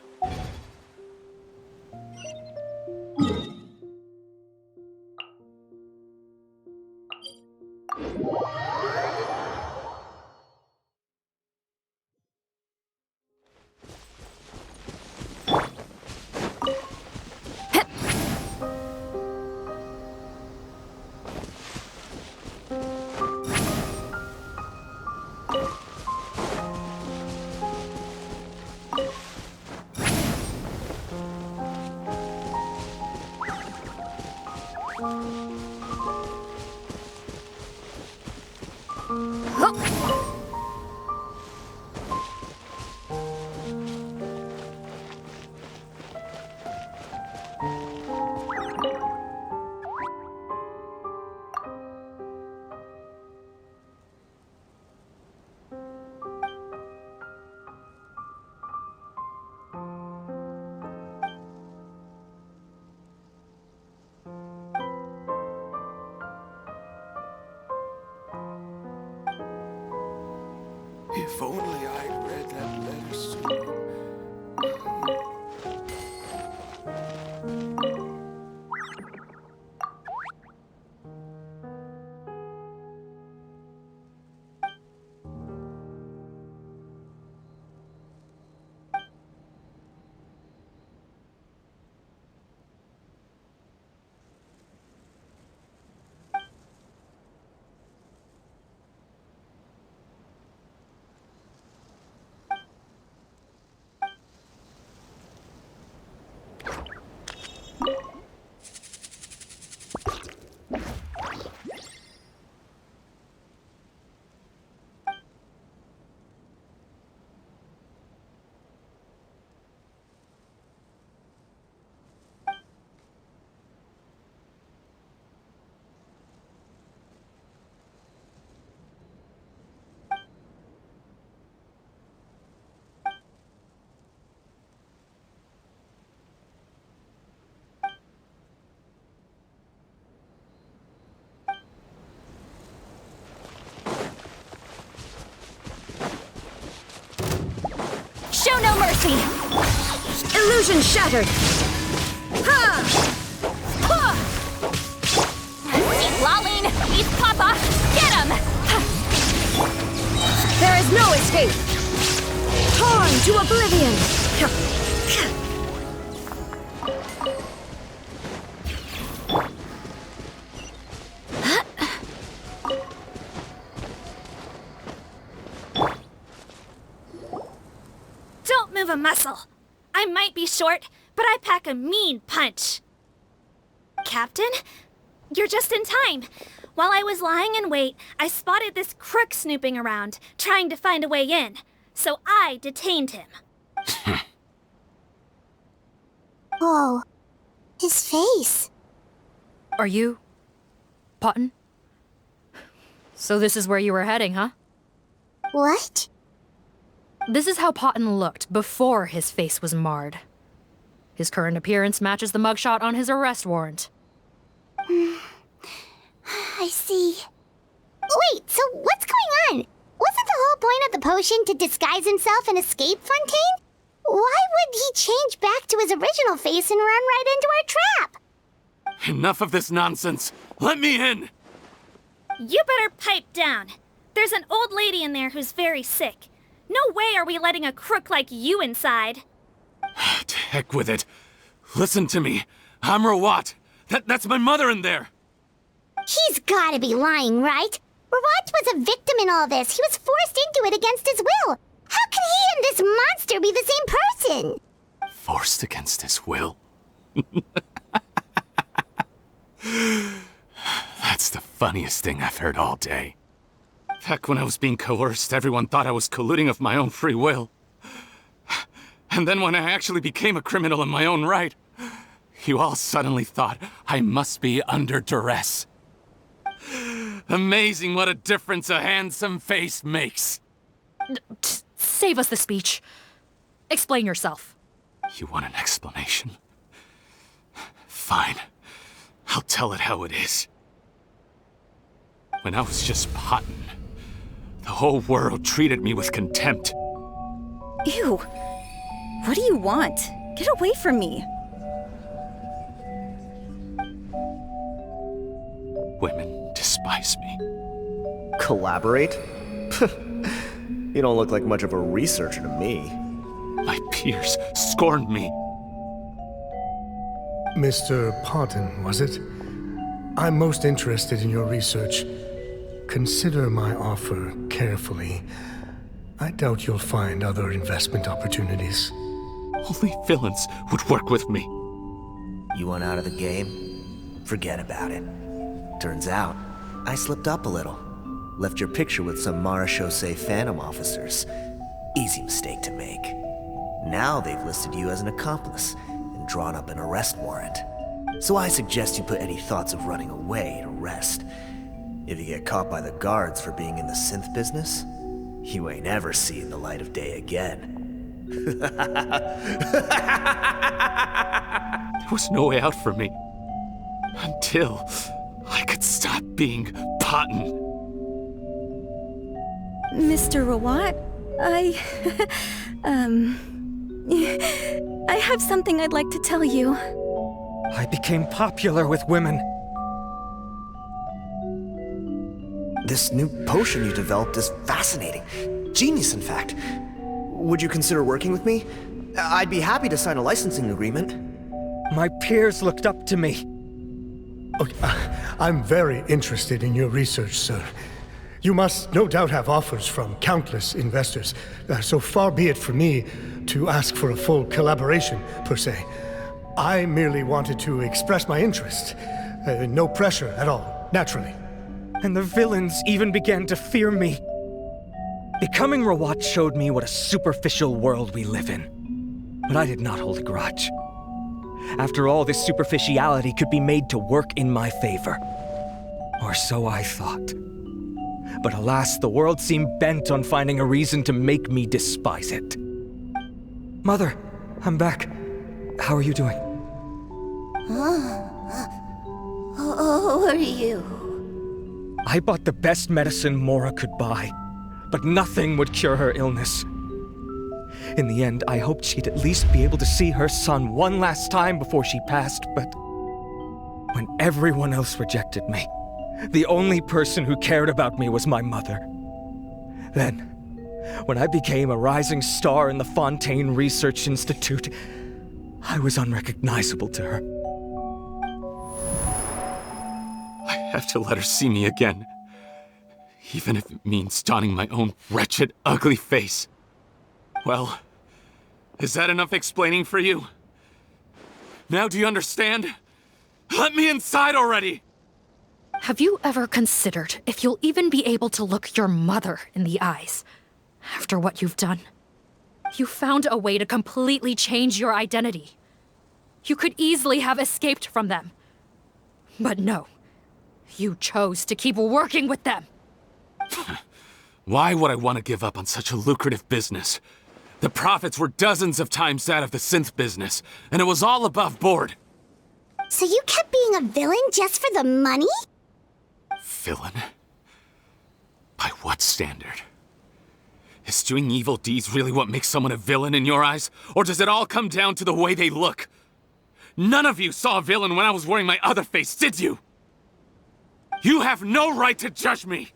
If only I'd read that letter sooner. Show no mercy! Illusion shattered! Ha! Ha! Keep lolling! East Papa! Get him! There is no escape! Torn to oblivion! Don't move a muscle. I might be short, but I pack a mean punch. Captain? You're just in time. While I was lying in wait, I spotted this crook snooping around, trying to find a way in. So I detained him. Whoa. His face. Are you... Potton? So this is where you were heading, huh? What? This is how Potton looked before his face was marred. His current appearance matches the mugshot on his arrest warrant. I see. Wait, so what's going on? Wasn't the whole point of the potion to disguise himself and escape Fontaine? Why would he change back to his original face and run right into our trap? Enough of this nonsense. Let me in! You better pipe down. There's an old lady in there who's very sick. No way are we letting a crook like you inside. To heck with it. Listen to me. I'm Rawat. That's my mother in there. He's gotta be lying, right? Rawat was a victim in all this. He was forced into it against his will. How could he and this monster be the same person? Forced against his will. That's the funniest thing I've heard all day. Back when I was being coerced, everyone thought I was colluding of my own free will. And then when I actually became a criminal in my own right, you all suddenly thought I must be under duress. Amazing what a difference a handsome face makes. Save us the speech. Explain yourself. You want an explanation? Fine. I'll tell it how it is. When I was just potting, the whole world treated me with contempt. Ew. What do you want? Get away from me. Women despise me. Collaborate? You don't look like much of a researcher to me. My peers scorned me. Mr. Pardon, was it? I'm most interested in your research. Consider my offer carefully. I doubt you'll find other investment opportunities. Only villains would work with me. You want out of the game? Forget about it. Turns out, I slipped up a little. Left your picture with some marechaussee phantom officers. Easy mistake to make. Now they've listed you as an accomplice and drawn up an arrest warrant. So I suggest you put any thoughts of running away to rest. If you get caught by the guards for being in the synth business, you ain't ever seeing the light of day again. There was no way out for me. Until I could stop being Potton. Mr. Rawat, I have something I'd like to tell you. I became popular with women. This new potion you developed is fascinating. Genius, in fact. Would you consider working with me? I'd be happy to sign a licensing agreement. My peers looked up to me. Okay, I'm very interested in your research, sir. You must no doubt have offers from countless investors. So far be it from me to ask for a full collaboration, per se. I merely wanted to express my interest. No pressure at all, naturally. And the villains even began to fear me. Becoming Rawat showed me what a superficial world we live in. But I did not hold a grudge. After all, this superficiality could be made to work in my favor. Or so I thought. But alas, the world seemed bent on finding a reason to make me despise it. Mother, I'm back. How are you doing? Who are you? I bought the best medicine Mora could buy, but nothing would cure her illness. In the end, I hoped she'd at least be able to see her son one last time before she passed, but when everyone else rejected me, the only person who cared about me was my mother. Then, when I became a rising star in the Fontaine Research Institute, I was unrecognizable to her. I have to let her see me again. Even if it means donning my own wretched, ugly face. Well, is that enough explaining for you? Now do you understand? Let me inside already! Have you ever considered if you'll even be able to look your mother in the eyes after what you've done? You found a way to completely change your identity. You could easily have escaped from them. But no, you chose to keep working with them. Why would I want to give up on such a lucrative business? The profits were dozens of times that of the synth business, and it was all above board. So you kept being a villain just for the money? Villain? By what standard? Is doing evil deeds really what makes someone a villain in your eyes? Or does it all come down to the way they look? None of you saw a villain when I was wearing my other face, did you? You have no right to judge me!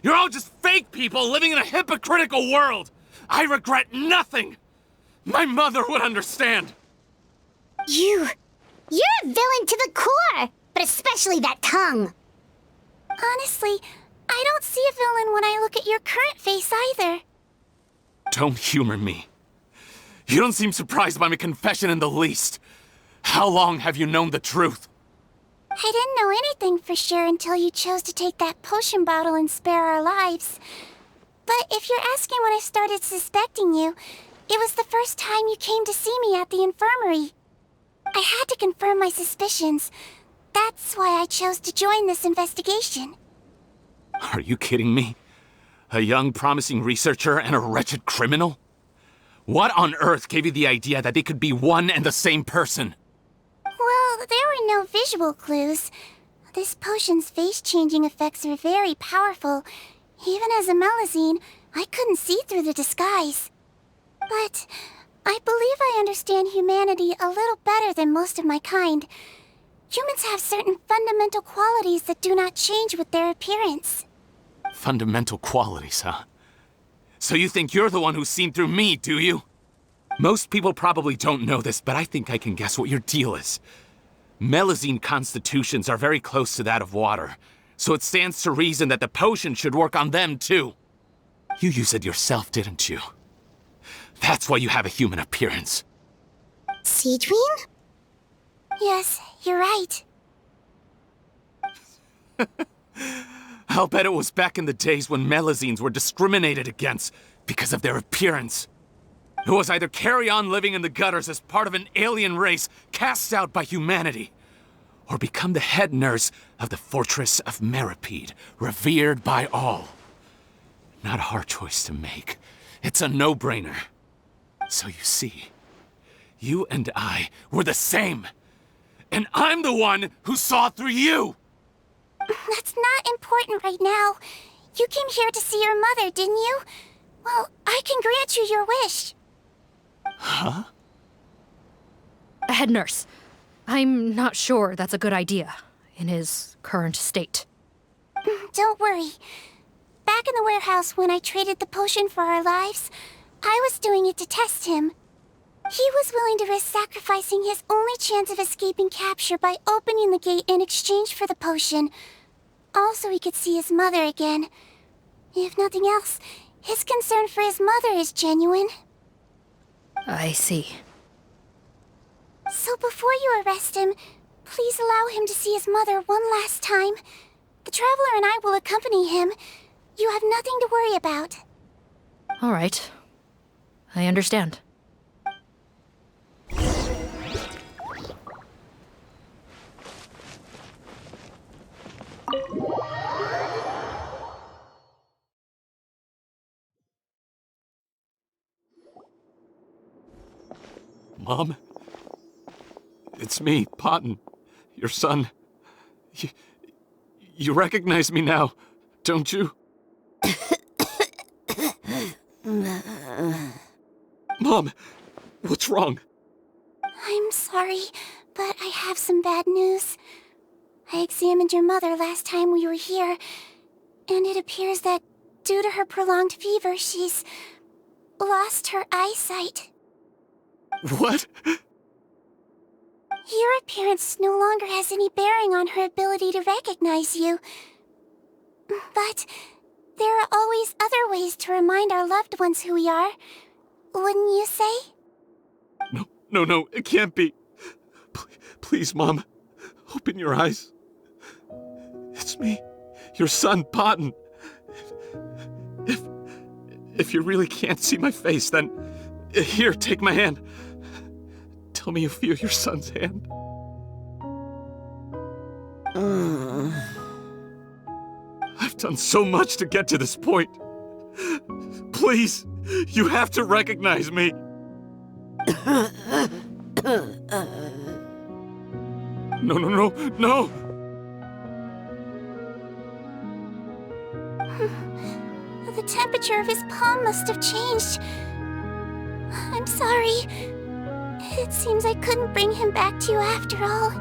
You're all just fake people living in a hypocritical world! I regret nothing! My mother would understand! You're a villain to the core! But especially that tongue! Honestly, I don't see a villain when I look at your current face either. Don't humor me. You don't seem surprised by my confession in the least. How long have you known the truth? I didn't know anything for sure until you chose to take that potion bottle and spare our lives. But if you're asking when I started suspecting you, it was the first time you came to see me at the infirmary. I had to confirm my suspicions. That's why I chose to join this investigation. Are you kidding me? A young, promising researcher and a wretched criminal? What on earth gave you the idea that they could be one and the same person? Well, there were no visual clues. This potion's face-changing effects are very powerful. Even as a Melusine, I couldn't see through the disguise. But I believe I understand humanity a little better than most of my kind. Humans have certain fundamental qualities that do not change with their appearance. Fundamental qualities, huh? So you think you're the one who's seen through me, do you? Most people probably don't know this, but I think I can guess what your deal is. Melusine constitutions are very close to that of water, so it stands to reason that the potion should work on them too. You used it yourself, didn't you? That's why you have a human appearance. Sigewinne? Yes, you're right. I'll bet it was back in the days when Melusines were discriminated against because of their appearance. It was either carry on living in the gutters as part of an alien race cast out by humanity, or become the head nurse of the fortress of Meripede, revered by all. Not a hard choice to make. It's a no-brainer. So you see, you and I were the same. And I'm the one who saw through you! That's not important right now. You came here to see your mother, didn't you? Well, I can grant you your wish. Huh? Head nurse, I'm not sure that's a good idea in his current state. Don't worry. Back in the warehouse when I traded the potion for our lives, I was doing it to test him. He was willing to risk sacrificing his only chance of escaping capture by opening the gate in exchange for the potion. Also, he could see his mother again. If nothing else, his concern for his mother is genuine. I see. So before you arrest him, please allow him to see his mother one last time. The Traveler and I will accompany him. You have nothing to worry about. All right. I understand. Mom? It's me, Potton, your son. You recognize me now, don't you? Mom, what's wrong? I'm sorry, but I have some bad news. I examined your mother last time we were here, and it appears that due to her prolonged fever, she's lost her eyesight. What? Your appearance no longer has any bearing on her ability to recognize you. But there are always other ways to remind our loved ones who we are. Wouldn't you say? No, it can't be. Please, Mom, open your eyes. It's me, your son, Potton. If you really can't see my face, then here, take my hand. Tell me you feel your son's hand. I've done so much to get to this point. Please, you have to recognize me. No. The temperature of his palm must have changed. I'm sorry. It seems I couldn't bring him back to you after all.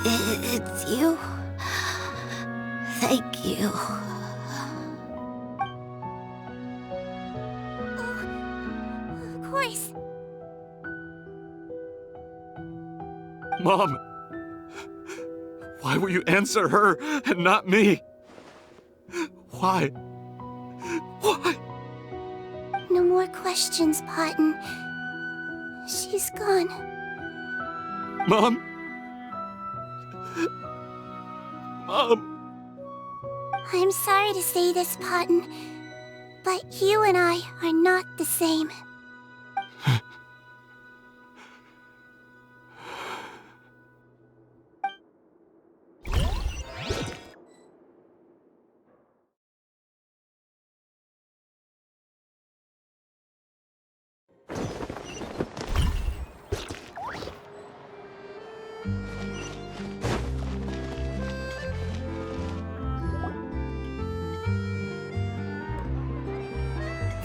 It's you. Thank you. Of course. Mom, why will you answer her and not me? Why? Why? No more questions, Potton. She's gone. Mom? Mom? I'm sorry to say this, Potton, but you and I are not the same.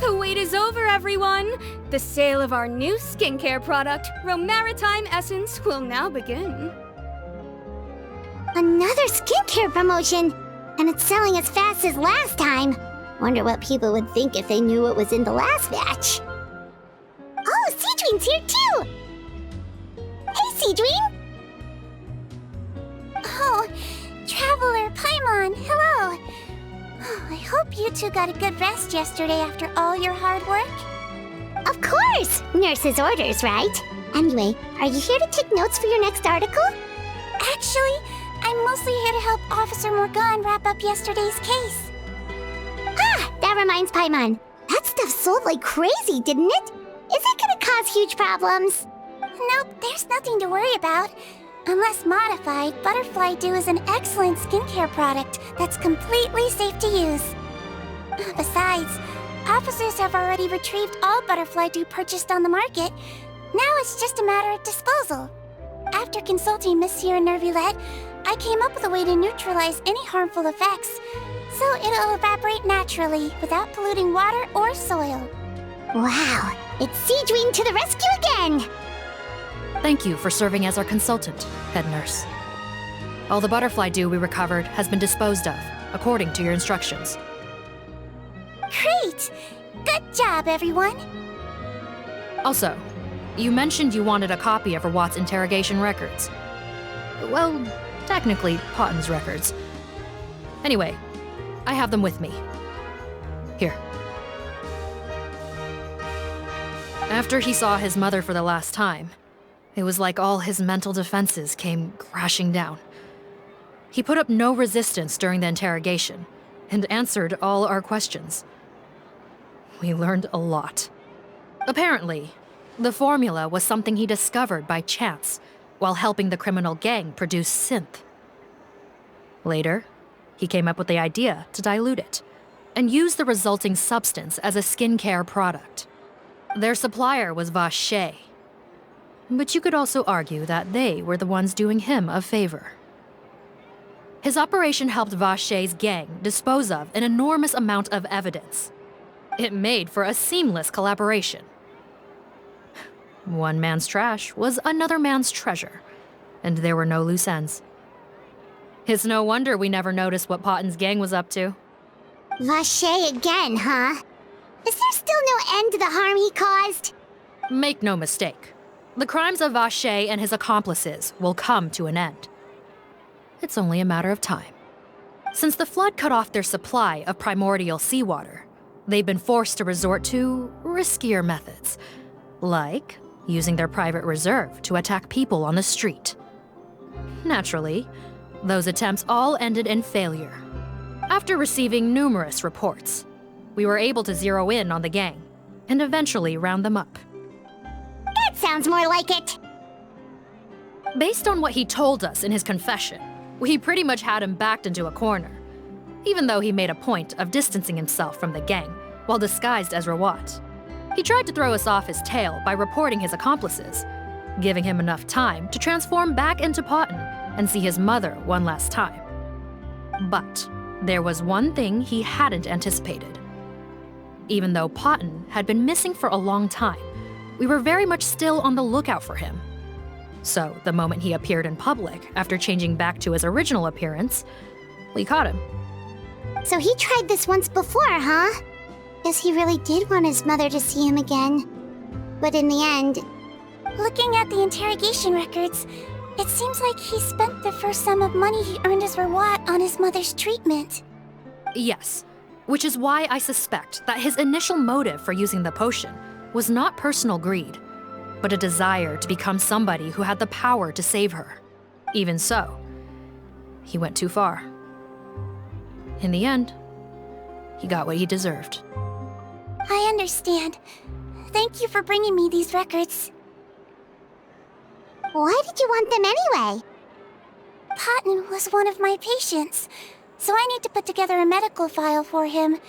The wait is over, everyone! The sale of our new skincare product, Romaritime Essence, will now begin. Another skincare promotion! And it's selling as fast as last time. Wonder what people would think if they knew what was in the last batch. Oh, Sigewinne's here too! Hey, Sigewinne! Oh, Traveler Paimon, hello! Oh, I hope you two got a good rest yesterday after all your hard work. Of course! Nurse's orders, right? Anyway, are you here to take notes for your next article? Actually, I'm mostly here to help Officer Morgan wrap up yesterday's case. Ah, that reminds Paimon. That stuff sold like crazy, didn't it? Is it gonna cause huge problems? Nope, there's nothing to worry about. Unless modified, Butterfly Dew is an excellent skincare product that's completely safe to use. Besides, officers have already retrieved all Butterfly Dew purchased on the market. Now it's just a matter of disposal. After consulting Monsieur Nervulette, I came up with a way to neutralize any harmful effects, so it'll evaporate naturally without polluting water or soil. Wow, it's Sigewinne to the rescue again! Thank you for serving as our consultant, head nurse. All the butterfly dew we recovered has been disposed of, according to your instructions. Great! Good job, everyone! Also, you mentioned you wanted a copy of Rawat's interrogation records. Well, technically, Potton's records. Anyway, I have them with me. Here. After he saw his mother for the last time, it was like all his mental defenses came crashing down. He put up no resistance during the interrogation and answered all our questions. We learned a lot. Apparently, the formula was something he discovered by chance while helping the criminal gang produce synth. Later, he came up with the idea to dilute it and use the resulting substance as a skincare product. Their supplier was Vache, but you could also argue that they were the ones doing him a favor. His operation helped Vache's gang dispose of an enormous amount of evidence. It made for a seamless collaboration. One man's trash was another man's treasure, and there were no loose ends. It's no wonder we never noticed what Potton's gang was up to. Vache again, huh? Is there still no end to the harm he caused? Make no mistake. The crimes of Vache and his accomplices will come to an end. It's only a matter of time. Since the flood cut off their supply of primordial seawater, they've been forced to resort to riskier methods, like using their private reserve to attack people on the street. Naturally, those attempts all ended in failure. After receiving numerous reports, we were able to zero in on the gang and eventually round them up. That sounds more like it! Based on what he told us in his confession, we pretty much had him backed into a corner, even though he made a point of distancing himself from the gang while disguised as Rawat. He tried to throw us off his tail by reporting his accomplices, giving him enough time to transform back into Potton and see his mother one last time. But there was one thing he hadn't anticipated. Even though Potton had been missing for a long time, we were very much still on the lookout for him. So the moment he appeared in public after changing back to his original appearance, we caught him. So he tried this once before, huh? Guess he really did want his mother to see him again. But in the end... Looking at the interrogation records, it seems like he spent the first sum of money he earned as Rawat on his mother's treatment. Yes, Which is why I suspect that his initial motive for using the potion was not personal greed, but a desire to become somebody who had the power to save her. Even so, he went too far. In the end, he got what he deserved. I understand. Thank you for bringing me these records. Why did you want them anyway? Patton was one of my patients, so I need to put together a medical file for him.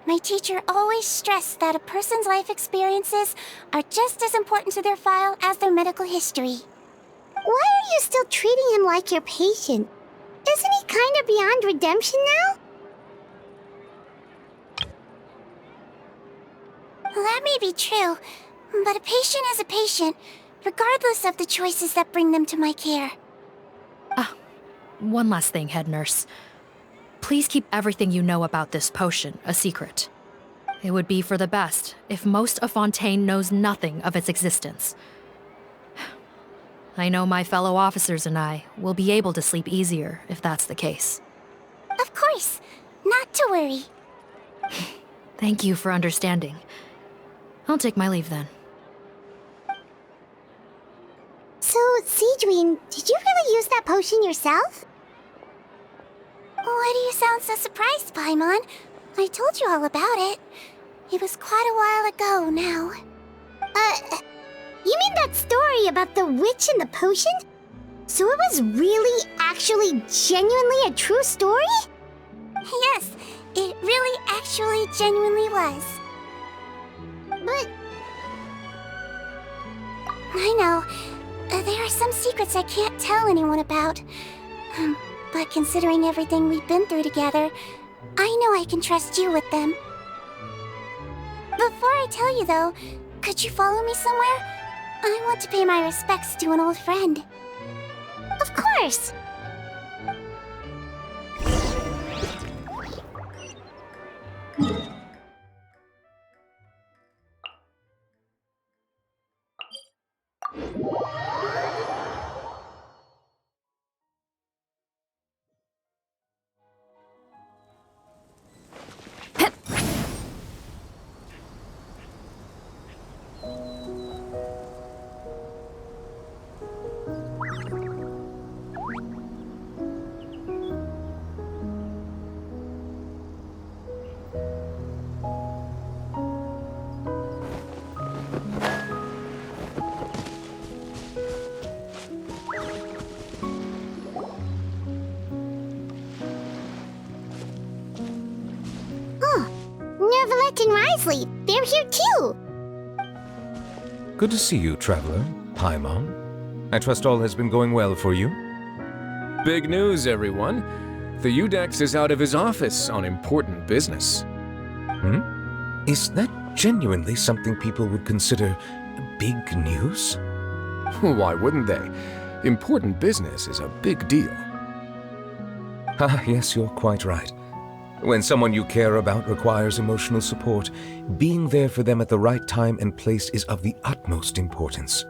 My teacher always stressed that a person's life experiences are just as important to their file as their medical history. Why are you still treating him like your patient? Isn't he kind of beyond redemption now? That may be true, but a patient is a patient, regardless of the choices that bring them to my care. One last thing, head nurse. Please keep everything you know about this potion a secret. It would be for the best if most of Fontaine knows nothing of its existence. I know my fellow officers and I will be able to sleep easier if that's the case. Of course. Not to worry. Thank you for understanding. I'll take my leave then. So, Sigewinne, did you really use that potion yourself? Why do you sound so surprised, Paimon? I told you all about it. It was quite a while ago now. You mean that story about the witch and the potion? So it was really, actually, genuinely a true story? Yes, it really actually genuinely was. But... I know. There are some secrets I can't tell anyone about. But considering everything we've been through together, I know I can trust you with them. Before I tell you though, could you follow me somewhere? I want to pay my respects to an old friend. Of course! They're here too! Good to see you, Traveler. Paimon. I trust all has been going well for you? Big news, everyone. The Udex is out of his office on important business. Is that genuinely something people would consider big news? Why wouldn't they? Important business is a big deal. Yes, you're quite right. When someone you care about requires emotional support, being there for them at the right time and place is of the utmost importance.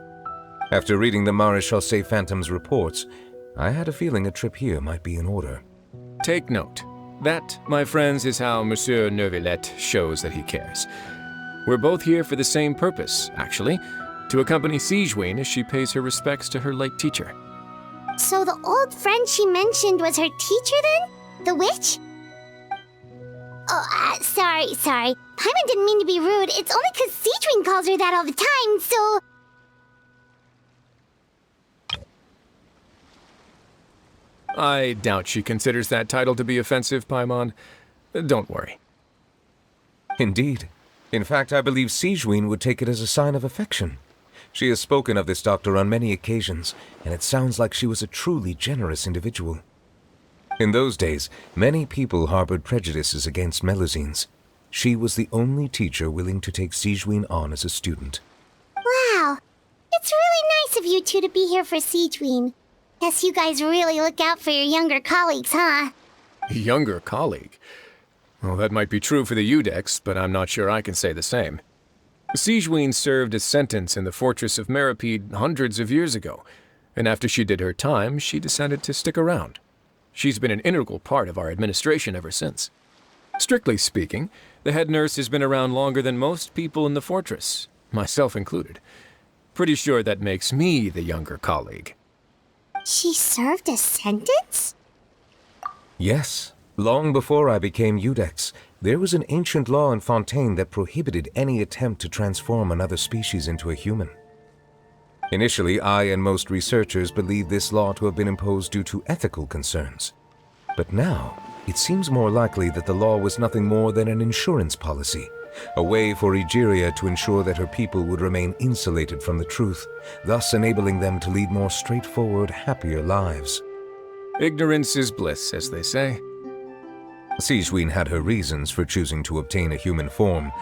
After reading the Maréchal Phantom's reports, I had a feeling a trip here might be in order. Take note. That, my friends, is how Monsieur Neuvillette shows that he cares. We're both here for the same purpose, actually, to accompany Sigewinne as she pays her respects to her late teacher. So the old friend she mentioned was her teacher then? The witch? Oh, sorry. Paimon didn't mean to be rude. It's only 'cause Sigewinne calls her that all the time, so... I doubt she considers that title to be offensive, Paimon. Don't worry. Indeed. In fact, I believe Sigewinne would take it as a sign of affection. She has spoken of this doctor on many occasions, and it sounds like she was a truly generous individual. In those days, many people harbored prejudices against Melusines. She was the only teacher willing to take Sigewinne on as a student. Wow. It's really nice of you two to be here for Sigewinne. Guess you guys really look out for your younger colleagues, huh? Younger colleague? Well, that might be true for the Udex, but I'm not sure I can say the same. Sigewinne served a sentence in the fortress of Meripede hundreds of years ago, and after she did her time, she decided to stick around. She's been an integral part of our administration ever since. Strictly speaking, the head nurse has been around longer than most people in the fortress, myself included. Pretty sure that makes me the younger colleague. She served a sentence? Yes. Long before I became Eudex, there was an ancient law in Fontaine that prohibited any attempt to transform another species into a human. Initially, I and most researchers believed this law to have been imposed due to ethical concerns. But now, it seems more likely that the law was nothing more than an insurance policy, a way for Egeria to ensure that her people would remain insulated from the truth, thus enabling them to lead more straightforward, happier lives. Ignorance is bliss, as they say. Sigewinne had her reasons for choosing to obtain a human form,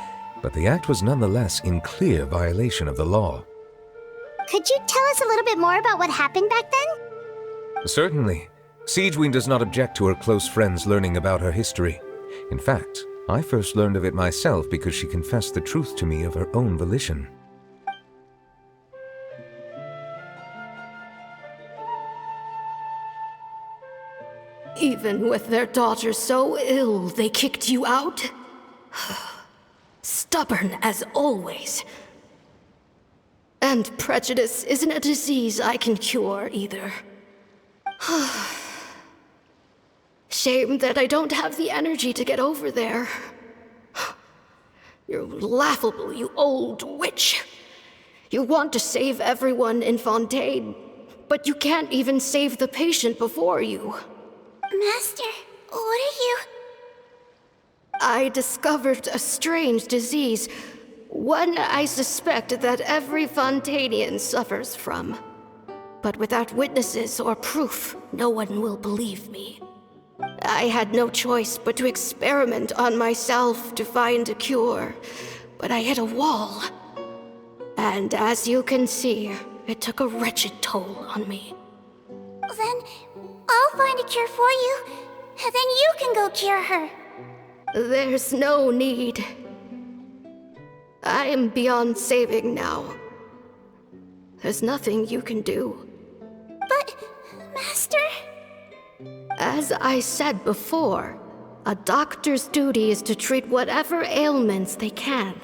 but the act was nonetheless in clear violation of the law. Could you tell us a little bit more about what happened back then? Certainly. Sigewinne does not object to her close friends learning about her history. In fact, I first learned of it myself because she confessed the truth to me of her own volition. Even with their daughter so ill, they kicked you out? Stubborn as always. And prejudice isn't a disease I can cure either. Shame that I don't have the energy to get over there. You're laughable, you old witch. You want to save everyone in Fontaine, but you can't even save the patient before you. Master, what are you? I discovered a strange disease, one I suspect that every Fontainian suffers from. But without witnesses or proof, no one will believe me. I had no choice but to experiment on myself to find a cure, but I hit a wall. And as you can see, it took a wretched toll on me. Then I'll find a cure for you, and then you can go cure her. There's no need. I am beyond saving now. There's nothing you can do. But, Master... As I said before, a doctor's duty is to treat whatever ailments they can.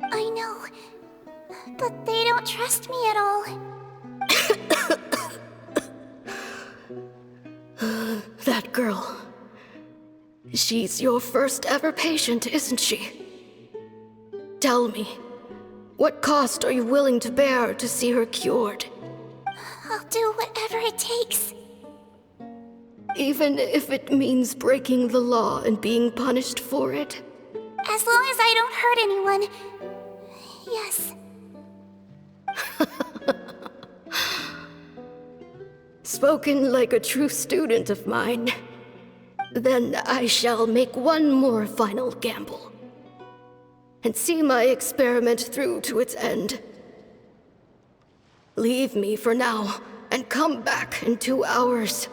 I know, but they don't trust me at all. That girl. She's your first ever patient, isn't she? Tell me, what cost are you willing to bear to see her cured? I'll do whatever it takes. Even if it means breaking the law and being punished for it? As long as I don't hurt anyone. Yes. Spoken like a true student of mine. Then I shall make one more final gamble. And see my experiment through to its end. Leave me for now, and come back in 2 hours.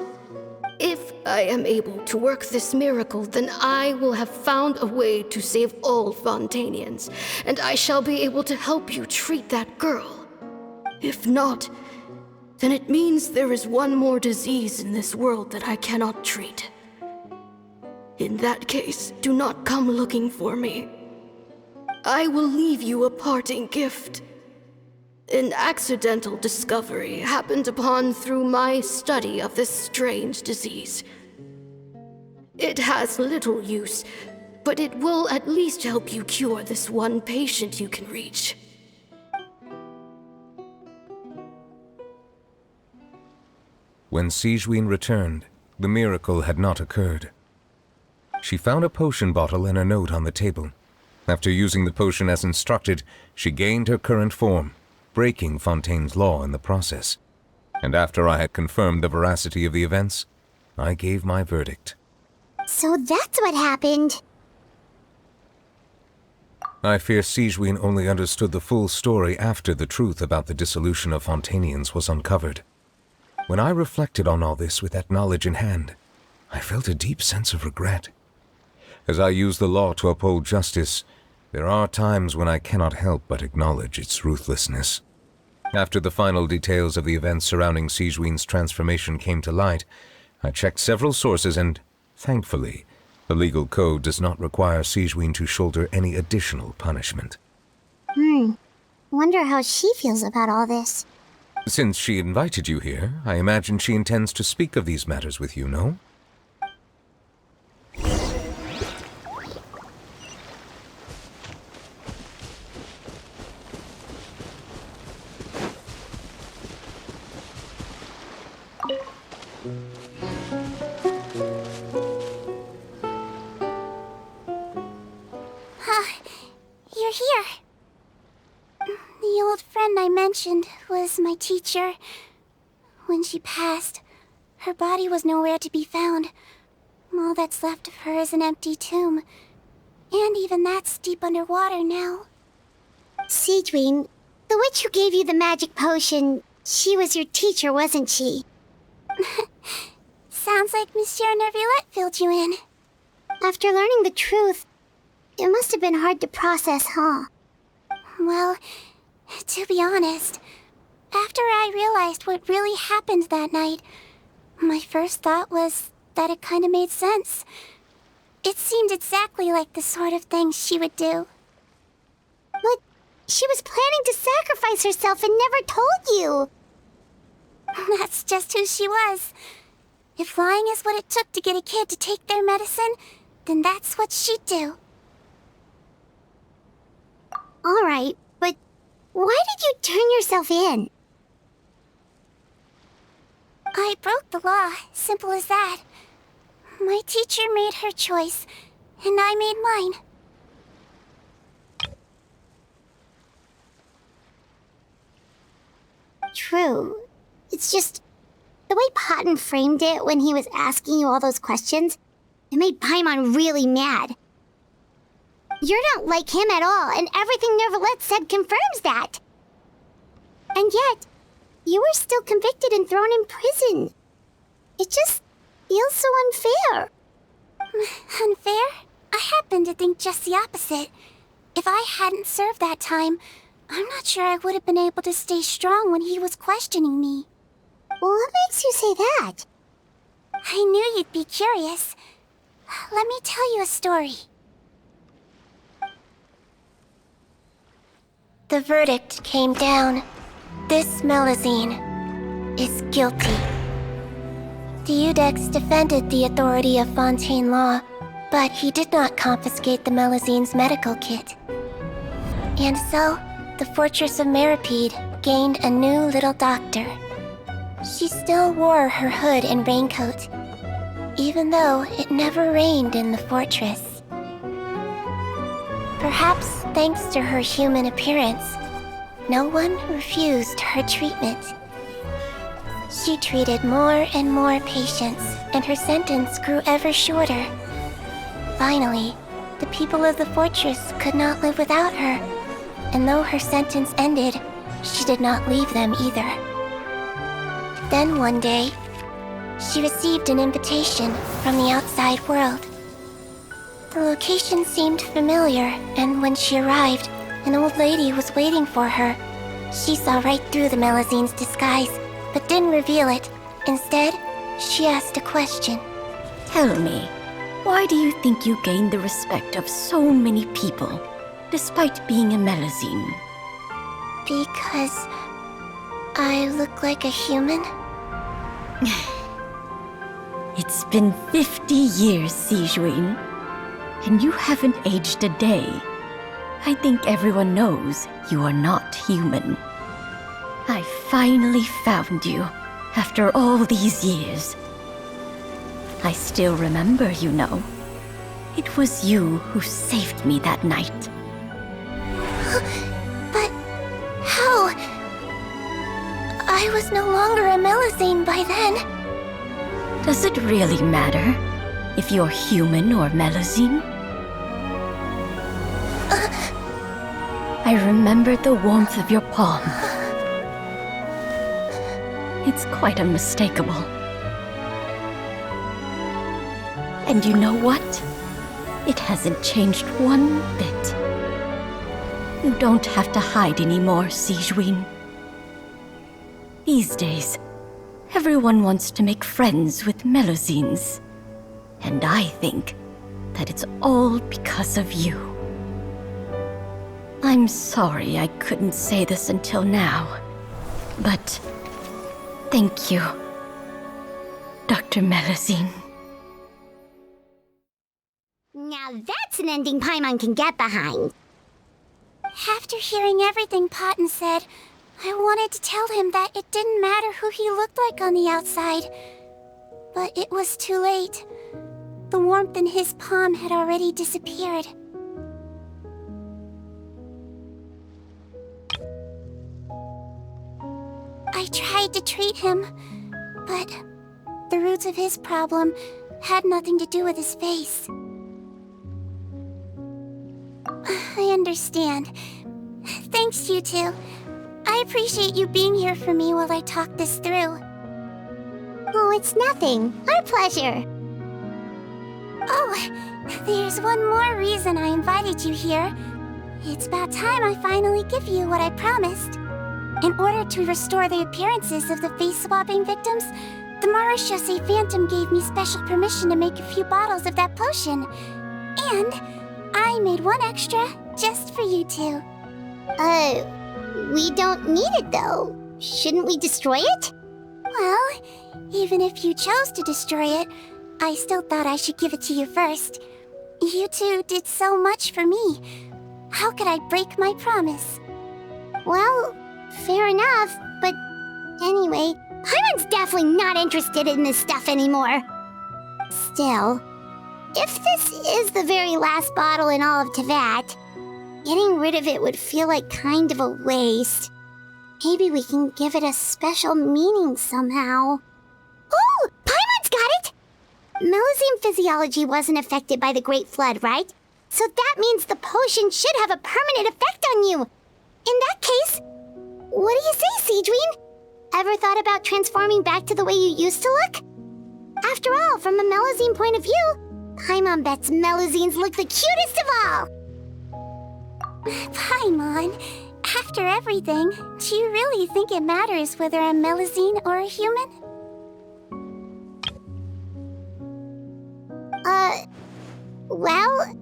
If I am able to work this miracle, then I will have found a way to save all Fontainians, and I shall be able to help you treat that girl. If not, then it means there is one more disease in this world that I cannot treat. In that case, do not come looking for me. I will leave you a parting gift. An accidental discovery happened upon through my study of this strange disease. It has little use, but it will at least help you cure this one patient you can reach. When Sigewinne returned, the miracle had not occurred. She found a potion bottle and a note on the table. After using the potion as instructed, she gained her current form, breaking Fontaine's law in the process. And after I had confirmed the veracity of the events, I gave my verdict. So that's what happened. I fear Sigewinne only understood the full story after the truth about the dissolution of Fontainians was uncovered. When I reflected on all this with that knowledge in hand, I felt a deep sense of regret. As I use the law to uphold justice, there are times when I cannot help but acknowledge its ruthlessness. After the final details of the events surrounding Sigewinne's transformation came to light, I checked several sources and, thankfully, The legal code does not require Sigewinne to shoulder any additional punishment. Wonder how she feels about all this. Since she invited you here, I imagine she intends to speak of these matters with you, no? You're here. The old friend I mentioned was my teacher. When she passed, her body was nowhere to be found. All that's left of her is an empty tomb. And even that's deep underwater now. Sigewinne, the witch who gave you the magic potion, she was your teacher, wasn't she? Sounds like Monsieur Neuvillette filled you in. After learning the truth, it must have been hard to process, huh? Well, to be honest, after I realized what really happened that night, my first thought was that it kind of made sense. It seemed exactly like the sort of thing she would do. But she was planning to sacrifice herself and never told you. That's just who she was. If lying is what it took to get a kid to take their medicine, then that's what she'd do. Alright, but why did you turn yourself in? I broke the law, simple as that. My teacher made her choice, and I made mine. True. It's just the way Potton framed it when he was asking you all those questions, it made Paimon really mad. You're not like him at all, and everything Neuvillette said confirms that. And yet, you were still convicted and thrown in prison. It just feels so unfair. Unfair? I happen to think just the opposite. If I hadn't served that time, I'm not sure I would have been able to stay strong when he was questioning me. Well, what makes you say that? I knew you'd be curious. Let me tell you a story. The verdict came down. This Melusine is guilty. The Iudex defended the authority of Fontaine law, but he did not confiscate the Melusine's medical kit. And so, the fortress of Meripede gained a new little doctor. She still wore her hood and raincoat, even though it never rained in the fortress. Perhaps thanks to her human appearance, no one refused her treatment. She treated more and more patients, and her sentence grew ever shorter. Finally, the people of the fortress could not live without her, and though her sentence ended, she did not leave them either. Then one day, she received an invitation from the outside world. The location seemed familiar, and when she arrived, an old lady was waiting for her. She saw right through the Melusine's disguise, but didn't reveal it. Instead, she asked a question. Tell me, why do you think you gained the respect of so many people, despite being a Melusine? Because I look like a human? It's been 50 years, Sigewinne, and you haven't aged a day. I think everyone knows you are not human. I finally found you, after all these years. I still remember, you know. It was you who saved me that night. But how? I was no longer a Melusine by then. Does it really matter if you're human or Melusine? I remember the warmth of your palm. It's quite unmistakable. And you know what? It hasn't changed one bit. You don't have to hide anymore, Sigewinne. These days, everyone wants to make friends with Melusines. And I think that it's all because of you. I'm sorry I couldn't say this until now, but thank you, Dr. Melusine. Now that's an ending Paimon can get behind. After hearing everything Potten said, I wanted to tell him that it didn't matter who he looked like on the outside. But it was too late. The warmth in his palm had already disappeared. I tried to treat him, but the roots of his problem had nothing to do with his face. I understand. Thanks, you two. I appreciate you being here for me while I talk this through. Oh, it's nothing. Our pleasure. Oh, there's one more reason I invited you here. It's about time I finally give you what I promised. In order to restore the appearances of the face-swapping victims, the Marashose Phantom gave me special permission to make a few bottles of that potion. And I made one extra just for you two. We don't need it though. Shouldn't we destroy it? Well, even if you chose to destroy it, I still thought I should give it to you first. You two did so much for me. How could I break my promise? Well, fair enough, but anyway, Paimon's definitely not interested in this stuff anymore. Still, if this is the very last bottle in all of Teyvat, getting rid of it would feel like kind of a waste. Maybe we can give it a special meaning somehow. Oh! Paimon's got it! Melusine physiology wasn't affected by the Great Flood, right? So that means the potion should have a permanent effect on you. In that case, what do you say, Sigewinne? Ever thought about transforming back to the way you used to look? After all, from a Melusine point of view, Paimon bets Melusines look the cutest of all. Paimon, after everything, do you really think it matters whether I'm Melusine or a human? Well...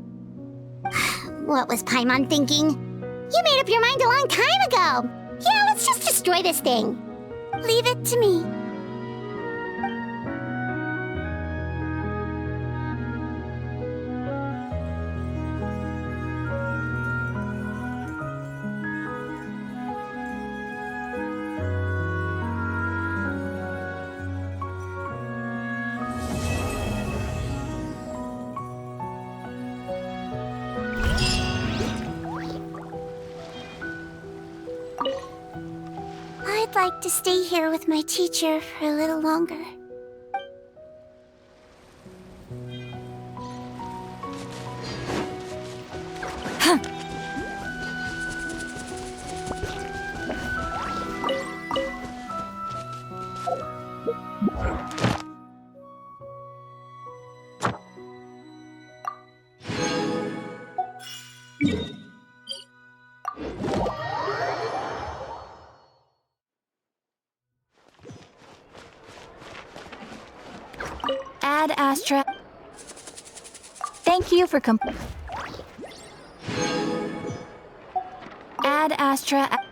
What was Paimon thinking? You made up your mind a long time ago! Yeah, let's just destroy this thing. Leave it to me. I'd like to stay here with my teacher for a little longer. Ad Astra. Thank you for Ad Astra.